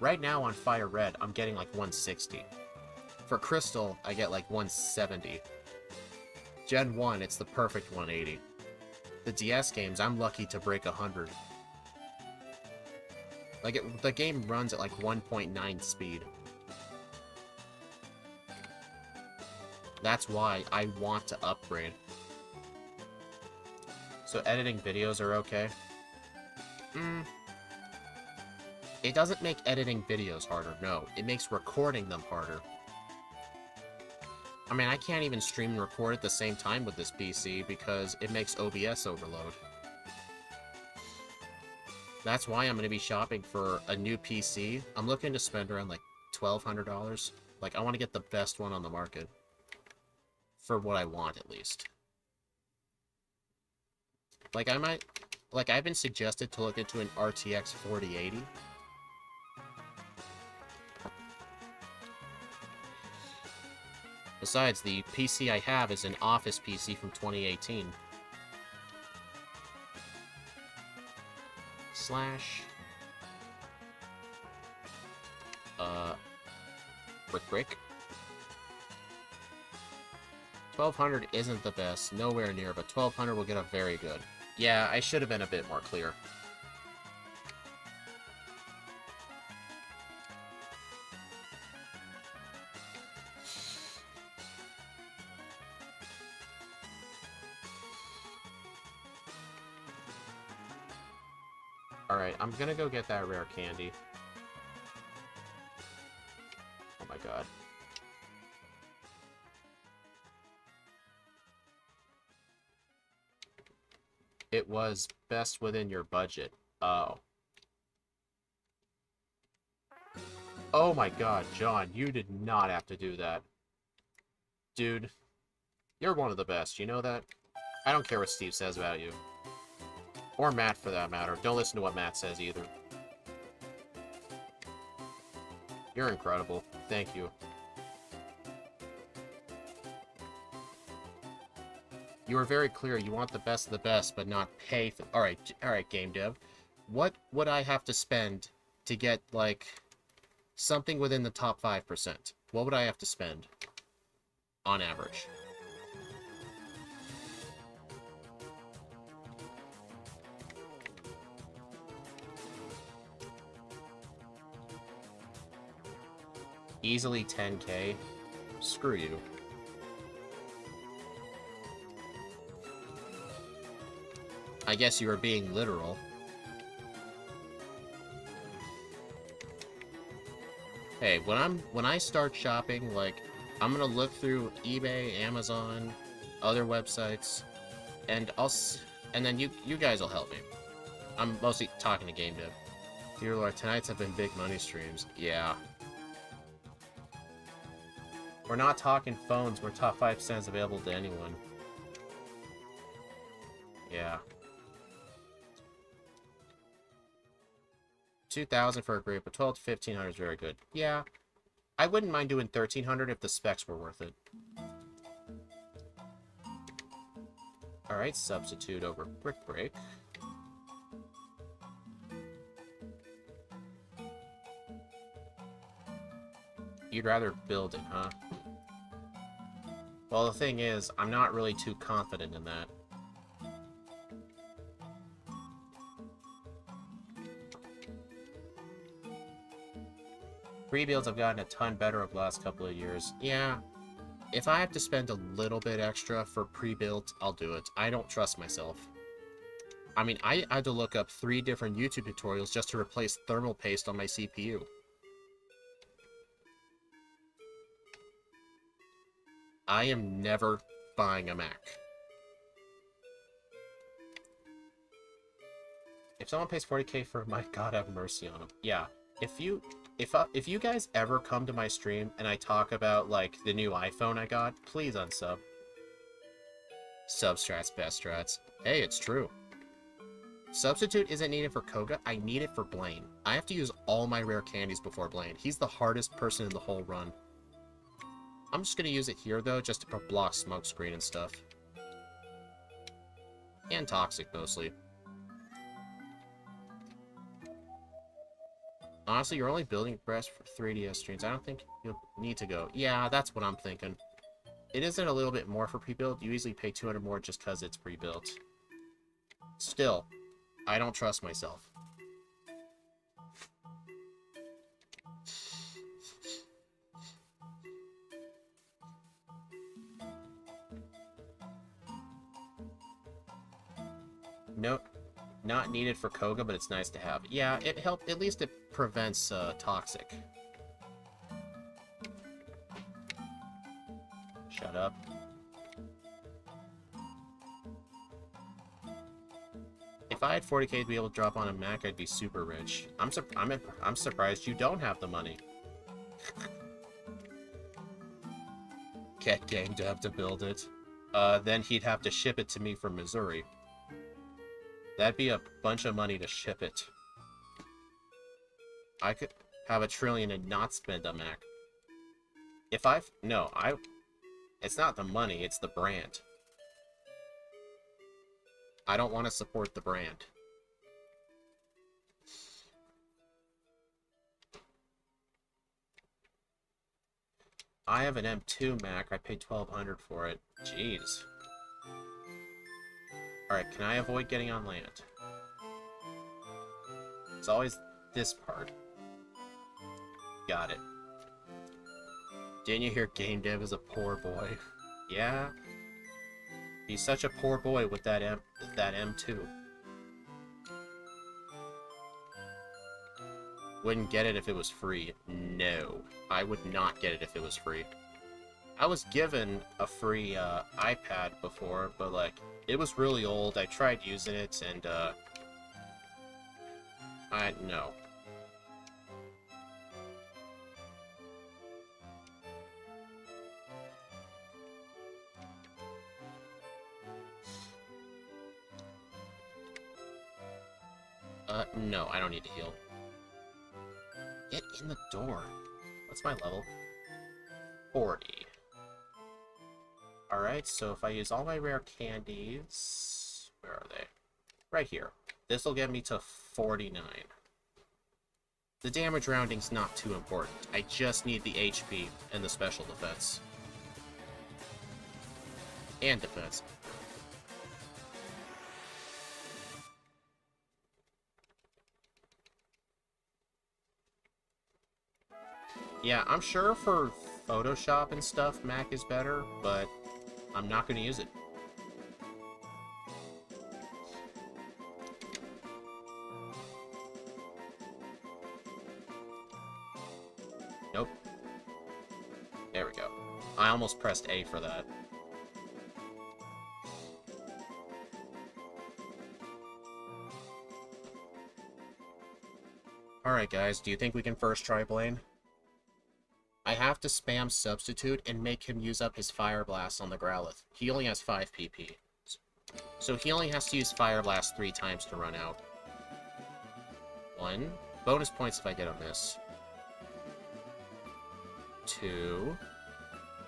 Right now on Firered, I'm getting like 160. For Crystal, I get like 170. Gen 1, it's the perfect 180. The DS games, I'm lucky to break 100. Like, the game runs at like 1.9 speed. That's why I want to upgrade. So editing videos are okay? It doesn't make editing videos harder, no. It makes recording them harder. I mean, I can't even stream and record at the same time with this PC because it makes OBS overload. That's why I'm going to be shopping for a new PC. I'm looking to spend around like $1,200. Like, I want to get the best one on the market. For what I want, at least. Like, I might... Like, I've been suggested to look into an RTX 4080. Besides, the PC I have is an office PC from 2018. Slash... Brick. 1200 isn't the best, nowhere near, but 1200 will get a very good. Yeah, I should have been a bit more clear. Alright, I'm gonna go get that rare candy. Oh my god. It was best within your budget. Oh. Oh my god, John, you did not have to do that. Dude, you're one of the best, you know that? I don't care what Steve says about you. Or Matt, for that matter. Don't listen to what Matt says, either. You're incredible. Thank you. You were very clear. You want the best of the best, but not pay for... Alright, game dev. What would I have to spend to get, like, something within the top 5%? What would I have to spend? On average. Easily 10K? Screw you. I guess you were being literal. Hey, when I start shopping, like, I'm gonna look through eBay, Amazon, other websites, and then you guys will help me. I'm mostly talking to game dev. Dear Lord, tonight's have been big money streams. Yeah. We're not talking phones, we're top 5 cents available to anyone. Yeah. 2,000 for a group, but 12 to 1,500 is very good. Yeah. I wouldn't mind doing 1,300 if the specs were worth it. Alright, substitute over Brick Break. You'd rather build it, huh? Well, the thing is, I'm not really too confident in that. Pre-builds have gotten a ton better over the last couple of years. Yeah, if I have to spend a little bit extra for pre-built, I'll do it. I don't trust myself. I mean, I had to look up 3 different YouTube tutorials just to replace thermal paste on my CPU. I am never buying a Mac. If someone pays 40K for my God have mercy on them. Yeah, if you guys ever come to my stream and I talk about, like, the new iPhone I got, please unsub. Substrats, best strats. Hey, it's true. Substitute isn't needed for Koga, I need it for Blaine. I have to use all my rare candies before Blaine. He's the hardest person in the whole run. I'm just gonna use it here, though, just to block smokescreen and stuff. And Toxic, mostly. Honestly, you're only building Breast for 3DS streams. I don't think you'll need to go. Yeah, that's what I'm thinking. It isn't a little bit more for pre-built. You usually pay 200 more just because it's pre-built. Still, I don't trust myself. Nope. Not needed for Koga, but it's nice to have. Yeah, it helped. At least it prevents Toxic. Shut up. If I had 40K to be able to drop on a Mac, I'd be super rich. I'm surprised you don't have the money. Get game dev to build it. Then he'd have to ship it to me from Missouri. That'd be a bunch of money to ship it. I could have a trillion and not spend a Mac. If I've... No, it's not the money, it's the brand. I don't want to support the brand. I have an M2 Mac. I paid $1,200 for it. Jeez. Alright, can I avoid getting on land? It's always this part. Got it. Didn't you hear game dev is a poor boy? Yeah. He's such a poor boy with that M2. Wouldn't get it if it was free. No. I would not get it if it was free. I was given a free iPad before, but like, it was really old. I tried using it and no. No, I don't need to heal. Get in the door. What's my level? 40. Alright, so if I use all my rare candies... Where are they? Right here. This'll get me to 49. The damage rounding's not too important. I just need the HP and the special defense. And defense. Yeah, I'm sure for Photoshop and stuff, Mac is better, but I'm not going to use it. Nope. There we go. I almost pressed A for that. Alright guys, do you think we can first try Blaine? I have to spam Substitute and make him use up his Fire Blast on the Growlithe. He only has 5 PP. So he only has to use Fire Blast 3 times to run out. 1. Bonus points if I get a miss. 2.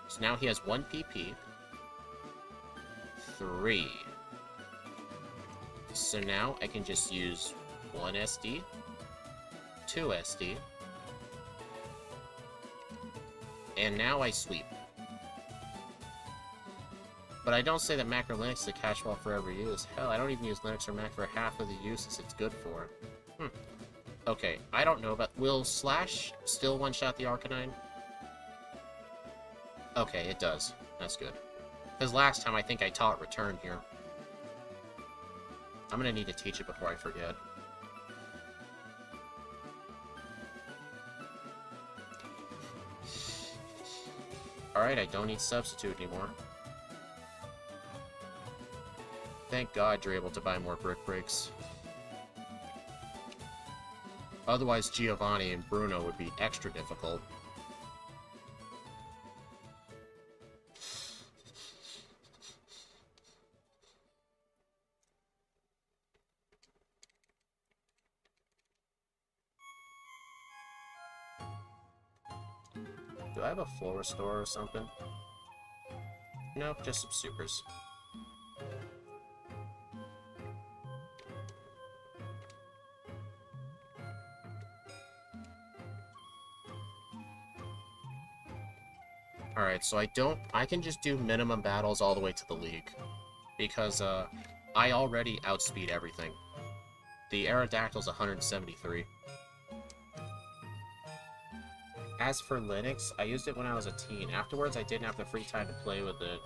So now he has 1 PP. 3. So now I can just use 1 SD. 2 SD. And now I sweep. But I don't say that Mac or Linux is a catch-all for every use. Hell, I don't even use Linux or Mac for half of the uses it's good for. Okay, I don't know about... Will Slash still one-shot the Arcanine? Okay, it does. That's good. Because last time I think I taught Return here. I'm gonna need to teach it before I forget. Alright, I don't need Substitute anymore. Thank God you're able to buy more Brick Breaks. Otherwise, Giovanni and Bruno would be extra difficult. Do I have a full restore or something? Nope, just some supers. Alright, so I can just do minimum battles all the way to the League. Because, I already outspeed everything. The Aerodactyl's 173. As for Linux, I used it when I was a teen. Afterwards, I didn't have the free time to play with it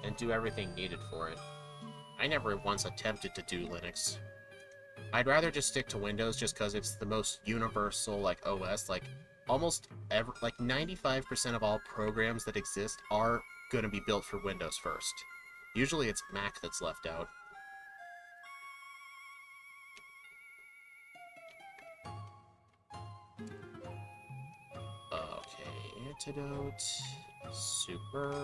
and do everything needed for it. I never once attempted to do Linux. I'd rather just stick to Windows just because it's the most universal, like, OS. Like, almost ever, like, 95% of all programs that exist are going to be built for Windows first. Usually it's Mac that's left out. Antidote, super.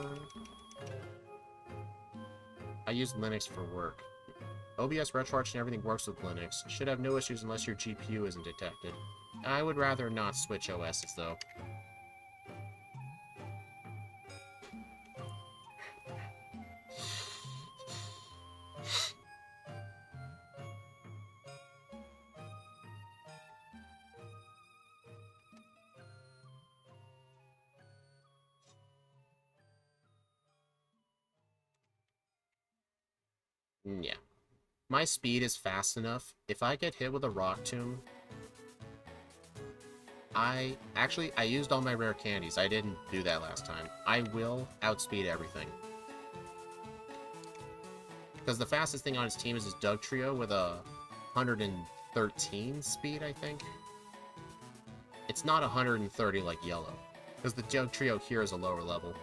I use Linux for work. OBS, RetroArch, and everything works with Linux. Should have no issues unless your GPU isn't detected. I would rather not switch OSs, though. Yeah. My speed is fast enough. If I get hit with a rock tomb... I used all my rare candies. I didn't do that last time. I will outspeed everything. Because the fastest thing on his team is his Doug Trio with a 113 speed, I think. It's not 130 like Yellow. Because the Doug Trio here is a lower level.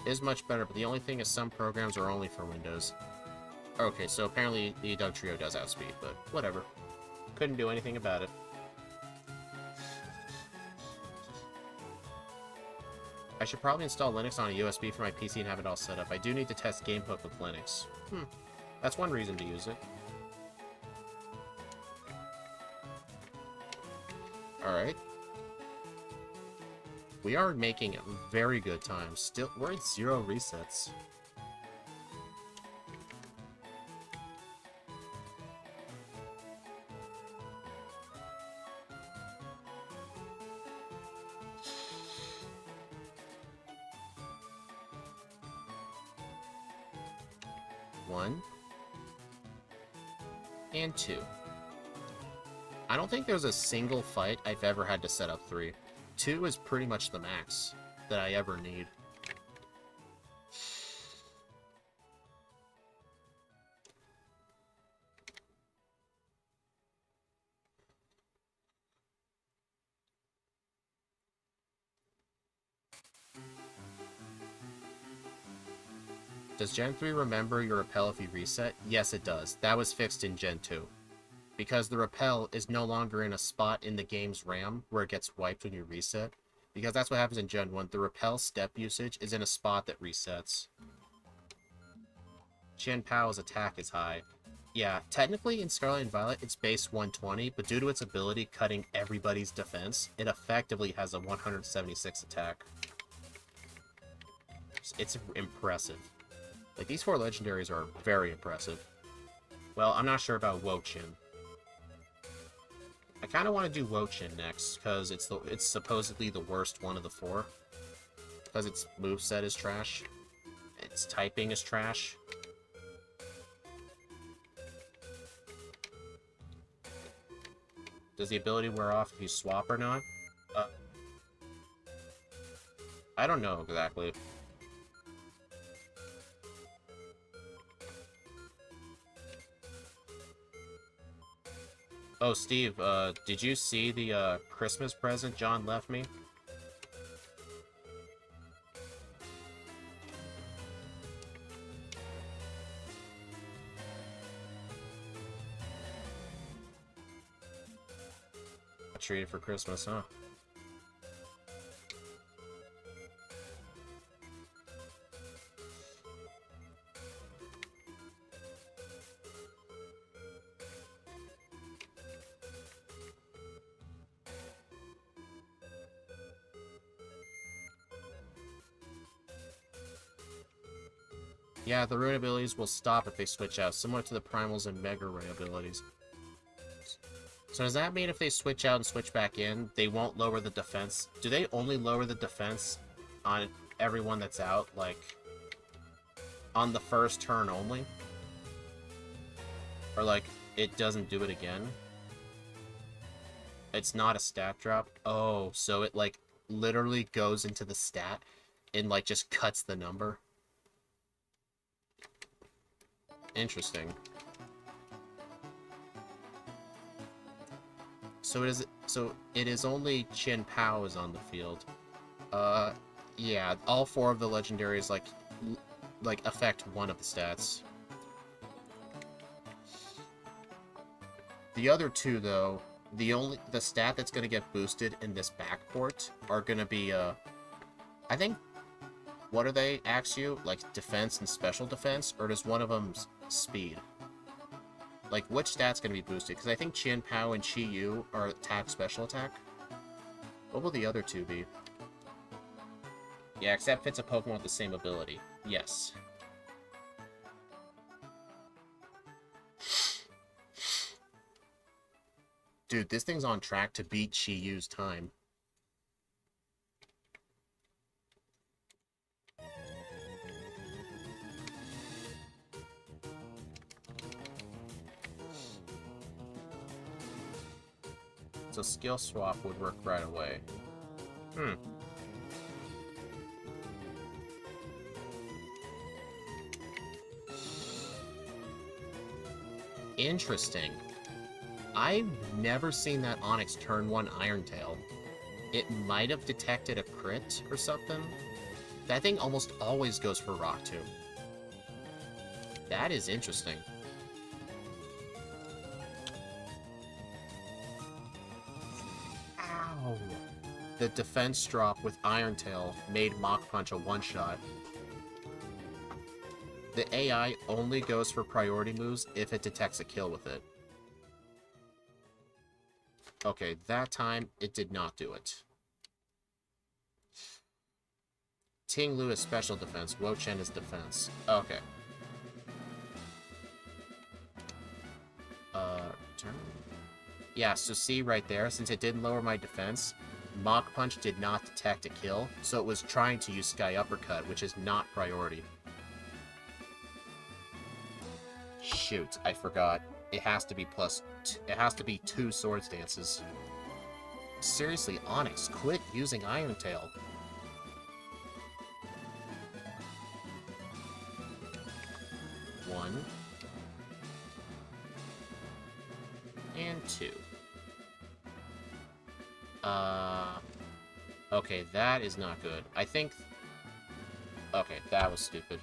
Is much better, but the only thing is some programs are only for Windows. Okay, so apparently the Doug Trio does outspeed, but whatever. Couldn't do anything about it. I should probably install Linux on a USB for my PC and have it all set up. I do need to test GameHook with Linux. That's one reason to use it. Alright. We are making very good time. Still, we're at 0 resets. One. And 2. I don't think there's a single fight I've ever had to set up 3. 2 is pretty much the max that I ever need. Does Gen 3 remember your repel if you reset? Yes, it does. That was fixed in Gen 2. Because the repel is no longer in a spot in the game's RAM where it gets wiped when you reset. Because that's what happens in Gen 1. The repel step usage is in a spot that resets. Chien-Pao's attack is high. Yeah, technically in Scarlet and Violet it's base 120, but due to its ability cutting everybody's defense, it effectively has a 176 attack. It's impressive. Like, these 4 legendaries are very impressive. Well, I'm not sure about Wo-Chin. I kind of want to do Wo-Chin next, because it's supposedly the worst one of the 4. Because its moveset is trash. Its typing is trash. Does the ability wear off if you swap or not? I don't know exactly. Oh, Steve, did you see the, Christmas present John left me? Treated for Christmas, huh? Yeah, the rune abilities will stop if they switch out, similar to the primals and Mega Ray abilities. So does that mean if they switch out and switch back in, they won't lower the defense? Do they only lower the defense on everyone that's out, like, on the first turn only? Or, like, it doesn't do it again? It's not a stat drop? Oh, so it, like, literally goes into the stat and, like, just cuts the number? Interesting. So it is only Chien-Pao is on the field. Yeah, all 4 of the legendaries like affect one of the stats. The other 2 though The stat that's gonna get boosted in this backport are gonna be, I think, what do they ask you? Like, defense and special defense? Or does one of them speed? Like, which stat's gonna be boosted? Because I think Chien-Pao and Chi-Yu are attack, special attack. What will the other two be? Yeah, except if it's a Pokemon with the same ability. Yes. Dude, this thing's on track to beat Chi-Yu's time. So skill swap would work right away. Interesting. I've never seen that Onix turn 1 Iron Tail. It might have detected a crit or something. That thing almost always goes for Rock Tomb. That is interesting. Ow! The defense drop with Iron Tail made Mach Punch a one-shot. The AI only goes for priority moves if it detects a kill with it. Okay, that time, it did not do it. Ting Lu is special defense, Wo Chen is defense. Okay. Turn. Yeah, so see right there, since it didn't lower my defense, Mach Punch did not detect a kill, so it was trying to use Sky Uppercut, which is not priority. Shoot, I forgot. It has to be it has to be 2 Swords Dances. Seriously, Onix, quit using Iron Tail. One. And 2. Okay, that is not good. I think... Okay, that was stupid.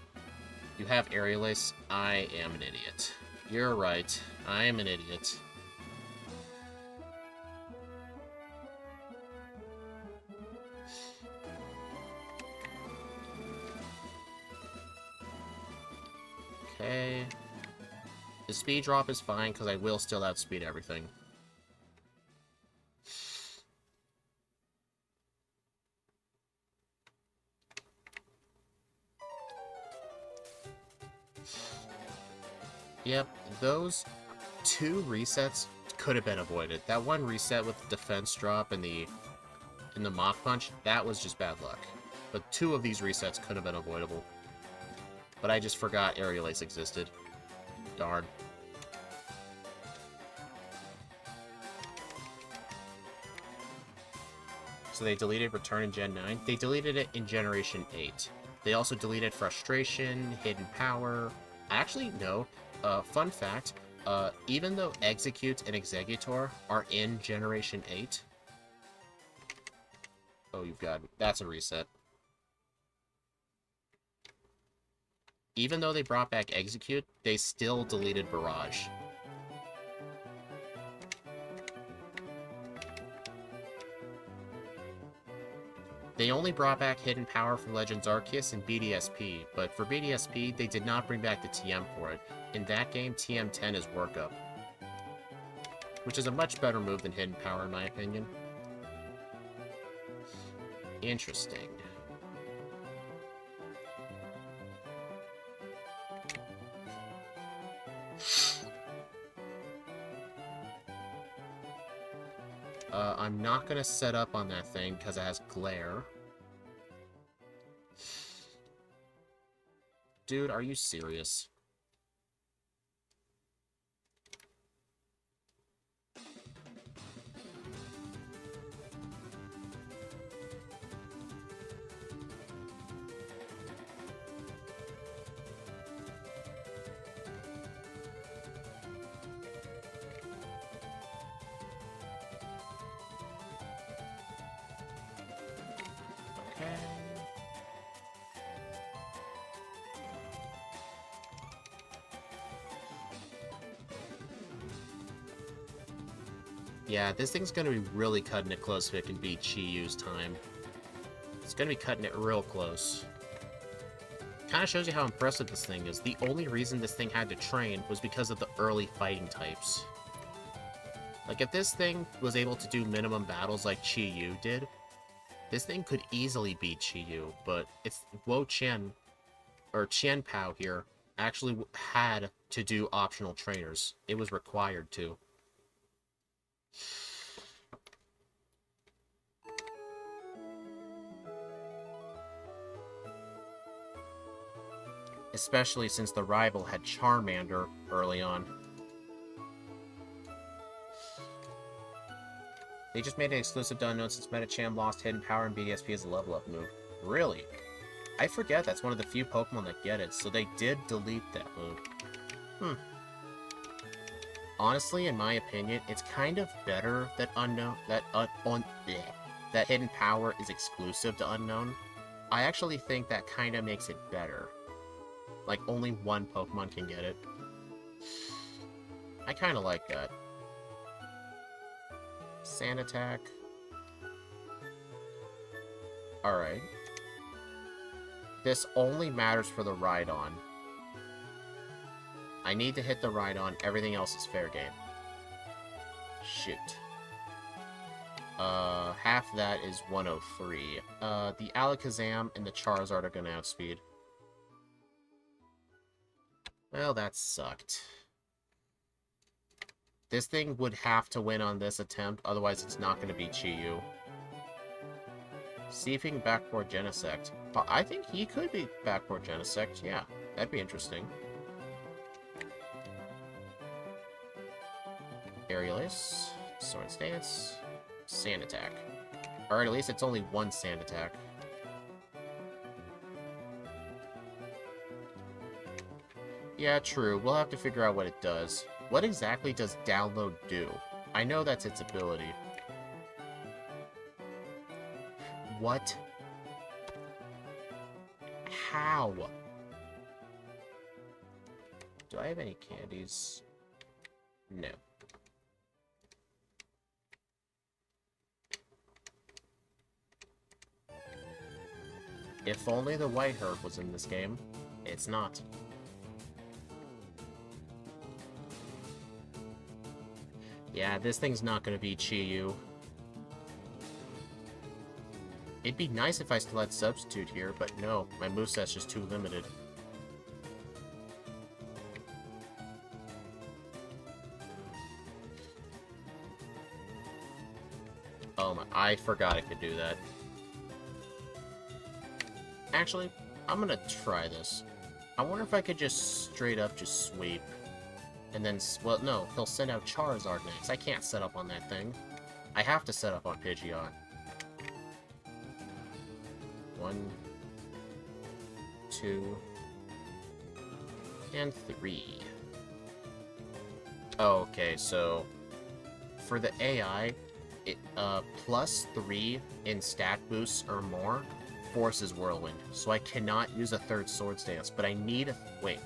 You have Aerial Ace. I am an idiot. You're right. I am an idiot. Okay. The speed drop is fine, because I will still outspeed everything. Yep, those 2 resets could have been avoided. That one reset with the defense drop and the Mach Punch, that was just bad luck. But 2 of these resets could have been avoidable. But I just forgot Aerial Ace existed. Darn. So they deleted Return in Gen 9. They deleted it in Generation 8. They also deleted Frustration, Hidden Power. Actually, no. Fun fact, even though Execute and Executor are in Generation 8... Oh, you've got... That's a reset. Even though they brought back Execute, they still deleted Barrage. They only brought back Hidden Power for Legends Arceus and BDSP, but for BDSP, they did not bring back the TM for it. In that game, TM10 is Workup, which is a much better move than Hidden Power in my opinion. Interesting. I'm not gonna set up on that thing because it has Glare. Dude, are you serious? Yeah, this thing's gonna be really cutting it close if it can beat Chi-Yu's time. It's gonna be cutting it real close. Kinda shows you how impressive this thing is. The only reason this thing had to train was because of the early fighting types. Like, if this thing was able to do minimum battles like Chi-Yu did, this thing could easily beat Chi-Yu, but it's Chien-Pao here actually had to do optional trainers. It was required to. Especially since the rival had Charmander early on. They just made it exclusive to Unknown since Metacham lost Hidden Power and BDSP as a level up move. Really? I forget that's one of the few Pokemon that get it, so they did delete that move. Honestly, in my opinion, it's kind of better that that Hidden Power is exclusive to Unknown. I actually think that kind of makes it better. Like, only one Pokemon can get it. I kind of like that. Sand Attack. Alright. This only matters for the Rhydon. I need to hit the Rhydon, everything else is fair game. Shoot. Half that is 103. The Alakazam and the Charizard are gonna outspeed. Well, that sucked. This thing would have to win on this attempt, otherwise it's not going to beat Chi-Yu. See if he can backport Genesect. But I think he could be backport Genesect, yeah. That'd be interesting. Aerial Ace, Swords Dance, Sand Attack. Alright, at least it's only one Sand Attack. Yeah, true. We'll have to figure out what it does. What exactly does Download do? I know that's its ability. What? How? Do I have any candies? No. If only the White Herb was in this game. It's not. Yeah, this thing's not gonna beat Chi-Yu. It'd be nice if I still had Substitute here, but no, my moveset's just too limited. Oh my, I forgot I could do that. Actually, I'm gonna try this. I wonder if I could just straight up just sweep. And then, well, no, he'll send out Charizard next. I can't set up on that thing. I have to set up on Pidgeot. 1, 2, and 3. Okay, so for the AI, it +3 in stat boosts or more forces Whirlwind. So I cannot use a third Swords Dance, but I need a... Wait.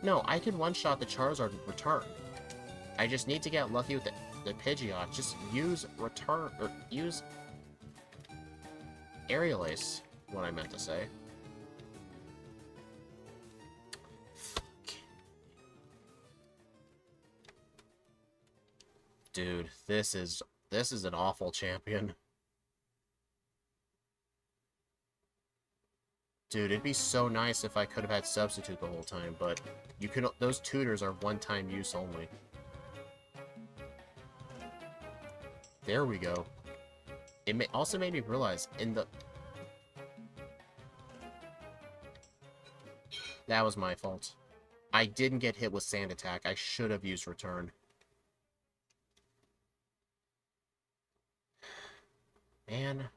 No, I can one-shot the Charizard with Return. I just need to get lucky with the Pidgeot. Just use Return, or use Aerial Ace, what I meant to say. Fuck. Dude, this is an awful champion. Dude, it'd be so nice if I could have had Substitute the whole time, but you can. Those tutors are one-time use only. There we go. It also made me realize in the... That was my fault. I didn't get hit with Sand Attack. I should have used Return. Man...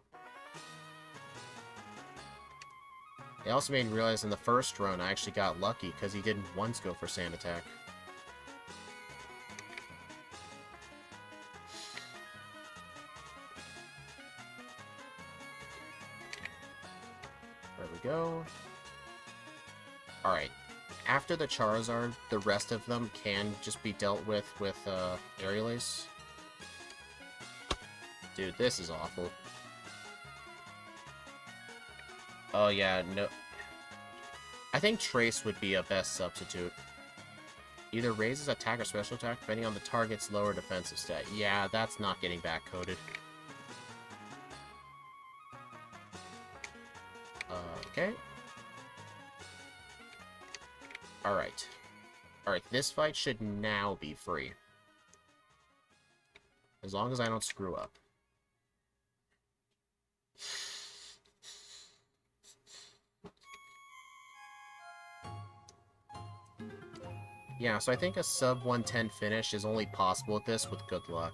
It also made me realize in the first run I actually got lucky because he didn't once go for Sand Attack. There we go. Alright. After the Charizard, the rest of them can just be dealt with Aerial Ace. Dude, this is awful. Oh yeah, no. I think Trace would be a best substitute. Either raises attack or special attack depending on the target's lower defensive stat. Yeah, that's not getting back-coded. Okay. Alright. Alright, this fight should now be free. As long as I don't screw up. Yeah, so I think a sub 110 finish is only possible with this with good luck.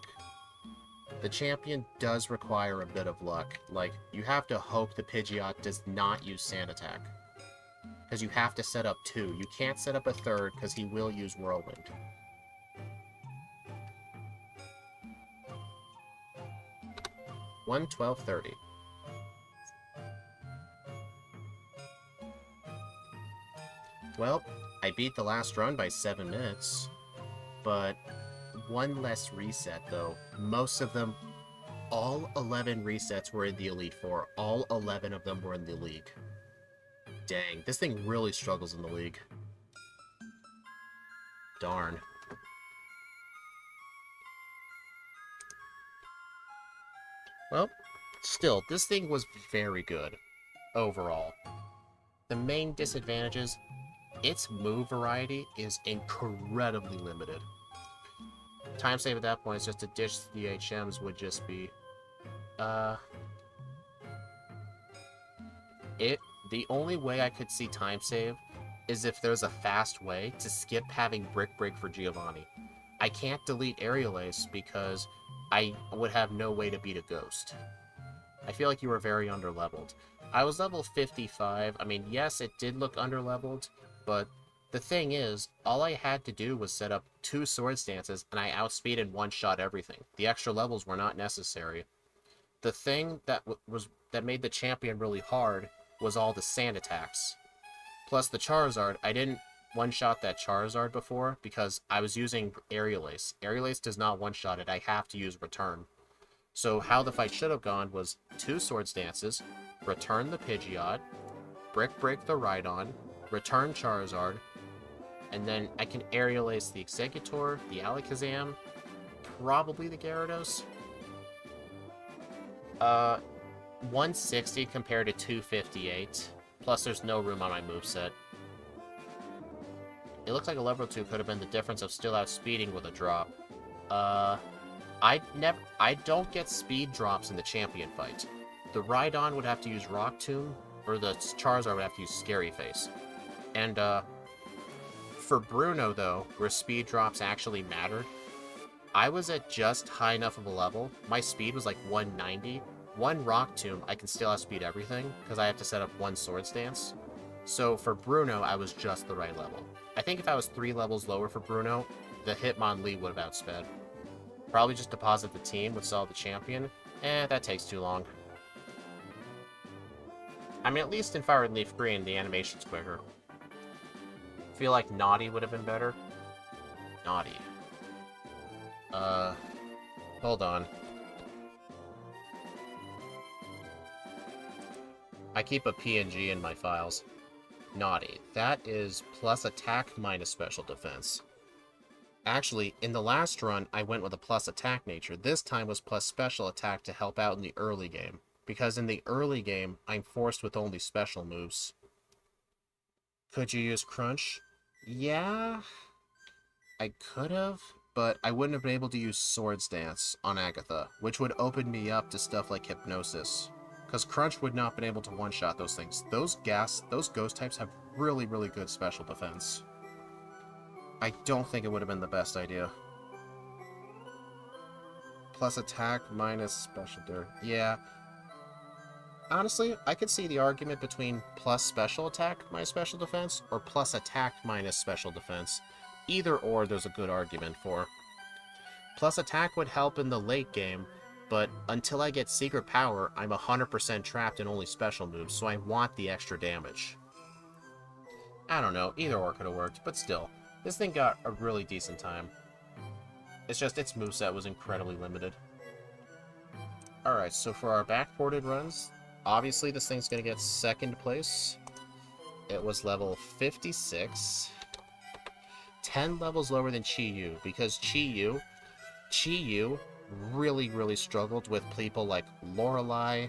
The champion does require a bit of luck. Like, you have to hope the Pidgeot does not use Sand Attack. Because you have to set up 2. You can't set up a 3rd because he will use Whirlwind. $112.30. Well, I beat the last run by 7 minutes, but one less reset, though. Most of them, all 11 resets were in the Elite Four. All 11 of them were in the league. Dang, this thing really struggles in the league. Darn. Well, still, this thing was very good, overall. The main disadvantages, its move variety is incredibly limited. Time save at that point is just to ditch the HMs would just be... The only way I could see time save is if there's a fast way to skip having Brick Break for Giovanni. I can't delete Aerial Ace because I would have no way to beat a Ghost. I feel like you were very underleveled. I was level 55. I mean, yes, it did look underleveled, but the thing is, all I had to do was set up 2 Sword Stances, and I outspeed and one-shot everything. The extra levels were not necessary. The thing that made the champion really hard was all the sand attacks. Plus the Charizard, I didn't one-shot that Charizard before because I was using Aerial Ace. Aerial Ace does not one-shot it, I have to use Return. So how the fight should have gone was 2 Sword Stances, return the Pidgeot, Brick Break the Rhydon, return Charizard, and then I can Aerial Ace the Exeggutor, the Alakazam, probably the Gyarados. 160 compared to 258, plus there's no room on my moveset. It looks like a level 2 could have been the difference of still outspeeding with a drop. I don't get speed drops in the champion fight. The Rhydon would have to use Rock Tomb, or the Charizard would have to use Scary Face. And, for Bruno, though, where speed drops actually mattered, I was at just high enough of a level. My speed was like 190. One Rock Tomb, I can still outspeed everything, because I have to set up 1 Sword Stance. So for Bruno, I was just the right level. I think if I was 3 levels lower for Bruno, the Hitmonlee would have outsped. Probably just deposit the team with Solve the Champion. That takes too long. I mean, at least in Fire and Leaf Green, the animation's quicker. Feel like Naughty would have been better. Naughty. Hold on. I keep a PNG in my files. Naughty. That is plus attack minus special defense. Actually, in the last run, I went with a plus attack nature. This time was plus special attack to help out in the early game. Because in the early game, I'm forced with only special moves. Could you use Crunch? Yeah, I could have, but I wouldn't have been able to use Sword Dance on Agatha, which would open me up to stuff like Hypnosis. Because Crunch would not have been able to one-shot those things. Those ghost types have really, really good special defense. I don't think it would have been the best idea. Plus attack minus special dirt. Yeah. Honestly, I could see the argument between plus special attack minus special defense or plus attack minus special defense. Either or there's a good argument for. Plus attack would help in the late game, but until I get Secret Power, I'm 100% trapped in only special moves, so I want the extra damage. I don't know, either or could have worked, but still, this thing got a really decent time. It's just its moveset was incredibly limited. Alright, so for our backported runs, obviously this thing's gonna get second place. It was level 56. 10 levels lower than Chi-Yu, because Chi-Yu really struggled with people like Lorelei,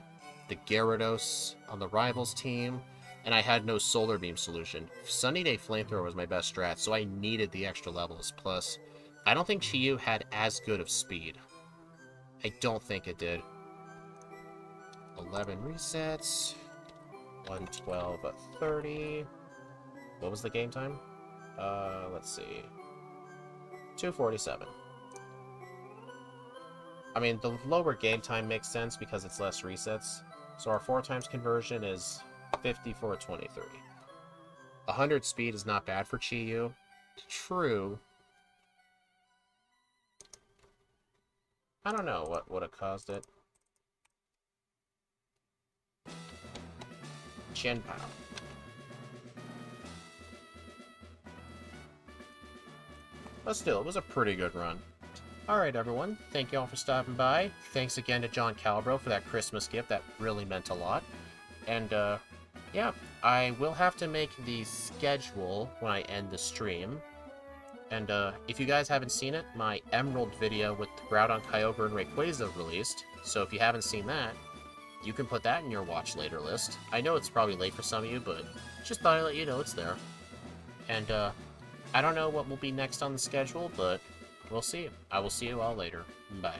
the Gyarados on the Rivals team, and I had no Solar Beam solution. Sunny Day Flamethrower was my best strat, so I needed the extra levels. Plus, I don't think Chi-Yu had as good of speed. I don't think it did. 11 resets. 112 at 30. What was the game time? Let's see. 247. I mean, the lower game time makes sense because it's less resets. So our 4 times conversion is 54 at 23. 100 speed is not bad for Chi-Yu. True. I don't know what would have caused it. Chien-Pao. But still, it was a pretty good run. Alright everyone, thank you all for stopping by. Thanks again to John Calibro for that Christmas gift, that really meant a lot. And, yeah, I will have to make the schedule when I end the stream. And, if you guys haven't seen it, my Emerald video with Groudon, Kyogre, and Rayquaza released. So if you haven't seen that, you can put that in your watch later list. I know it's probably late for some of you, but just thought I'd let you know it's there. And, I don't know what will be next on the schedule, but we'll see. I will see you all later. Bye.